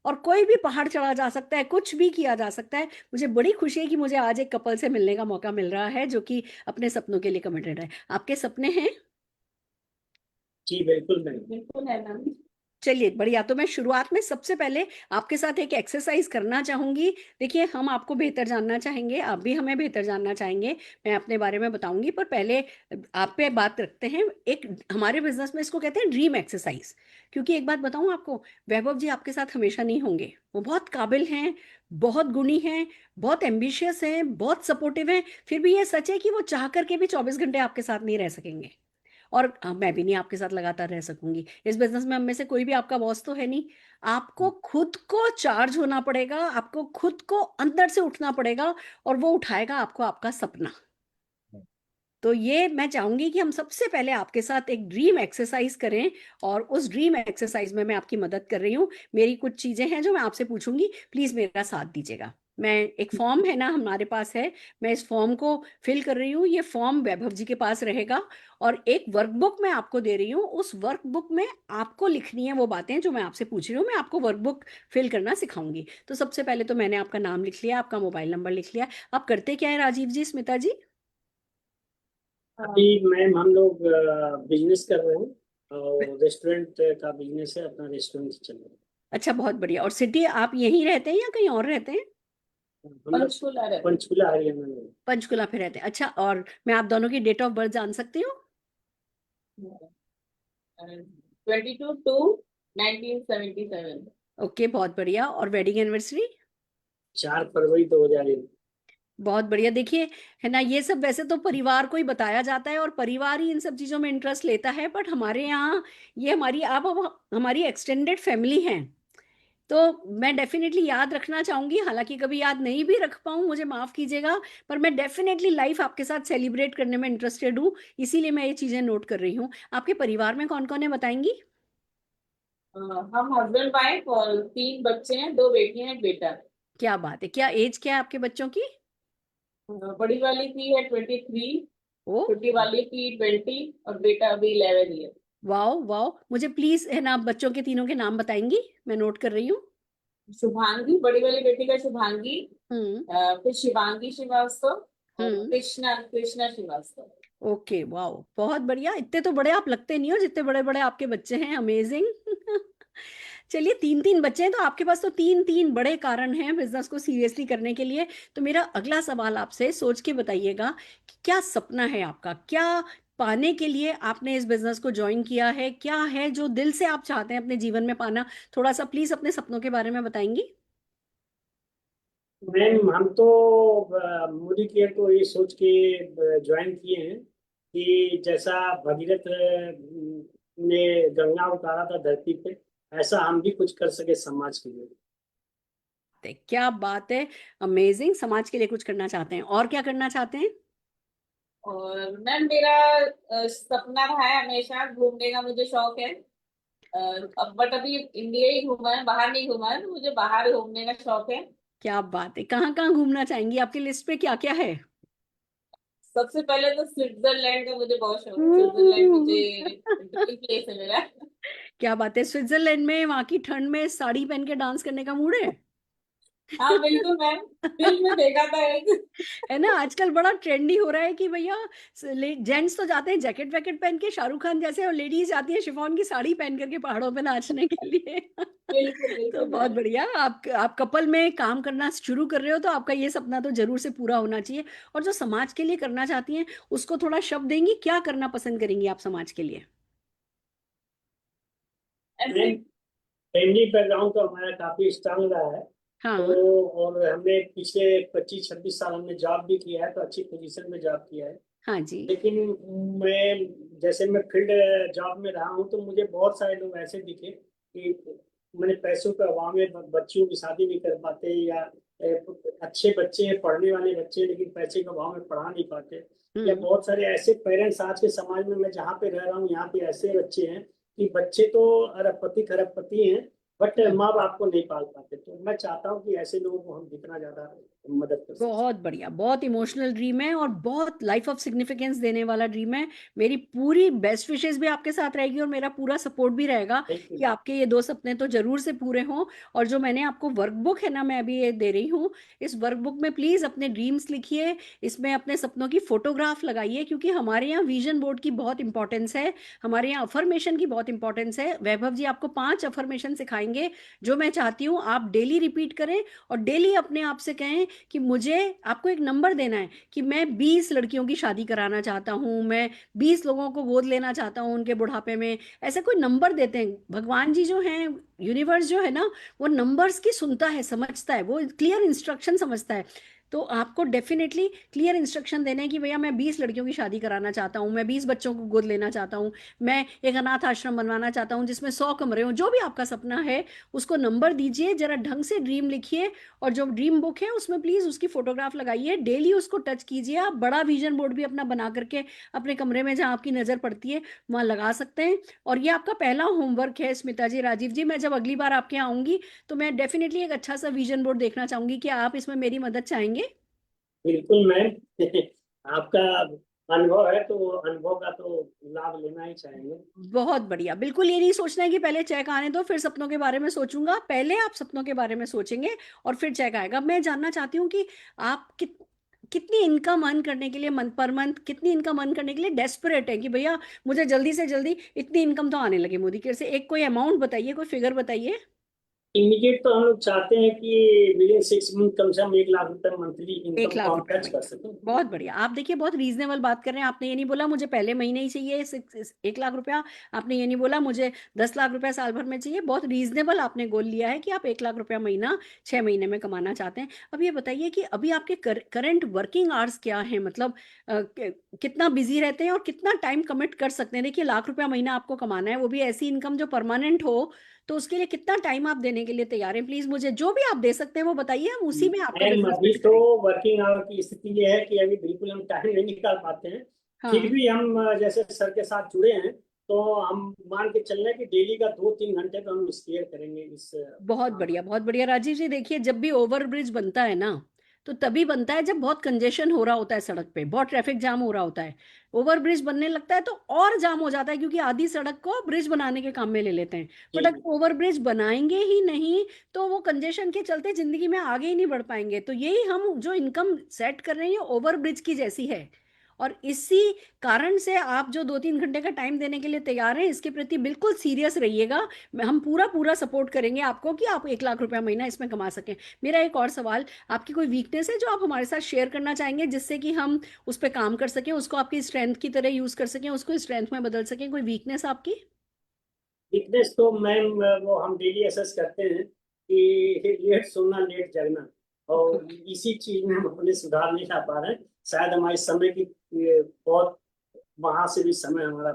और कोई भी पहाड़ चढ़ा जा सकता है, कुछ भी किया जा सकता है। मुझे बड़ी खुशी है कि मुझे आज एक कपल से मिलने का मौका मिल रहा है जो कि अपने सपनों के लिए कमिटेड है। आपके सपने हैं? जी बिल्कुल मैम। बिल्कुल है मैम। चलिए बढ़िया। तो मैं शुरुआत में सबसे पहले आपके साथ एक एक्सरसाइज करना चाहूंगी। देखिए, हम आपको बेहतर जानना चाहेंगे, आप भी हमें बेहतर जानना चाहेंगे। मैं अपने बारे में बताऊंगी, पर पहले आप पे बात रखते हैं। एक हमारे बिजनेस में इसको कहते हैं ड्रीम एक्सरसाइज। क्योंकि एक बात बताऊं आपको, वैभव जी आपके साथ हमेशा नहीं होंगे। वो बहुत काबिल हैं, बहुत गुणी हैं, बहुत एम्बिशियस हैं, बहुत सपोर्टिव हैं। फिर भी ये सच है कि वो चाह करके भी 24 घंटे आपके साथ नहीं रह सकेंगे, और मैं भी नहीं आपके साथ लगातार रह सकूंगी। इस बिजनेस में हम में से कोई भी आपका बॉस तो है नहीं। आपको खुद को चार्ज होना पड़ेगा, आपको खुद को अंदर से उठना पड़ेगा, और वो उठाएगा आपको आपका सपना। तो ये मैं चाहूंगी कि हम सबसे पहले आपके साथ एक ड्रीम एक्सरसाइज करें, और उस ड्रीम एक्सरसाइज में मैं आपकी मदद कर रही हूँ। मेरी कुछ चीजें हैं जो मैं आपसे पूछूंगी, प्लीज मेरा साथ दीजिएगा। मैं, एक फॉर्म है ना हमारे पास है, मैं इस फॉर्म को फिल कर रही हूँ। ये फॉर्म वैभव जी के पास रहेगा, और एक वर्कबुक मैं आपको दे रही हूँ। उस वर्कबुक में आपको लिखनी है वो बातें जो मैं आपसे पूछ रही हूँ। मैं आपको वर्कबुक फिल करना सिखाऊंगी। तो सबसे पहले तो मैंने आपका नाम लिख लिया, आपका मोबाइल नंबर लिख लिया। आप करते क्या है राजीव जी, स्मिता जी? अभी मैम हम लोग बिजनेस कर रहे हैं, और रेस्टोरेंट का बिजनेस है, अपना रेस्टोरेंट चल रहा है। अच्छा, बहुत बढ़िया। और सिटी आप यहीं रहते हैं या कहीं और रहते हैं? हम लोग पंचकुला हरियाणा में। पंचकुला पे रहते हैं, अच्छा। और मैं आप दोनों की डेट ऑफ बर्थ जान सकती हूँ? 22/2/1977। ओके, बहुत बढ़िया। और वेडिंग एनिवर्सरी? 4 फरवरी 2001। बहुत बढ़िया। देखिए, है ना, ये सब वैसे तो परिवार को ही बताया जाता है और परिवार ही इन सब चीजों में इंटरेस्ट लेता है, बट हमारे यहाँ ये हमारी आप अब हमारी एक्सटेंडेड फैमिली हैं, तो मैं डेफिनेटली याद रखना चाहूंगी। हालांकि कभी याद नहीं भी रख पाऊं, मुझे माफ कीजिएगा, पर मैं डेफिनेटली लाइफ आपके साथ सेलिब्रेट करने में इंटरेस्टेड हूँ, इसीलिए मैं ये चीजें नोट कर रही हूँ। आपके परिवार में कौन कौन है, बताएंगी? हम हस्बैंड वाइफ और 3 बच्चे हैं, 2 बेटियां एक बेटा। क्या बात है, क्या एज क्या है आपके बच्चों की? बड़ी वाली की है 23, ओ, छोटी वाली की 20 और बेटा अभी 11 ईयर। वाओ वाओ, मुझे प्लीज, है ना, आप बच्चों के तीनों के नाम बताएंगी? मैं नोट कर रही हूँ। शुभांगी, बड़ी वाली बेटी का शुभांगी, हम्म। फिर शिवांगी श्रीवास्तव और हम्म। कृष्णा कृष्णा श्रीवास्तव। ओके, वाओ, बहुत बढ़िया। इतने तो बड़े आप लगते नहीं हो जितने बड़े बड़े आपके बच्चे हैं, अमेजिंग। चलिए, 3 3 बच्चे हैं तो आपके पास तो 3 3 बड़े कारण हैं बिजनेस को सीरियसली करने के लिए। तो मेरा अगला सवाल आपसे, सोच के बताइएगा कि क्या सपना है आपका, क्या पाने के लिए आपने इस बिजनेस को ज्वाइन किया है, क्या है जो दिल से आप चाहते हैं अपने जीवन में पाना? थोड़ा सा प्लीज अपने सपनों के बारे में बताएंगी। मैम, हम तो मोदी केयर को ये सोच के ज्वाइन किए हैं कि जैसा भगीरथ ने गंगा उतारा था धरती पे, ऐसा हम भी कुछ कर सके समाज के लिए। क्या बात है, अमेजिंग। समाज के लिए कुछ करना चाहते हैं, और क्या करना चाहते हैं? और मैम मेरा सपना रहा है हमेशा, घूमने का मुझे शौक है। अब बट अभी इंडिया ही घूमा है, बाहर नहीं घूमा है, तो मुझे बाहर घूमने का शौक है। क्या बात है, कहाँ कहाँ घूमना चाहेंगी? आपकी लिस्ट पे क्या क्या है? सबसे पहले तो स्विट्जरलैंड का मुझे बहुत शौक है। स्विट्जरलैंड मुझे ड्रीम प्लेस है मेरा। क्या बात है, स्विट्जरलैंड में वहां की ठंड में साड़ी पहन के डांस करने का मूड है? हाँ बिल्कुल मैम, फिल्म में देखा था एक। है ना, आजकल बड़ा ट्रेंडी हो रहा है कि भैया जेंट्स तो जाते हैं जैकेट वैकेट पहन के शाहरुख खान जैसे, और लेडीज जाती है शिफॉन की साड़ी पहन करके पहाड़ों पे नाचने के लिए। बिल्कुल तो बिल्कुल बहुत मैम। बढ़िया, आप कपल में काम करना शुरू कर रहे हो तो आपका ये सपना तो जरूर से पूरा होना चाहिए। और जो समाज के लिए करना चाहती हैं उसको थोड़ा शब्द देंगी, क्या करना पसंद करेंगी आप समाज के लिए? ऐसे फैमिली बैकग्राउंड तो हमारा काफी स्ट्रांग रहा है। हाँ। तो और हमने पिछले 25 26 साल हमने जॉब भी किया है, तो अच्छी पोजीशन में जॉब किया है। हाँ जी। लेकिन मैं फील्ड जॉब में रहा हूँ, तो मुझे बहुत सारे लोग ऐसे दिखे कि मैंने पैसों के अभाव में बच्चियों की शादी नहीं कर पाते, या अच्छे बच्चे हैं, पढ़ने वाले बच्चे हैं, लेकिन पैसे के अभाव में पढ़ा नहीं पाते। या बहुत सारे ऐसे पेरेंट्स आज के समाज में, मैं जहाँ पे रह रहा हूँ यहाँ पे ऐसे बच्चे हैं कि बच्चे तो अरबपति खरबपति हैं, बट माँ बाप को नहीं पाल पाते। तो मैं चाहता हूँ कि ऐसे लोगों को हम जितना ज्यादा मदद कर सकें। बहुत बढ़िया, बहुत इमोशनल ड्रीम है और बहुत लाइफ ऑफ सिग्निफिकेंस देने वाला ड्रीम है। मेरी पूरी बेस्ट विशेस भी आपके साथ रहेगी और मेरा पूरा सपोर्ट भी रहेगा थैंक कि यू। आपके ये 2 सपने तो जरूर से पूरे हों। और जो मैंने आपको वर्कबुक है ना, मैं अभी ये दे रही हूँ, इस वर्कबुक में प्लीज अपने ड्रीम्स लिखिए, इसमें अपने सपनों की फोटोग्राफ लगाइए, क्योंकि हमारे यहाँ विजन बोर्ड की बहुत इंपॉर्टेंस है, हमारे यहाँ अफर्मेशन की बहुत इंपॉर्टेंस है। वैभव जी आपको 5 अफर्मेशन सिखाएंगे जो मैं चाहती हूँ आप डेली रिपीट करें, और डेली अपने आप से कहें कि मुझे आपको एक नंबर देना है कि मैं 20 लड़कियों की शादी कराना चाहता हूं, मैं 20 लोगों को गोद लेना चाहता हूं उनके बुढ़ापे में। ऐसे कोई नंबर देते हैं, भगवान जी जो हैं, यूनिवर्स जो है ना, वो नंबर्स की सुनता है, समझता है, वो क्लियर इंस्ट्रक्शन समझता है। तो आपको डेफिनेटली क्लियर इंस्ट्रक्शन देने हैं कि भैया मैं 20 लड़कियों की शादी कराना चाहता हूँ, मैं 20 बच्चों को गोद लेना चाहता हूँ, मैं एक अनाथ आश्रम बनवाना चाहता हूँ जिसमें 100 कमरे हों। जो भी आपका सपना है उसको नंबर दीजिए, जरा ढंग से ड्रीम लिखिए, और जो ड्रीम बुक है उसमें प्लीज उसकी फोटोग्राफ लगाइए, डेली उसको टच कीजिए। आप बड़ा विजन बोर्ड भी अपना बना करके अपने कमरे में जहां आपकी नजर पड़ती है वहां लगा सकते हैं। और ये आपका पहला होमवर्क है स्मिता जी, राजीव जी, मैं जब अगली बार आपके यहाँ आऊंगी तो मैं डेफिनेटली एक अच्छा सा विजन बोर्ड देखना चाहूंगी। कि आप इसमें मेरी मदद चाहेंगे? बिल्कुल मैम। आपका अनुभव है तो अनुभव का तो लाभ लेना ही चाहेंगे। बहुत बढ़िया, बिल्कुल ये नहीं सोचना है कि पहले चेक आने दो फिर सपनों के बारे में सोचूंगा, पहले आप सपनों के बारे में सोचेंगे और फिर चेक आएगा। मैं जानना चाहती हूँ कि आप कितनी इनकम अर्न करने के लिए, मंथ पर मंथ कितनी इनकम अर्न करने के लिए डेस्परेट है कि भैया मुझे जल्दी से जल्दी इतनी इनकम तो आने लगे मोदी केयर से? एक कोई अमाउंट बताइए, कोई फिगर बताइए। इमीडिएट तो हम लोग चाहते हैं कि विद इन 6 मंथ कम से कम 1 लाख रुपए मंथली 1 इनकम लाख को हम रुपए टच कर सकें। बहुत बढ़िया। आप देखिए बहुत रीजनेबल बात कर रहे हैं। आपने ये नहीं बोला मुझे पहले महीने ही चाहिए 1 लाख रुपया। आपने ये नहीं बोला मुझे 10 लाख रुपया साल भर में चाहिए। बहुत रीजनेबल आपने गोल लिया है कि आप 1 लाख रुपया महीना 6 महीने में कमाना चाहते हैं। अब ये बताइए कि अभी आपके करंट वर्किंग आवर्स क्या हैं, मतलब कितना बिजी रहते हैं और कितना टाइम कमिट कर सकते हैं। देखिए 1 लाख रुपया महीना आपको कमाना है, वो भी ऐसी इनकम जो परमानेंट हो, तो उसके लिए कितना टाइम आप देने के लिए तैयार हैं? प्लीज मुझे जो भी आप दे सकते हैं वो बताइए, हम उसी में आपका मैम बिजनेस अभी बिल्ड तो करेंगे। वर्किंग आवर की स्थिति ये है कि अभी बिल्कुल हम टाइम नहीं निकाल पाते हैं। फिर हाँ भी हम जैसे सर के साथ जुड़े हैं, तो हम मान के चल रहे हैं कि डेली का 2-3 घंटे तो हम स्पेयर करेंगे इस बहुत काम बढ़िया में। बहुत बढ़िया। राजीव जी देखिए, जब भी ओवर ब्रिज बनता है ना, तो तभी बनता है जब बहुत कंजेशन हो रहा होता है, सड़क पे बहुत ट्रैफिक जाम हो रहा होता है। ओवर ब्रिज बनने लगता है तो और जाम हो जाता है, क्योंकि आधी सड़क को ब्रिज बनाने के काम में ले लेते हैं। जी बट अगर ओवर ब्रिज बनाएंगे ही नहीं तो वो कंजेशन के चलते जिंदगी में आगे ही नहीं बढ़ पाएंगे। तो यही हम जो इनकम सेट कर रहे हैं ये ओवर ब्रिज की जैसी है। और इसी कारण से आप जो 2-3 घंटे का टाइम देने के लिए तैयार हैं, इसके प्रति बिल्कुल सीरियस रहिएगा। हम पूरा पूरा सपोर्ट करेंगे आपको कि आप 1 लाख रुपया महीना इसमें कमा सकें। मेरा एक और सवाल, आपकी कोई वीकनेस है जो आप हमारे साथ शेयर करना चाहेंगे, जिससे कि हम उस पर काम कर सकें, उसको आपकी स्ट्रेंथ की तरह यूज कर सकें, उसको स्ट्रेंथ में बदल सकें? कोई वीकनेस आपकी? वीकनेस तो मैम वो हम डेली असेस करते हैं कि लेट सोना लेट जगना, और इसी चीज में हम अपने सुधार नहीं ला पा रहे हैं। शायद हमारे समय की बहुत वहां से भी समय हमारा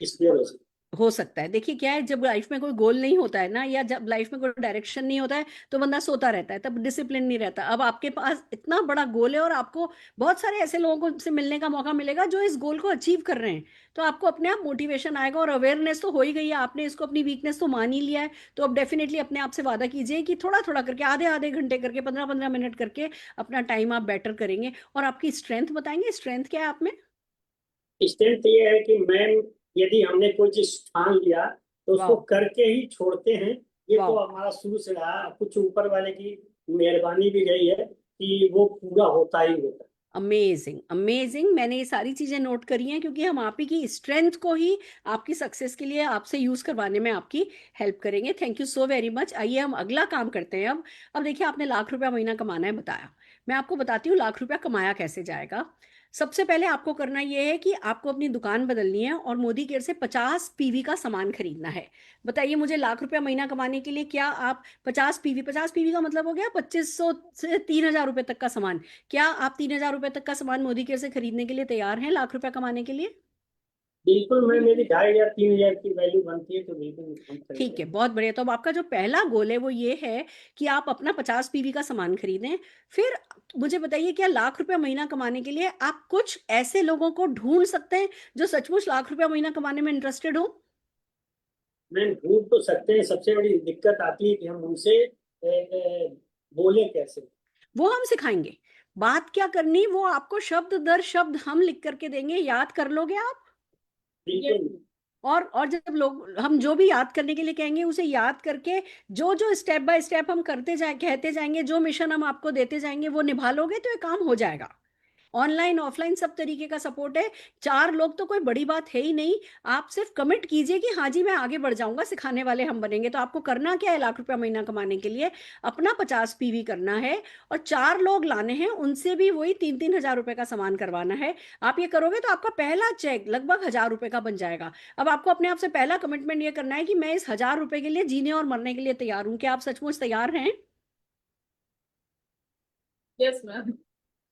स्पेयर हो सकता हो सकता है। देखिए क्या है, जब लाइफ में कोई गोल नहीं होता है ना, या जब लाइफ में कोई डायरेक्शन नहीं होता है, तो बंदा सोता रहता है, तब डिसिप्लिन नहीं रहता। अब आपके पास इतना बड़ा गोल है और आपको बहुत सारे ऐसे लोगों को से मिलने का मौका मिलेगा जो इस गोल को अचीव कर रहे हैं, तो आपको अपने आप मोटिवेशन आएगा और अवेयरनेस तो हो ही गई है। आपने इसको अपनी वीकनेस तो मान ही लिया है, तो अब डेफिनेटली अपने आप से वादा कीजिए कि थोड़ा थोड़ा करके, आधे आधे घंटे करके, 15-15 मिनट करके अपना टाइम आप बेटर करेंगे। और आपकी स्ट्रेंथ बताएंगे, स्ट्रेंथ क्या है आप में? है। स्ट्रेंथ ये है कि मैम यदि हमने कोई चीज ठान लिया तो उसको वाह करके ही छोड़ते हैं। ये तो वाह, हमारा शुरू से रहा, कुछ ऊपर वाले की मेहरबानी भी रही है कि वो पूरा होता ही होता है। Amazing amazing. मैंने ये सारी चीजें नोट करी हैं, क्योंकि हम आप ही की स्ट्रेंथ को ही आपकी सक्सेस के लिए आपसे यूज करवाने में आपकी हेल्प करेंगे। Thank you so very much. आइए हम अगला काम करते हैं। अब देखिए, आपने 1 लाख रुपया महीना कमाना है बताया। मैं आपको बताती हूँ 1 लाख रुपया कमाया कैसे जाएगा। सबसे पहले आपको करना यह है कि आपको अपनी दुकान बदलनी है और मोदी केयर से 50 PV का सामान खरीदना है। बताइए मुझे 1 लाख रुपया महीना कमाने के लिए क्या आप 50 PV का मतलब हो गया 2500 से 3000 रुपए तक का सामान, क्या आप 3000 रुपए तक का सामान मोदी केयर से खरीदने के लिए तैयार हैं 1 लाख रुपया कमाने के लिए? बिल्कुल मैम, मेरी 2500-3000 की वैल्यू बनती है तो बिल्कुल हम ठीक है, खरीदेंगे। बहुत बढ़िया। तो अब आपका जो पहला गोल है वो ये है कि आप अपना 50 PV का सामान खरीदें। फिर मुझे बताइए, क्या 1 लाख रुपया महीना कमाने के लिए आप कुछ ऐसे लोगों को ढूंढ सकते हैं जो सचमुच 1 लाख रुपया महीना कमाने में इंटरेस्टेड हो? मैम ढूंढ तो सकते हैं, सबसे बड़ी दिक्कत आती है कि हम उनसे बोले कैसे। वो हम सिखाएंगे। बात क्या करनी वो आपको शब्द दर शब्द हम लिख करके देंगे, याद कर लोगे आप। बिल्कुल और जब लोग हम जो भी याद करने के लिए कहेंगे उसे याद करके जो जो स्टेप बाय स्टेप हम करते जाए कहते जाएंगे, जो मिशन हम आपको देते जाएंगे वो निभा लोगे तो ये काम हो जाएगा। ऑनलाइन ऑफलाइन सब तरीके का सपोर्ट है। 4 लोग तो कोई बड़ी बात है ही नहीं। आप सिर्फ कमिट कीजिए कि हाँ जी मैं आगे बढ़ जाऊंगा, सिखाने वाले हम बनेंगे। तो आपको करना क्या है 1 लाख रुपया महीना कमाने के लिए? अपना 50 PV करना है और 4 लोग लाने हैं, उनसे भी वही 3-3 हजार रुपए का सामान करवाना है। आप ये करोगे तो आपका पहला चेक लगभग 1000 रुपए का बन जाएगा। अब आपको अपने आप से पहला कमिटमेंट ये करना है कि मैं इस 1000 रुपए के लिए जीने और मरने के लिए तैयार हूं। क्या आप सचमुच तैयार हैं? Yes ma'am.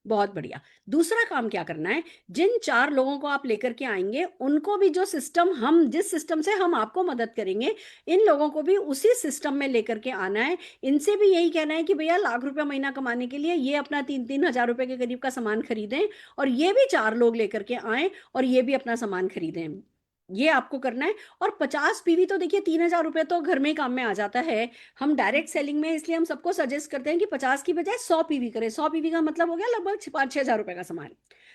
बहुत बढ़िया। दूसरा काम क्या करना है, जिन 4 लोगों को आप लेकर के आएंगे उनको भी जो सिस्टम, हम जिस सिस्टम से हम आपको मदद करेंगे, इन लोगों को भी उसी सिस्टम में लेकर के आना है। इनसे भी यही कहना है कि भैया 1 लाख रुपया महीना कमाने के लिए ये अपना 3-3 हजार रुपए के करीब का सामान खरीदें, और ये भी 4 लोग लेकर के आए और ये भी अपना सामान खरीदें। ये आपको करना है। और 50 PV तो देखिए 3 हजार रुपये तो घर में ही काम में आ जाता है। हम डायरेक्ट सेलिंग में इसलिए हम सबको सजेस्ट करते हैं कि 50 की बजाय 100 PV करें। 100 PV का मतलब हो गया लगभग 5-6 हजार रुपए का सामान।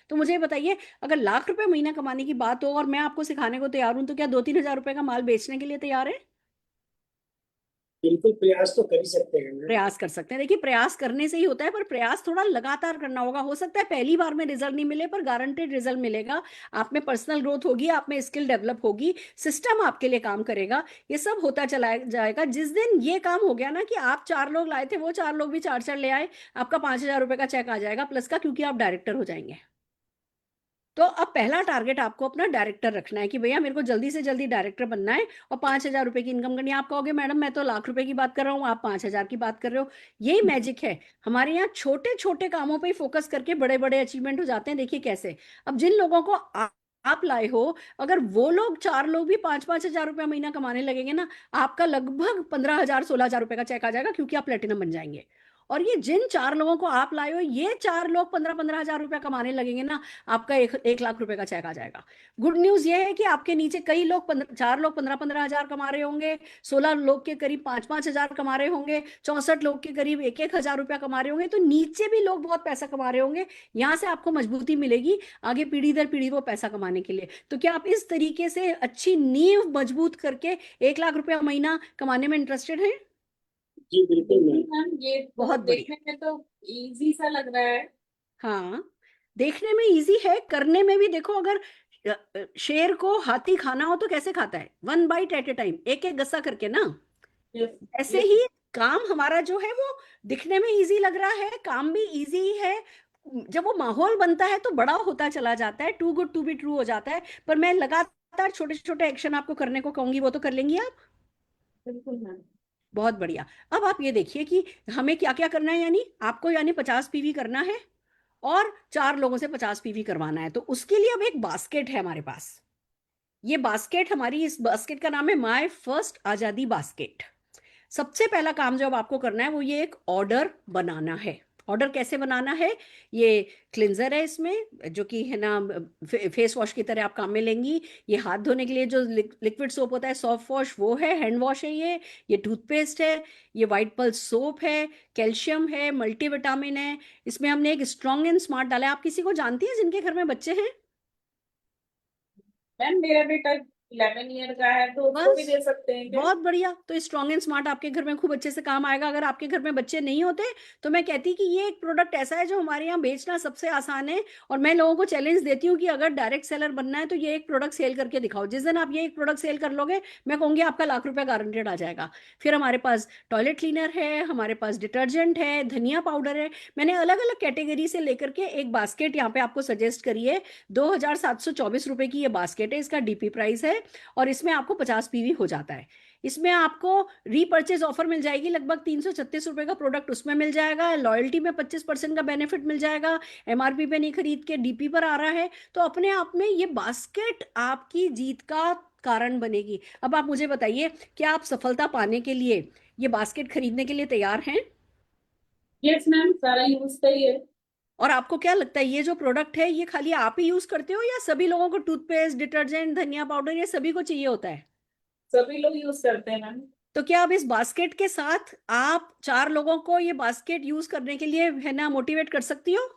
तो मुझे ये बताइए, अगर 1 लाख रुपए महीना कमाने की बात हो और मैं आपको सिखाने को तैयार हूं, तो क्या 2-3 हजार रुपए का माल बेचने के लिए तैयार है? बिल्कुल प्रयास तो कर ही सकते हैं मैम। प्रयास कर सकते हैं। देखिए प्रयास करने से ही होता है, पर प्रयास थोड़ा लगातार करना होगा। हो सकता है पहली बार में रिजल्ट नहीं मिले, पर गारंटेड रिजल्ट मिलेगा। आप में पर्सनल ग्रोथ होगी, आप में स्किल डेवलप होगी, सिस्टम आपके लिए काम करेगा, ये सब होता चला जाएगा। जिस दिन ये काम हो गया ना कि आप 4 लोग लाए थे, वो 4 लोग भी 4 ले आए, आपका 5,000 रुपए का चेक आ जाएगा प्लस का, क्योंकि आप डायरेक्टर हो जाएंगे। तो अब पहला टारगेट आपको अपना डायरेक्टर रखना है कि भैया मेरे को जल्दी से जल्दी डायरेक्टर बनना है और 5,000 रुपए की इनकम करनी है। आप कहोगे मैडम मैं तो लाख रुपए की बात कर रहा हूँ, आप 5,000 की बात कर रहे हो। यही मैजिक है हमारे यहाँ, छोटे छोटे कामों पे ही फोकस करके बड़े बड़े अचीवमेंट हो जाते हैं। देखिए कैसे, अब जिन लोगों को आप लाए हो, अगर वो लोग 4 लोग भी 5,000 रुपया महीना कमाने लगेंगे ना, आपका लगभग 15,000 16,000 रुपए का चेक आ जाएगा, क्योंकि आप प्लेटिनम बन जाएंगे। और ये जिन 4 लोगों को आप लाए हो, ये 4 लोग 15,000 रुपया कमाने लगेंगे ना, आपका 1 लाख रुपए का चेक आ जाएगा। गुड न्यूज ये है कि आपके नीचे कई लोग 4 लोग 15,000 कमा रहे होंगे, 16 लोग के करीब 5,000 कमा रहे होंगे, 64 लोग के करीब 1,000 रुपया कमा रहे होंगे। तो नीचे भी लोग बहुत पैसा कमा रहे होंगे। यहाँ से आपको मजबूती मिलेगी आगे पीढ़ी दर पीढ़ी वो पैसा कमाने के लिए। तो क्या आप इस तरीके से अच्छी नींव मजबूत करके 1 लाख रुपया महीना कमाने में इंटरेस्टेड हैं? जी बिल्कुल मैम। मैम ये बहुत देखने में तो इजी सा लग रहा है। हाँ, देखने में इजी है, करने में भी। देखो अगर शेर को हाथी खाना हो तो कैसे खाता है? 1 बाइट एट ए टाइम, एक एक गस्सा करके ना। ऐसे ही काम हमारा जो है वो दिखने में इजी लग रहा है, काम भी इजी ही है। जब वो माहौल बनता है तो बड़ा होता चला जाता है, too good to be true हो जाता है। पर मैं लगातार छोटे छोटे एक्शन आपको करने को कहूंगी, वो तो कर लेंगी आप? बिल्कुल मैम। बहुत बढ़िया। अब आप ये देखिए कि हमें क्या क्या करना है। यानी आपको 50 पीवी करना है और 4 लोगों से 50 पीवी करवाना है। तो उसके लिए अब एक बास्केट है हमारे पास। ये बास्केट हमारी, इस बास्केट का नाम है माय फर्स्ट आजादी बास्केट। सबसे पहला काम जो अब आपको करना है वो ये एक ऑर्डर बनाना है। ऑर्डर कैसे बनाना है? ये क्लिंजर है इसमें, जो कि है ना फेस वॉश की तरह आप काम में लेंगी। ये हाथ धोने के लिए जो लिक्विड सोप होता है, सॉफ्ट वॉश, वो है। हैंड वॉश है ये टूथपेस्ट है, ये व्हाइट पल्स सोप है, कैल्शियम है, मल्टीविटामिन है। इसमें हमने एक स्ट्रॉन्ग एंड स्मार्ट डाला है। आप किसी को जानती हैं जिनके घर में बच्चे हैं? मैम मेरा बेटा 11 ईयर का है, तो उसको भी बस, दे सकते हैं क्या? बहुत बढ़िया। तो स्ट्रॉन्ग एंड स्मार्ट आपके घर में खूब अच्छे से काम आएगा। अगर आपके घर में बच्चे नहीं होते तो मैं कहती कि ये एक प्रोडक्ट ऐसा है जो हमारे यहाँ बेचना सबसे आसान है। और मैं लोगों को चैलेंज देती हूँ कि अगर डायरेक्ट सेलर बनना है तो ये एक प्रोडक्ट सेल करके दिखाओ। जिस दिन आप ये एक प्रोडक्ट सेल कर लोगे, मैं कहूँगी आपका लाख रुपया गारंटेड आ जाएगा। फिर हमारे पास टॉयलेट क्लीनर है, हमारे पास डिटर्जेंट है, धनिया पाउडर है। मैंने अलग अलग कैटेगरी से लेकर के एक बास्केट यहाँ पे आपको सजेस्ट करी है। 2,724 रुपए की ये बास्केट है, इसका डीपी प्राइस है और इसमें आपको 50 पीवी हो जाता है। इसमें आपको रीपर्चेज ऑफर मिल जाएगी, लगभग 336 रुपए का प्रोडक्ट उसमें मिल जाएगा। लॉयल्टी में 25% का बेनिफिट मिल जाएगा। एमआरपी पे नहीं खरीद के डीपी पर आ रहा है। तो अपने आप में ये बास्केट आपकी जीत का कारण बनेगी। अब आप मुझे बताइए, क्या आप सफलता पाने के लिए ये बास्केट खरीदने के लिए तैयार हैं? यस मैम, सारा यूज का ही है। और आपको क्या लगता है ये जो प्रोडक्ट है ये खाली आप ही यूज करते हो या सभी लोगों को टूथपेस्ट, डिटर्जेंट, धनिया पाउडर ये सभी को चाहिए होता है? सभी लोग यूज करते हैं मैम। तो क्या अब इस बास्केट के साथ आप 4 लोगों को ये बास्केट यूज करने के लिए है ना मोटिवेट कर सकती हो?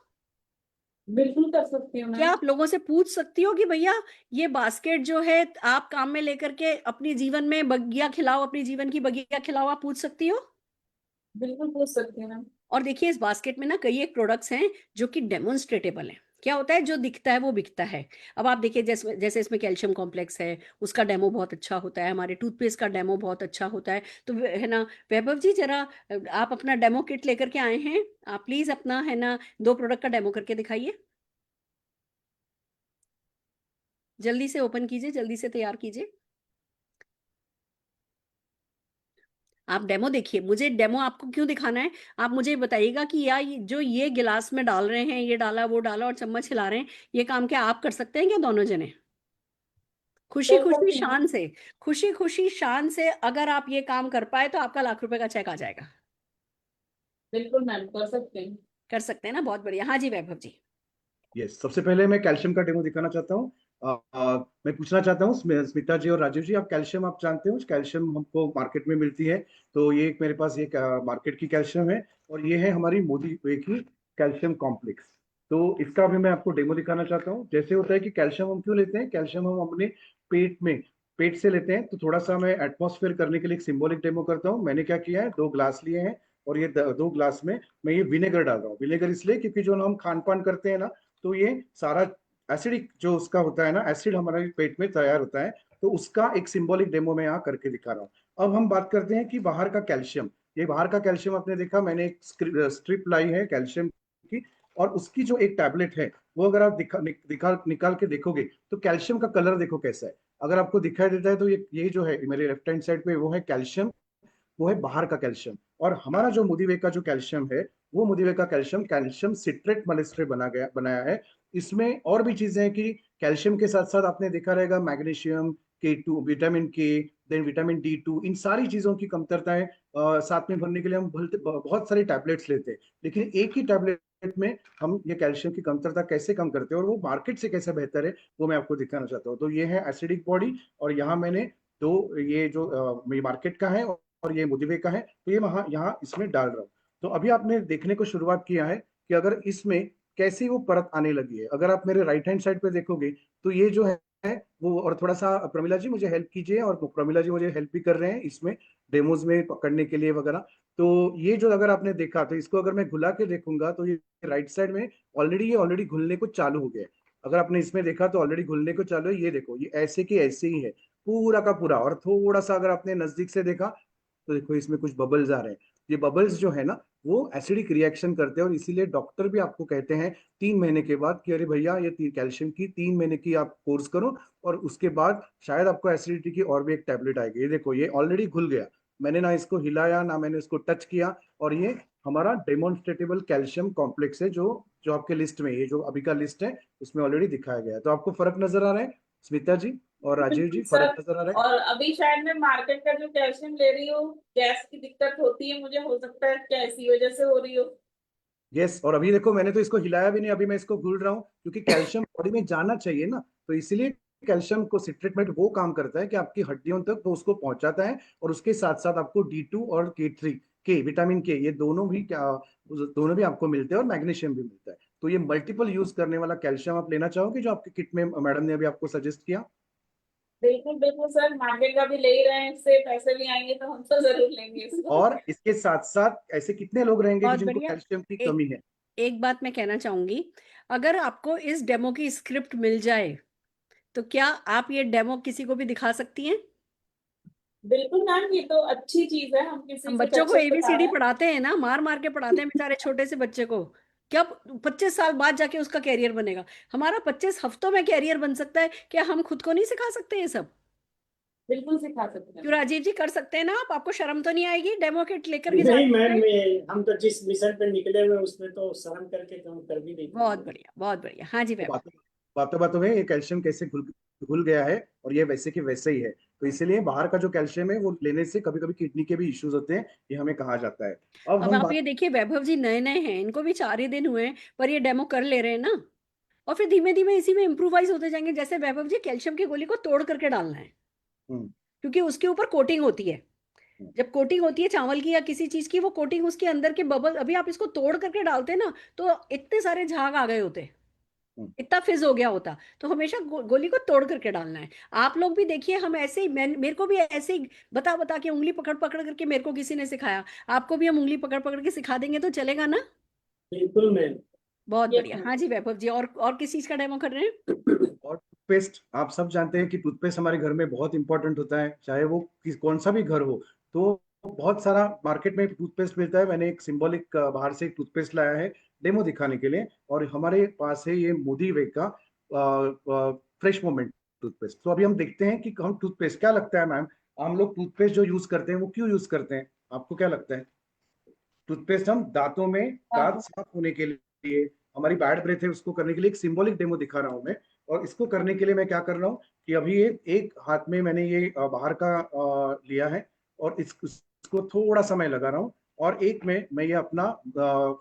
बिल्कुल कर सकती हूँ क्या मैम। आप लोगों से पूछ सकती हो कि भैया ये बास्केट जो है आप काम में लेकर के अपनी जीवन में बगिया खिलाओ, अपनी जीवन की बगिया खिलाओ? आप पूछ सकती हो। बिल्कुल पूछ सकती हूँ मैम। और देखिए इस बास्केट में ना कई एक प्रोडक्ट्स हैं जो कि डेमोन्स्ट्रेटेबल है। क्या होता है, जो दिखता है वो बिकता है। अब आप देखिए जैसे जैसे इसमें कैल्शियम कॉम्प्लेक्स है, उसका डेमो बहुत अच्छा होता है। हमारे टूथपेस्ट का डेमो बहुत अच्छा होता है। तो है ना वैभव जी, जरा आप अपना डेमो किट लेकर के आए हैं, आप प्लीज अपना है ना 2 प्रोडक्ट का डेमो करके दिखाइए। जल्दी से ओपन कीजिए, जल्दी से तैयार कीजिए। आप डेमो देखिए। मुझे डेमो आपको क्यों दिखाना है, आप मुझे बताइएगा कि यार जो ये गिलास में डाल रहे हैं, ये डाला वो डाला और चम्मच हिला रहे हैं, ये काम क्या आप कर सकते हैं क्या दोनों जने? खुशी कर खुशी सकती हूँ। शान से, खुशी खुशी शान से अगर आप ये काम कर पाए तो आपका लाख रुपए का चेक आ जाएगा। बिल्कुल मैम, कर सकते हैं। कर सकते हैं ना, बहुत बढ़िया। हाँ जी वैभव जी। यस, सबसे पहले मैं कैल्शियम का डेमो दिखाना चाहता हूँ। मैं पूछना चाहता हूँ स्मिता जी और राजीव जी, आप कैल्शियम आप जानते हो? कैल्शियम हमको मार्केट में मिलती है। तो ये मेरे पास ये मार्केट की कैल्शियम है और ये है हमारी मोदी वे की कैल्शियम कॉम्प्लेक्स। तो इसका भी मैं आपको डेमो दिखाना चाहता हूँ। जैसे होता है कि कैल्शियम हम क्यों लेते हैं? कैल्शियम हम अपने पेट में पेट से लेते हैं तो थोड़ा सा मैं एटमॉस्फेयर करने के लिए एक सिंबॉलिक डेमो करता हूँ। मैंने क्या किया है, 2 ग्लास लिए हैं और ये 2 ग्लास में मैं ये विनेगर डाल रहा हूँ। विनेगर इसलिए क्योंकि जो हम खान पान करते हैं ना, तो ये सारा एसिडिक जो उसका होता है ना, एसिड हमारे पेट में तैयार होता है, तो उसका एक सिंबॉलिक डेमो में यहाँ करके दिखा रहा हूँ। अब हम बात करते हैं कि बाहर का कैल्शियम। ये बाहर का कैल्शियम आपने देखा, मैंने एक स्ट्रिप लाई है कैल्शियम की, और उसकी जो एक टैबलेट है वो अगर आप निकाल के देखोगे तो कैल्शियम का कलर देखो कैसा है। अगर आपको दिखाई देता है तो ये जो है मेरे लेफ्ट हैंड साइड पे वो है कैल्शियम, वो है बाहर का कैल्शियम। और हमारा जो मुदिवे का जो कैल्शियम है, वो मुदिवे का कैल्शियम कैल्शियम सिट्रेट मलेस्ट्रे बनाया है। इसमें और भी चीजें हैं कि कैल्शियम के साथ साथ आपने देखा रहेगा मैग्नीशियम, K2, विटामिन के, देन विटामिन D2, इन सारी चीजों की कमतरताएं साथ में भरने के लिए हम बहुत सारे टैबलेट्स लेते हैं, लेकिन एक ही टैबलेट में हम ये कैल्शियम की कमतरता कैसे कम करते हैं और वो मार्केट से कैसे बेहतर है, वो मैं आपको दिखाना चाहता हूँ। तो ये है एसिडिक बॉडी, और यहाँ मैंने ये जो मार्केट का है और ये मुदिवे का है, तो ये वहां यहाँ इसमें डाल रहा हूँ। तो अभी आपने देखने को शुरुआत किया है कि अगर इसमें कैसी वो परत आने लगी है। अगर आप मेरे राइट हैंड साइड पे देखोगे तो ये जो है वो, और थोड़ा सा प्रमिला जी मुझे हेल्प कीजिए, और प्रमिला जी मुझे हेल्प भी कर रहे हैं इसमें डेमोज में पकड़ने के लिए वगैरह। तो ये जो अगर आपने देखा, तो इसको अगर मैं घुला के देखूंगा तो ये राइट साइड में ऑलरेडी घुलने को चालू हो गया है। अगर आपने इसमें देखा तो ऑलरेडी घुलने को चालू है। ये देखो, ये ऐसे की ऐसे ही है पूरा का पूरा। और थोड़ा सा अगर आपने नजदीक से देखा तो देखो इसमें कुछ बबल्स आ रहे हैं। ये बबल्स जो है ना, वो एसिडिक रिएक्शन करते हैं, और इसीलिए डॉक्टर भी आपको कहते हैं 3 महीने के बाद कि अरे भैया ये कैल्शियम की 3 महीने की आप कोर्स करो, और उसके बाद शायद आपको एसिडिटी की और भी एक टैबलेट आएगी। ये देखो, ये ऑलरेडी घुल गया, मैंने ना इसको हिलाया ना मैंने इसको टच किया, और ये हमारा डेमोन्स्ट्रेटेबल कैल्शियम कॉम्प्लेक्स है जो जो आपके लिस्ट में, ये जो अभी का लिस्ट है उसमें ऑलरेडी दिखाया गया है। तो आपको फर्क नजर आ रहा है स्मिता जी और राजीव जी, बिल्कुल सर। फर्क नजर आ रहा है? और अभी शायद मैं मार्केट का जो कैल्शियम ले रही हूँ, गैस की दिक्कत होती है मुझे, हो सकता है क्या इसी वजह से हो रही हो। यस, और अभी देखो मैंने तो इसको हिलाया भी नहीं, अभी मैं इसको घुल रहा हूँ क्योंकि कैल्शियम बॉडी में जाना चाहिए ना, तो इसीलिए कैल्शियम को सिट्रेट वो काम करता है कि आपकी हड्डियों तक वो उसको पहुंचाता है, और उसके साथ साथ आपको D2 और K3 के विटामिन के, ये दोनों भी आपको मिलते हैं, और मैग्नीशियम भी मिलता है। तो ये मल्टीपल यूज करने वाला कैल्शियम आप लेना चाहोगे जो आपके किट में मैडम ने अभी आपको सजेस्ट किया? बिल्कुल बिल्कुल सर, मार्केट का भी ले ही रहे हैं, इससे पैसे भी आएंगे तो हम तो जरूर लेंगे इसको। और इसके साथ साथ ऐसे कितने लोग रहेंगे कि बहुत जिनको बढ़िया। कैल्शियम की एक कमी है? एक बात मैं कहना चाहूंगी, अगर आपको इस डेमो की स्क्रिप्ट मिल जाए तो क्या आप ये डेमो किसी को भी दिखा सकती हैं? बिल्कुल मैम, ये तो अच्छी चीज है, हम किसी हम को बच्चों को अच्छे से बता ABCD रहे हैं। पढ़ाते हैं ना, मार मार के पढ़ाते हैं बेचारे छोटे से बच्चे को। क्या 25 साल बाद जाके उसका कैरियर बनेगा? हमारा 25 हफ्तों में कैरियर बन सकता है, क्या हम खुद को नहीं सिखा सकते ये सब? बिल्कुल सिखा सकते हैं। क्यों राजीव जी, कर सकते हैं ना आप? आपको शर्म तो नहीं आएगी डेमो किट लेकर के नहीं जाने मैम, में? हम तो जिस मिशन पे निकले हुए उसमें तो शर्म करके तो हम कर भी नहीं बहुत पाएंगे। बढ़िया, बहुत बढ़िया। हाँ जी मैम। बातों बातों में ये कैल्शियम कैसे घुल गया है, और ये वैसे की वैसे ही है। तो इसीलिए बाहर का जो कैल्शियम है वो लेने से कभी कभी किडनी के भी इश्यूज होते हैं, ये हमें कहा जाता है। अब अब हम आप ये देखिए, वैभव जी नए नए हैं, इनको भी 4 ही दिन हुए हैं, पर ये डेमो कर ले रहे हैं ना, और फिर धीमे धीमे इसी में इम्प्रोवाइज होते जाएंगे। जैसे वैभव जी, कैल्शियम की गोली को तोड़ करके डालना है, हम्म, क्योंकि उसके ऊपर कोटिंग होती है। जब कोटिंग होती है चावल की या किसी चीज की, वो कोटिंग उसके अंदर के बबल, अभी आप इसको तोड़ करके डालते ना तो इतने सारे झाग आ गए होते, इतना फिज हो गया होता। तो हमेशा गोली को तोड़ करके डालना है। आप लोग भी देखिए, हम ऐसे ही, मेरे को भी ऐसे ही बता बता के, उंगली पकड़ पकड़ करके मेरे को किसी ने सिखाया, आपको भी हम उंगली पकड़ पकड़ के सिखा देंगे तो चलेगा ना? बिल्कुल मैम। बहुत ये बढ़िया। हाँ जी वैभव जी, और किस चीज का डेमो कर रहे हैं? और टूथपेस्ट, आप सब जानते हैं कि टूथपेस्ट हमारे घर में बहुत इंपॉर्टेंट होता है, चाहे वो कौन सा भी घर हो। तो बहुत सारा मार्केट में टूथपेस्ट मिलता है। मैंने एक सिंबॉलिक बाहर से एक टूथपेस्ट लाया है डेमो दिखाने के लिए, और हमारे पास है ये मोदीवे का फ्रेश मोमेंट टूथपेस्ट। तो अभी हम देखते हैं कि हम टूथपेस्ट, क्या लगता है मैम, हम लोग टूथपेस्ट जो यूज करते हैं वो क्यों यूज करते हैं, आपको क्या लगता है? टूथपेस्ट हम दांतों में, दांत साफ होने के लिए, हमारी बैड ब्रेथ है उसको करने के लिए, एक सिंबॉलिक डेमो दिखा रहा हूं मैं। और इसको करने के लिए मैं क्या कर रहा हूँ कि अभी ये एक हाथ में मैंने ये बाहर का लिया है, और इसको थोड़ा सा मैं लगा रहा हूँ, और एक में मैं ये अपना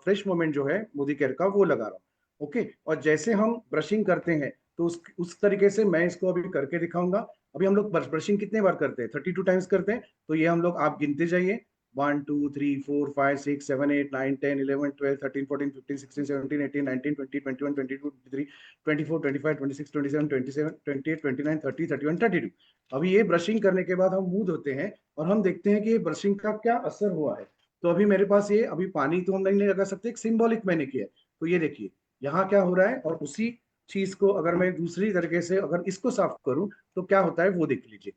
फ्रेश मोमेंट जो है मोदी केयर का वो लगा रहा हूँ। ओके, और जैसे हम ब्रशिंग करते हैं तो उस तरीके से मैं इसको अभी करके दिखाऊंगा। अभी हम लोग ब्रशिंग कितने बार करते हैं? 32 टाइम्स करते हैं। तो ये हम लोग, आप गिनते जाइए, 1 2 3 4 5 6 7 8 9 10 11 12 13 14 15 16 17 18 19 20 21 22 23 24 25 26 27 27 28 29 30 31 32। अभी ये ब्रशिंग करने के बाद हम मुंह धोते हैं और हम देखते हैं कि ये ब्रशिंग का क्या असर हुआ है। तो अभी मेरे पास ये, अभी पानी तो हम नहीं लगा सकते, एक सिंबॉलिक मैंने किया है। तो ये देखिए यहाँ क्या हो रहा है, और उसी चीज को अगर मैं दूसरी तरीके से अगर इसको साफ करूं तो क्या होता है वो देख लीजिए।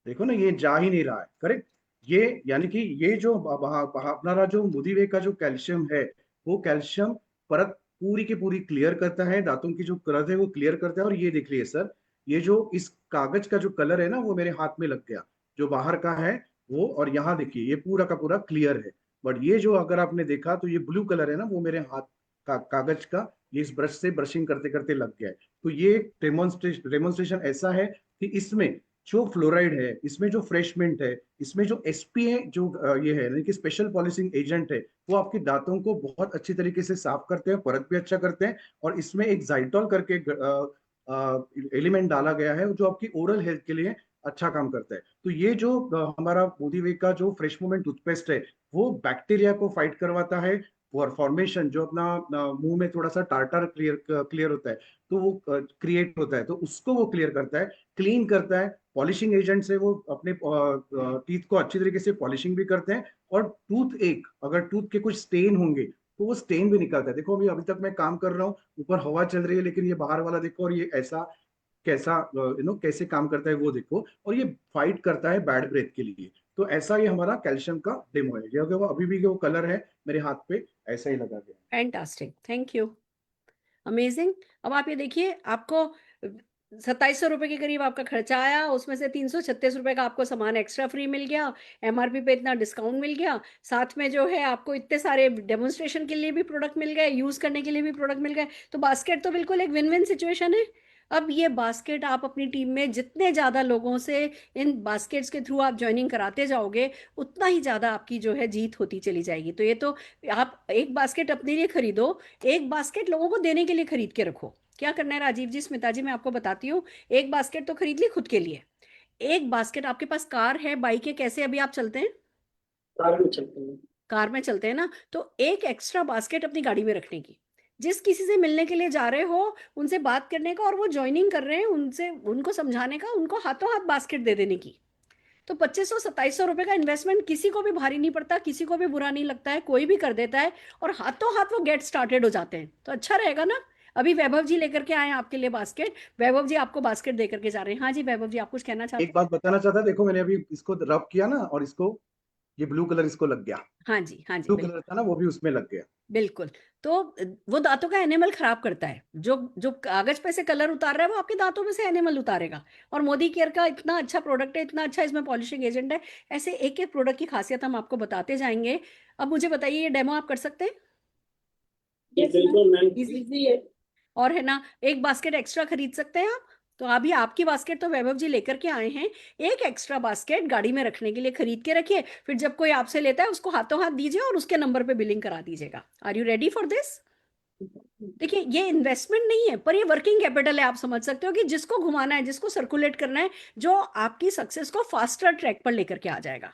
देखो ना, ये जा ही नहीं रहा है। करेक्ट। ये यानी कि ये जो अपना जो मुदिवे का जो कैल्शियम है, वो कैल्शियम परत पूरी की पूरी क्लियर करता है, दांतों की जो परत है वो क्लियर करता है। और ये देख लीजिए सर, ये जो इस कागज का जो कलर है ना वो मेरे हाथ में लग गया, जो बाहर का है वो। और यहाँ देखिए ये पूरा का पूरा क्लियर है। बट ये जो अगर आपने देखा तो ये ब्लू कलर है ना, वो मेरे हाथ का कागज का ये इस ब्रश से ब्रशिंग करते करते लग गया है। तो ये डेमोन्स्ट्रेशन ऐसा है कि इसमें जो फ्लोराइड है, इसमें जो फ्रेशमेंट है, इसमें जो एसपीए जो ये है यानी कि स्पेशल पॉलिशिंग एजेंट है, वो आपके दांतों को बहुत अच्छी तरीके से साफ करते हैं, परत भी अच्छा करते हैं। और इसमें एक जाइटॉल करके एलिमेंट डाला गया है जो आपकी ओरल हेल्थ के लिए अच्छा काम करता है। तो ये जो हमारा मोदिवेक का जो फ्रेश मूवमेंट टूथपेस्ट है, वो बैक्टीरिया को फाइट करवाता है। और फॉर्मेशन जो अपना मुंह में थोड़ा सा टार्टर क्लियर होता है तो वो क्रिएट होता है, तो उसको वो क्लियर करता है, क्लीन करता है। पॉलिशिंग एजेंट से वो अपने टीथ को अच्छी तरीके से पॉलिशिंग भी करते हैं। और अगर टूथ के कुछ स्टेन होंगे तो वो स्टेन भी निकलता है। देखो अभी तक मैं काम कर रहा हूँ, ऊपर हवा चल रही है, लेकिन ये बाहर वाला देखो, और ये ऐसा कैसा कैसे काम करता है वो देखो। और ये फाइट करता है बैड ब्रेथ के लिए। तो ऐसा ये हमारा कैल्शियम का डेमो है। ये वो अभी भी वो कलर है मेरे हाथ पे ऐसा ही लगा गया। Fantastic, thank you, amazing. अब आप ये देखिए, आपको 2700 रुपए के करीब आपका खर्चा आया, उसमें से 336 रुपए का आपको सामान एक्स्ट्रा फ्री मिल गया, एमआरपी पे इतना डिस्काउंट मिल गया, साथ में जो है आपको इतने सारे डेमोन्स्ट्रेशन के लिए भी प्रोडक्ट मिल गए, यूज करने के लिए भी प्रोडक्ट मिल गए। तो बास्केट तो बिल्कुल एक विन विन सिचुएशन है। अब ये बास्केट आप अपनी टीम में जितने ज्यादा लोगों से इन बास्केट्स के थ्रू आप ज्वाइनिंग कराते जाओगे, उतना ही ज्यादा आपकी जो है जीत होती चली जाएगी। तो ये तो आप एक बास्केट अपने लिए खरीदो, एक बास्केट लोगों को देने के लिए खरीद के रखो। क्या करना है राजीव जी, स्मिता जी, मैं आपको बताती हूँ। एक बास्केट तो खरीद ली खुद के लिए, एक बास्केट, आपके पास कार है, बाइक है, कैसे अभी आप चलते हैं? कार में चलते हैं। कार में चलते हैं ना, तो एक एक्स्ट्रा बास्केट अपनी गाड़ी में रखने की। जिस किसी से मिलने के लिए जा रहे हो उनसे बात करने का, और वो ज्वाइनिंग कर रहे हैं उनसे, उनको समझाने का, उनको हाथों हाथ बास्केट दे देने की। तो 2500-2700 रुपए का इन्वेस्टमेंट किसी को भी भारी नहीं पड़ता, किसी को भी बुरा नहीं लगता है, कोई भी कर देता है, और हाथों हाथ वो गेट स्टार्टेड हो जाते हैं। तो अच्छा रहेगा ना। अभी वैभव जी लेकर के आए हैं आपके लिए बास्केट। वैभव जी आपको बास्केट दे करके जा रहे हैं। हाँ जी वैभव जी, आप कुछ कहना चाहते एक बात बताना चाहता, देखो मैंने अभी इसको रब किया ना, और इसको ये ब्लू कलर इसको लग गया। हैं? हाँ जी, हाँ जी, ब्लू बिल्कुल कलर था ना, वो भी उसमें लग गया। बिल्कुल। तो वो दांतों का एनिमल खराब करता है। जो जो कागज पे से कलर उतार रहा है वो आपके दांतों में से एनिमल उतारेगा। और मोदी केयर का इतना अच्छा प्रोडक्ट है, इतना अच्छा इसमें पॉलिशिंग एजेंट है। ऐसे एक एक प्रोडक्ट की खासियत हम आपको बताते जाएंगे। अब मुझे बताइए, ये डेमो आप कर सकते हैं? ये बिल्कुल मैम इजी है। और है ना, एक बास्केट एक्स्ट्रा खरीद सकते हैं आप। तो अभी आपकी बास्केट तो वैभव जी लेकर के आए हैं, एक एक्स्ट्रा बास्केट गाड़ी में रखने के लिए खरीद के रखिए। फिर जब कोई आपसे लेता है उसको हाथों हाथ दीजिए और उसके नंबर पे बिलिंग करा दीजिएगा। Are you ready for this? देखिए, ये इन्वेस्टमेंट नहीं है, पर ये वर्किंग कैपिटल है। आप समझ सकते हो कि जिसको घुमाना है, जिसको सर्कुलेट करना है, जो आपकी सक्सेस को फास्टर ट्रैक पर लेकर के आ जाएगा।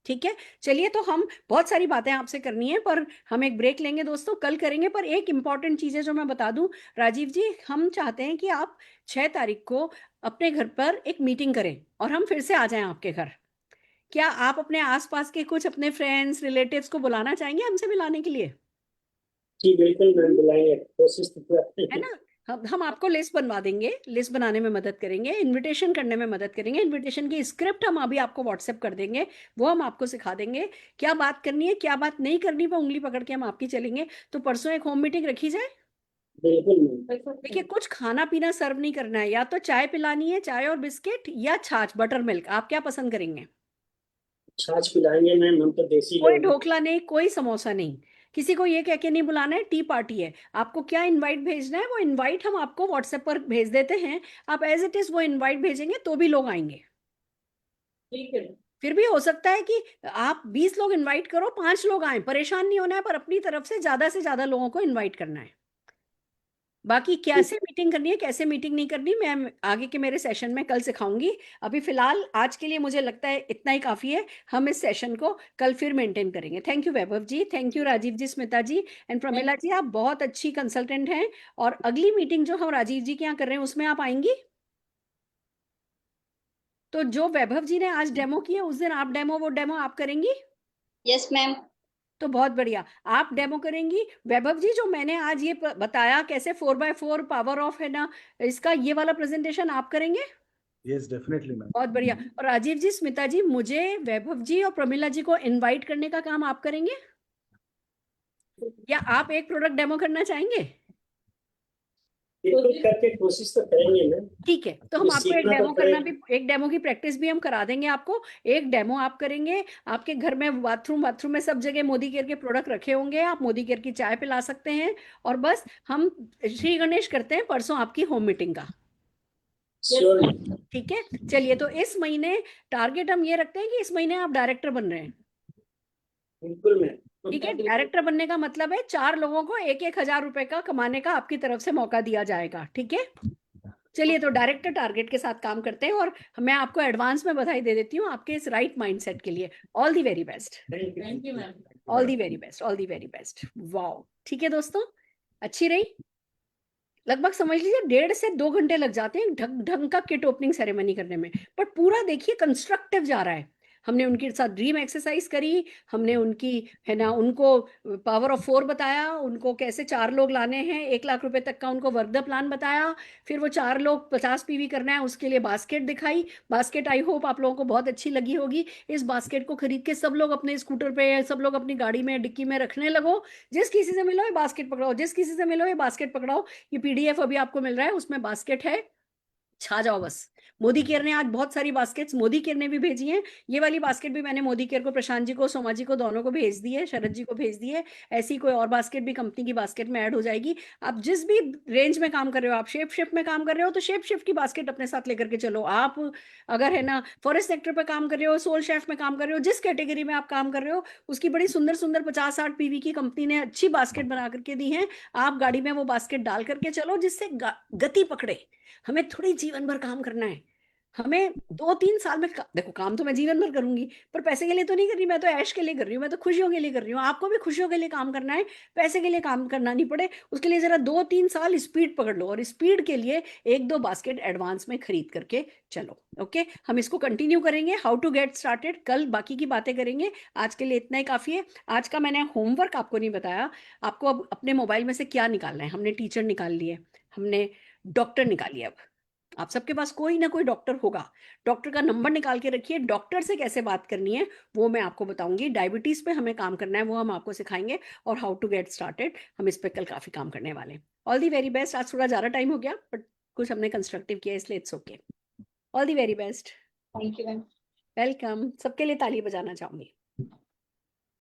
ठीक है, चलिए। तो हम बहुत सारी बातें आपसे करनी है, पर हम एक ब्रेक लेंगे दोस्तों, कल करेंगे। पर एक इंपॉर्टेंट चीज है जो मैं बता दूं, राजीव जी, हम चाहते हैं कि आप 6 तारीख को अपने घर पर एक मीटिंग करें और हम फिर से आ जाएं आपके घर। क्या आप अपने आसपास के कुछ अपने फ्रेंड्स रिलेटिव्स को बुलाना चाहेंगे हमसे मिलाने के लिए? जी बिल्कुल मैम, बुलाएंगे, कोशिश तो पूरा है करेंगे। ना। हम आपको लिस्ट बनवा देंगे, लिस्ट बनाने में मदद करेंगे, इनविटेशन करने में मदद करेंगे। इनविटेशन की स्क्रिप्ट हम अभी आपको व्हाट्सएप कर देंगे, वो हम आपको सिखा देंगे क्या बात करनी है, क्या बात नहीं करनी, पर उंगली पकड़ के हम आपकी चलेंगे। तो परसों एक होम मीटिंग रखी जाए। बिल्कुल मैम। देखिए, कुछ खाना पीना सर्व नहीं करना है, या तो चाय पिलानी है, चाय और बिस्किट, या छाछ बटर मिल्क, आप क्या पसंद करेंगे? छाछ पिलाएंगे मैम, हम तो देसी कोई लोग हैं। ढोकला नहीं, कोई समोसा नहीं, किसी को ये कह के नहीं बुलाना है टी पार्टी है। आपको क्या इनवाइट भेजना है, वो इनवाइट हम आपको व्हाट्सएप पर भेज देते हैं। आप एज इट इज वो इनवाइट भेजेंगे तो भी लोग आएंगे। ठीक है। फिर भी हो सकता है कि आप 20 लोग इनवाइट करो, 5 लोग आए, परेशान नहीं होना है, पर अपनी तरफ से ज्यादा लोगों को इनवाइट करना है। बाकी कैसे मीटिंग करनी है, कैसे मीटिंग नहीं करनी, मैं आगे के मेरे सेशन में कल सिखाऊंगी। अभी फिलहाल आज के लिए मुझे लगता है इतना ही काफी है। हम इस सेशन को कल फिर मेंटेन करेंगे। Thank you Vaibhav ji, thank you Rajeev ji, Smita ji and Pramila ji, आप बहुत अच्छी कंसल्टेंट हैं। और अगली मीटिंग जो हम राजीव जी के यहाँ कर रहे हैं उसमें आप आएंगी? तो जो वैभव जी ने आज डेमो किया उस दिन आप डेमो, वो डेमो आप करेंगी? Yes ma'am. तो बहुत बढ़िया, आप डेमो करेंगी। वैभव जी, जो मैंने आज ये बताया कैसे 4x4 पावर ऑफ है ना, इसका ये वाला प्रेजेंटेशन आप करेंगे? Yes definitely ma'am. बहुत बढ़िया। और राजीव जी, स्मिता जी, मुझे वैभव जी और प्रमिला जी को इनवाइट करने का काम आप करेंगे, या आप एक प्रोडक्ट डेमो करना चाहेंगे? एक करके कोशिश तो करेंगे मैम। ठीक है, तो हम ये आपको एक सीखना तो डेमो करना भी, पड़ेगा। एक डेमो की प्रैक्टिस भी हम करा देंगे आपको। एक डेमो आप करेंगे, आपके घर में बाथरूम में सब जगह मोदी केयर के प्रोडक्ट रखे होंगे, आप मोदी केयर की चाय पिला सकते हैं। और बस हम श्री गणेश करते हैं परसों आपकी होम मीटिंग का। श्योर। ठीक है, चलिए, तो इस महीने टारगेट हम ये रखते हैं कि इस महीने आप डायरेक्टर बन रहे हैं। बिल्कुल मैम। ठीक है, डायरेक्टर बनने का मतलब है 4 लोगों को 1-1 हजार रुपए का कमाने का आपकी तरफ से मौका दिया जाएगा। ठीक है, चलिए, तो डायरेक्टर टारगेट के साथ काम करते हैं। और मैं आपको एडवांस में बधाई दे देती हूँ आपके इस राइट माइंडसेट के लिए। All the very best, thank you ma'am. All the very best, all the very best. Wow, ठीक है दोस्तों, अच्छी रही। लगभग समझ लीजिए 1.5 से 2 घंटे लग जाते हैं ढंग ढंग का किट ओपनिंग सेरेमनी करने में, पर पूरा देखिए कंस्ट्रक्टिव जा रहा है। हमने उनके साथ ड्रीम एक्सरसाइज करी, हमने उनकी है ना, उनको पावर ऑफ 4 बताया, उनको कैसे 4 लोग लाने हैं, 1 लाख रुपए तक का उनको वर्क द प्लान बताया। फिर वो 4 लोग 50 पीवी करना है, उसके लिए बास्केट दिखाई। बास्केट आई होप आप लोगों को बहुत अच्छी लगी होगी। इस बास्केट को खरीद के सब लोग अपने स्कूटर पे, सब लोग अपनी गाड़ी में डिक्की में रखने लगो। जिस किसी से मिलो ये बास्केट पकड़ाओ, जिस किसी से मिलो ये बास्केट पकड़ाओ। ये पीडीएफ अभी आपको मिल रहा है, उसमें बास्केट है, छा जाओ बस। मोदी केयर ने आज बहुत सारी बास्केट्स मोदी केयर ने भी भेजी हैं। ये वाली बास्केट भी मैंने मोदी केयर को, प्रशांत जी को, सोमा जी को, दोनों को भेज दी है, शरद जी को भेज दी है। ऐसी कोई और बास्केट भी कंपनी की बास्केट में ऐड हो जाएगी। आप जिस भी रेंज में काम कर रहे हो, आप शेप शिफ्ट में काम कर रहे हो तो शेप शिफ्ट की बास्केट अपने साथ लेकर के चलो। आप अगर है ना फॉरेस्ट सेक्टर पे काम कर रहे हो, सोल शेफ में काम कर रहे हो, जिस कैटेगरी में आप काम कर रहे हो, उसकी बड़ी सुंदर सुंदर 50-60 पीवी की कंपनी ने अच्छी बास्केट बना करके दी है। आप गाड़ी में वो बास्केट डाल करके चलो, जिससे गति पकड़े। हमें थोड़ी जीवन भर काम करना है, हमें 2-3 साल में देखो, काम तो मैं जीवन भर करूंगी, पर पैसे के लिए तो नहीं कर रही, मैं तो ऐश के लिए कर रही हूँ, मैं तो खुशियों के लिए कर रही हूँ। आपको भी खुशियों के लिए काम करना है, पैसे के लिए काम करना नहीं पड़े, उसके लिए जरा 2-3 साल स्पीड पकड़ लो, और स्पीड के लिए 1-2 बास्केट एडवांस में खरीद करके चलो। ओके, हम इसको कंटिन्यू करेंगे, हाउ टू गेट स्टार्टेड, कल बाकी की बातें करेंगे। आज के लिए इतना ही काफी है। आज का मैंने होमवर्क आपको नहीं बताया, आपको अब अपने मोबाइल में से क्या निकालना है। हमने टीचर निकाल लिए, हमने डॉक्टर निकाली, अब आप सबके पास कोई ना कोई डॉक्टर होगा। डॉक्टर का नंबर निकाल के रखिए, डॉक्टर से कैसे बात करनी है वो मैं आपको बताऊंगी। डायबिटीज पे हमें काम करना है, वो हम आपको सिखाएंगे। और हाउ टू गेट स्टार्टेड, हम इस पे कल काफी काम करने वाले हैं। All the very best. आज थोड़ा ज्यादा टाइम हो गया, बट कुछ हमने कंस्ट्रक्टिव किया, इसलिए it's okay. All the very best. Thank you ma'am. Welcome. सबके लिए ताली बजाना चाहूंगी।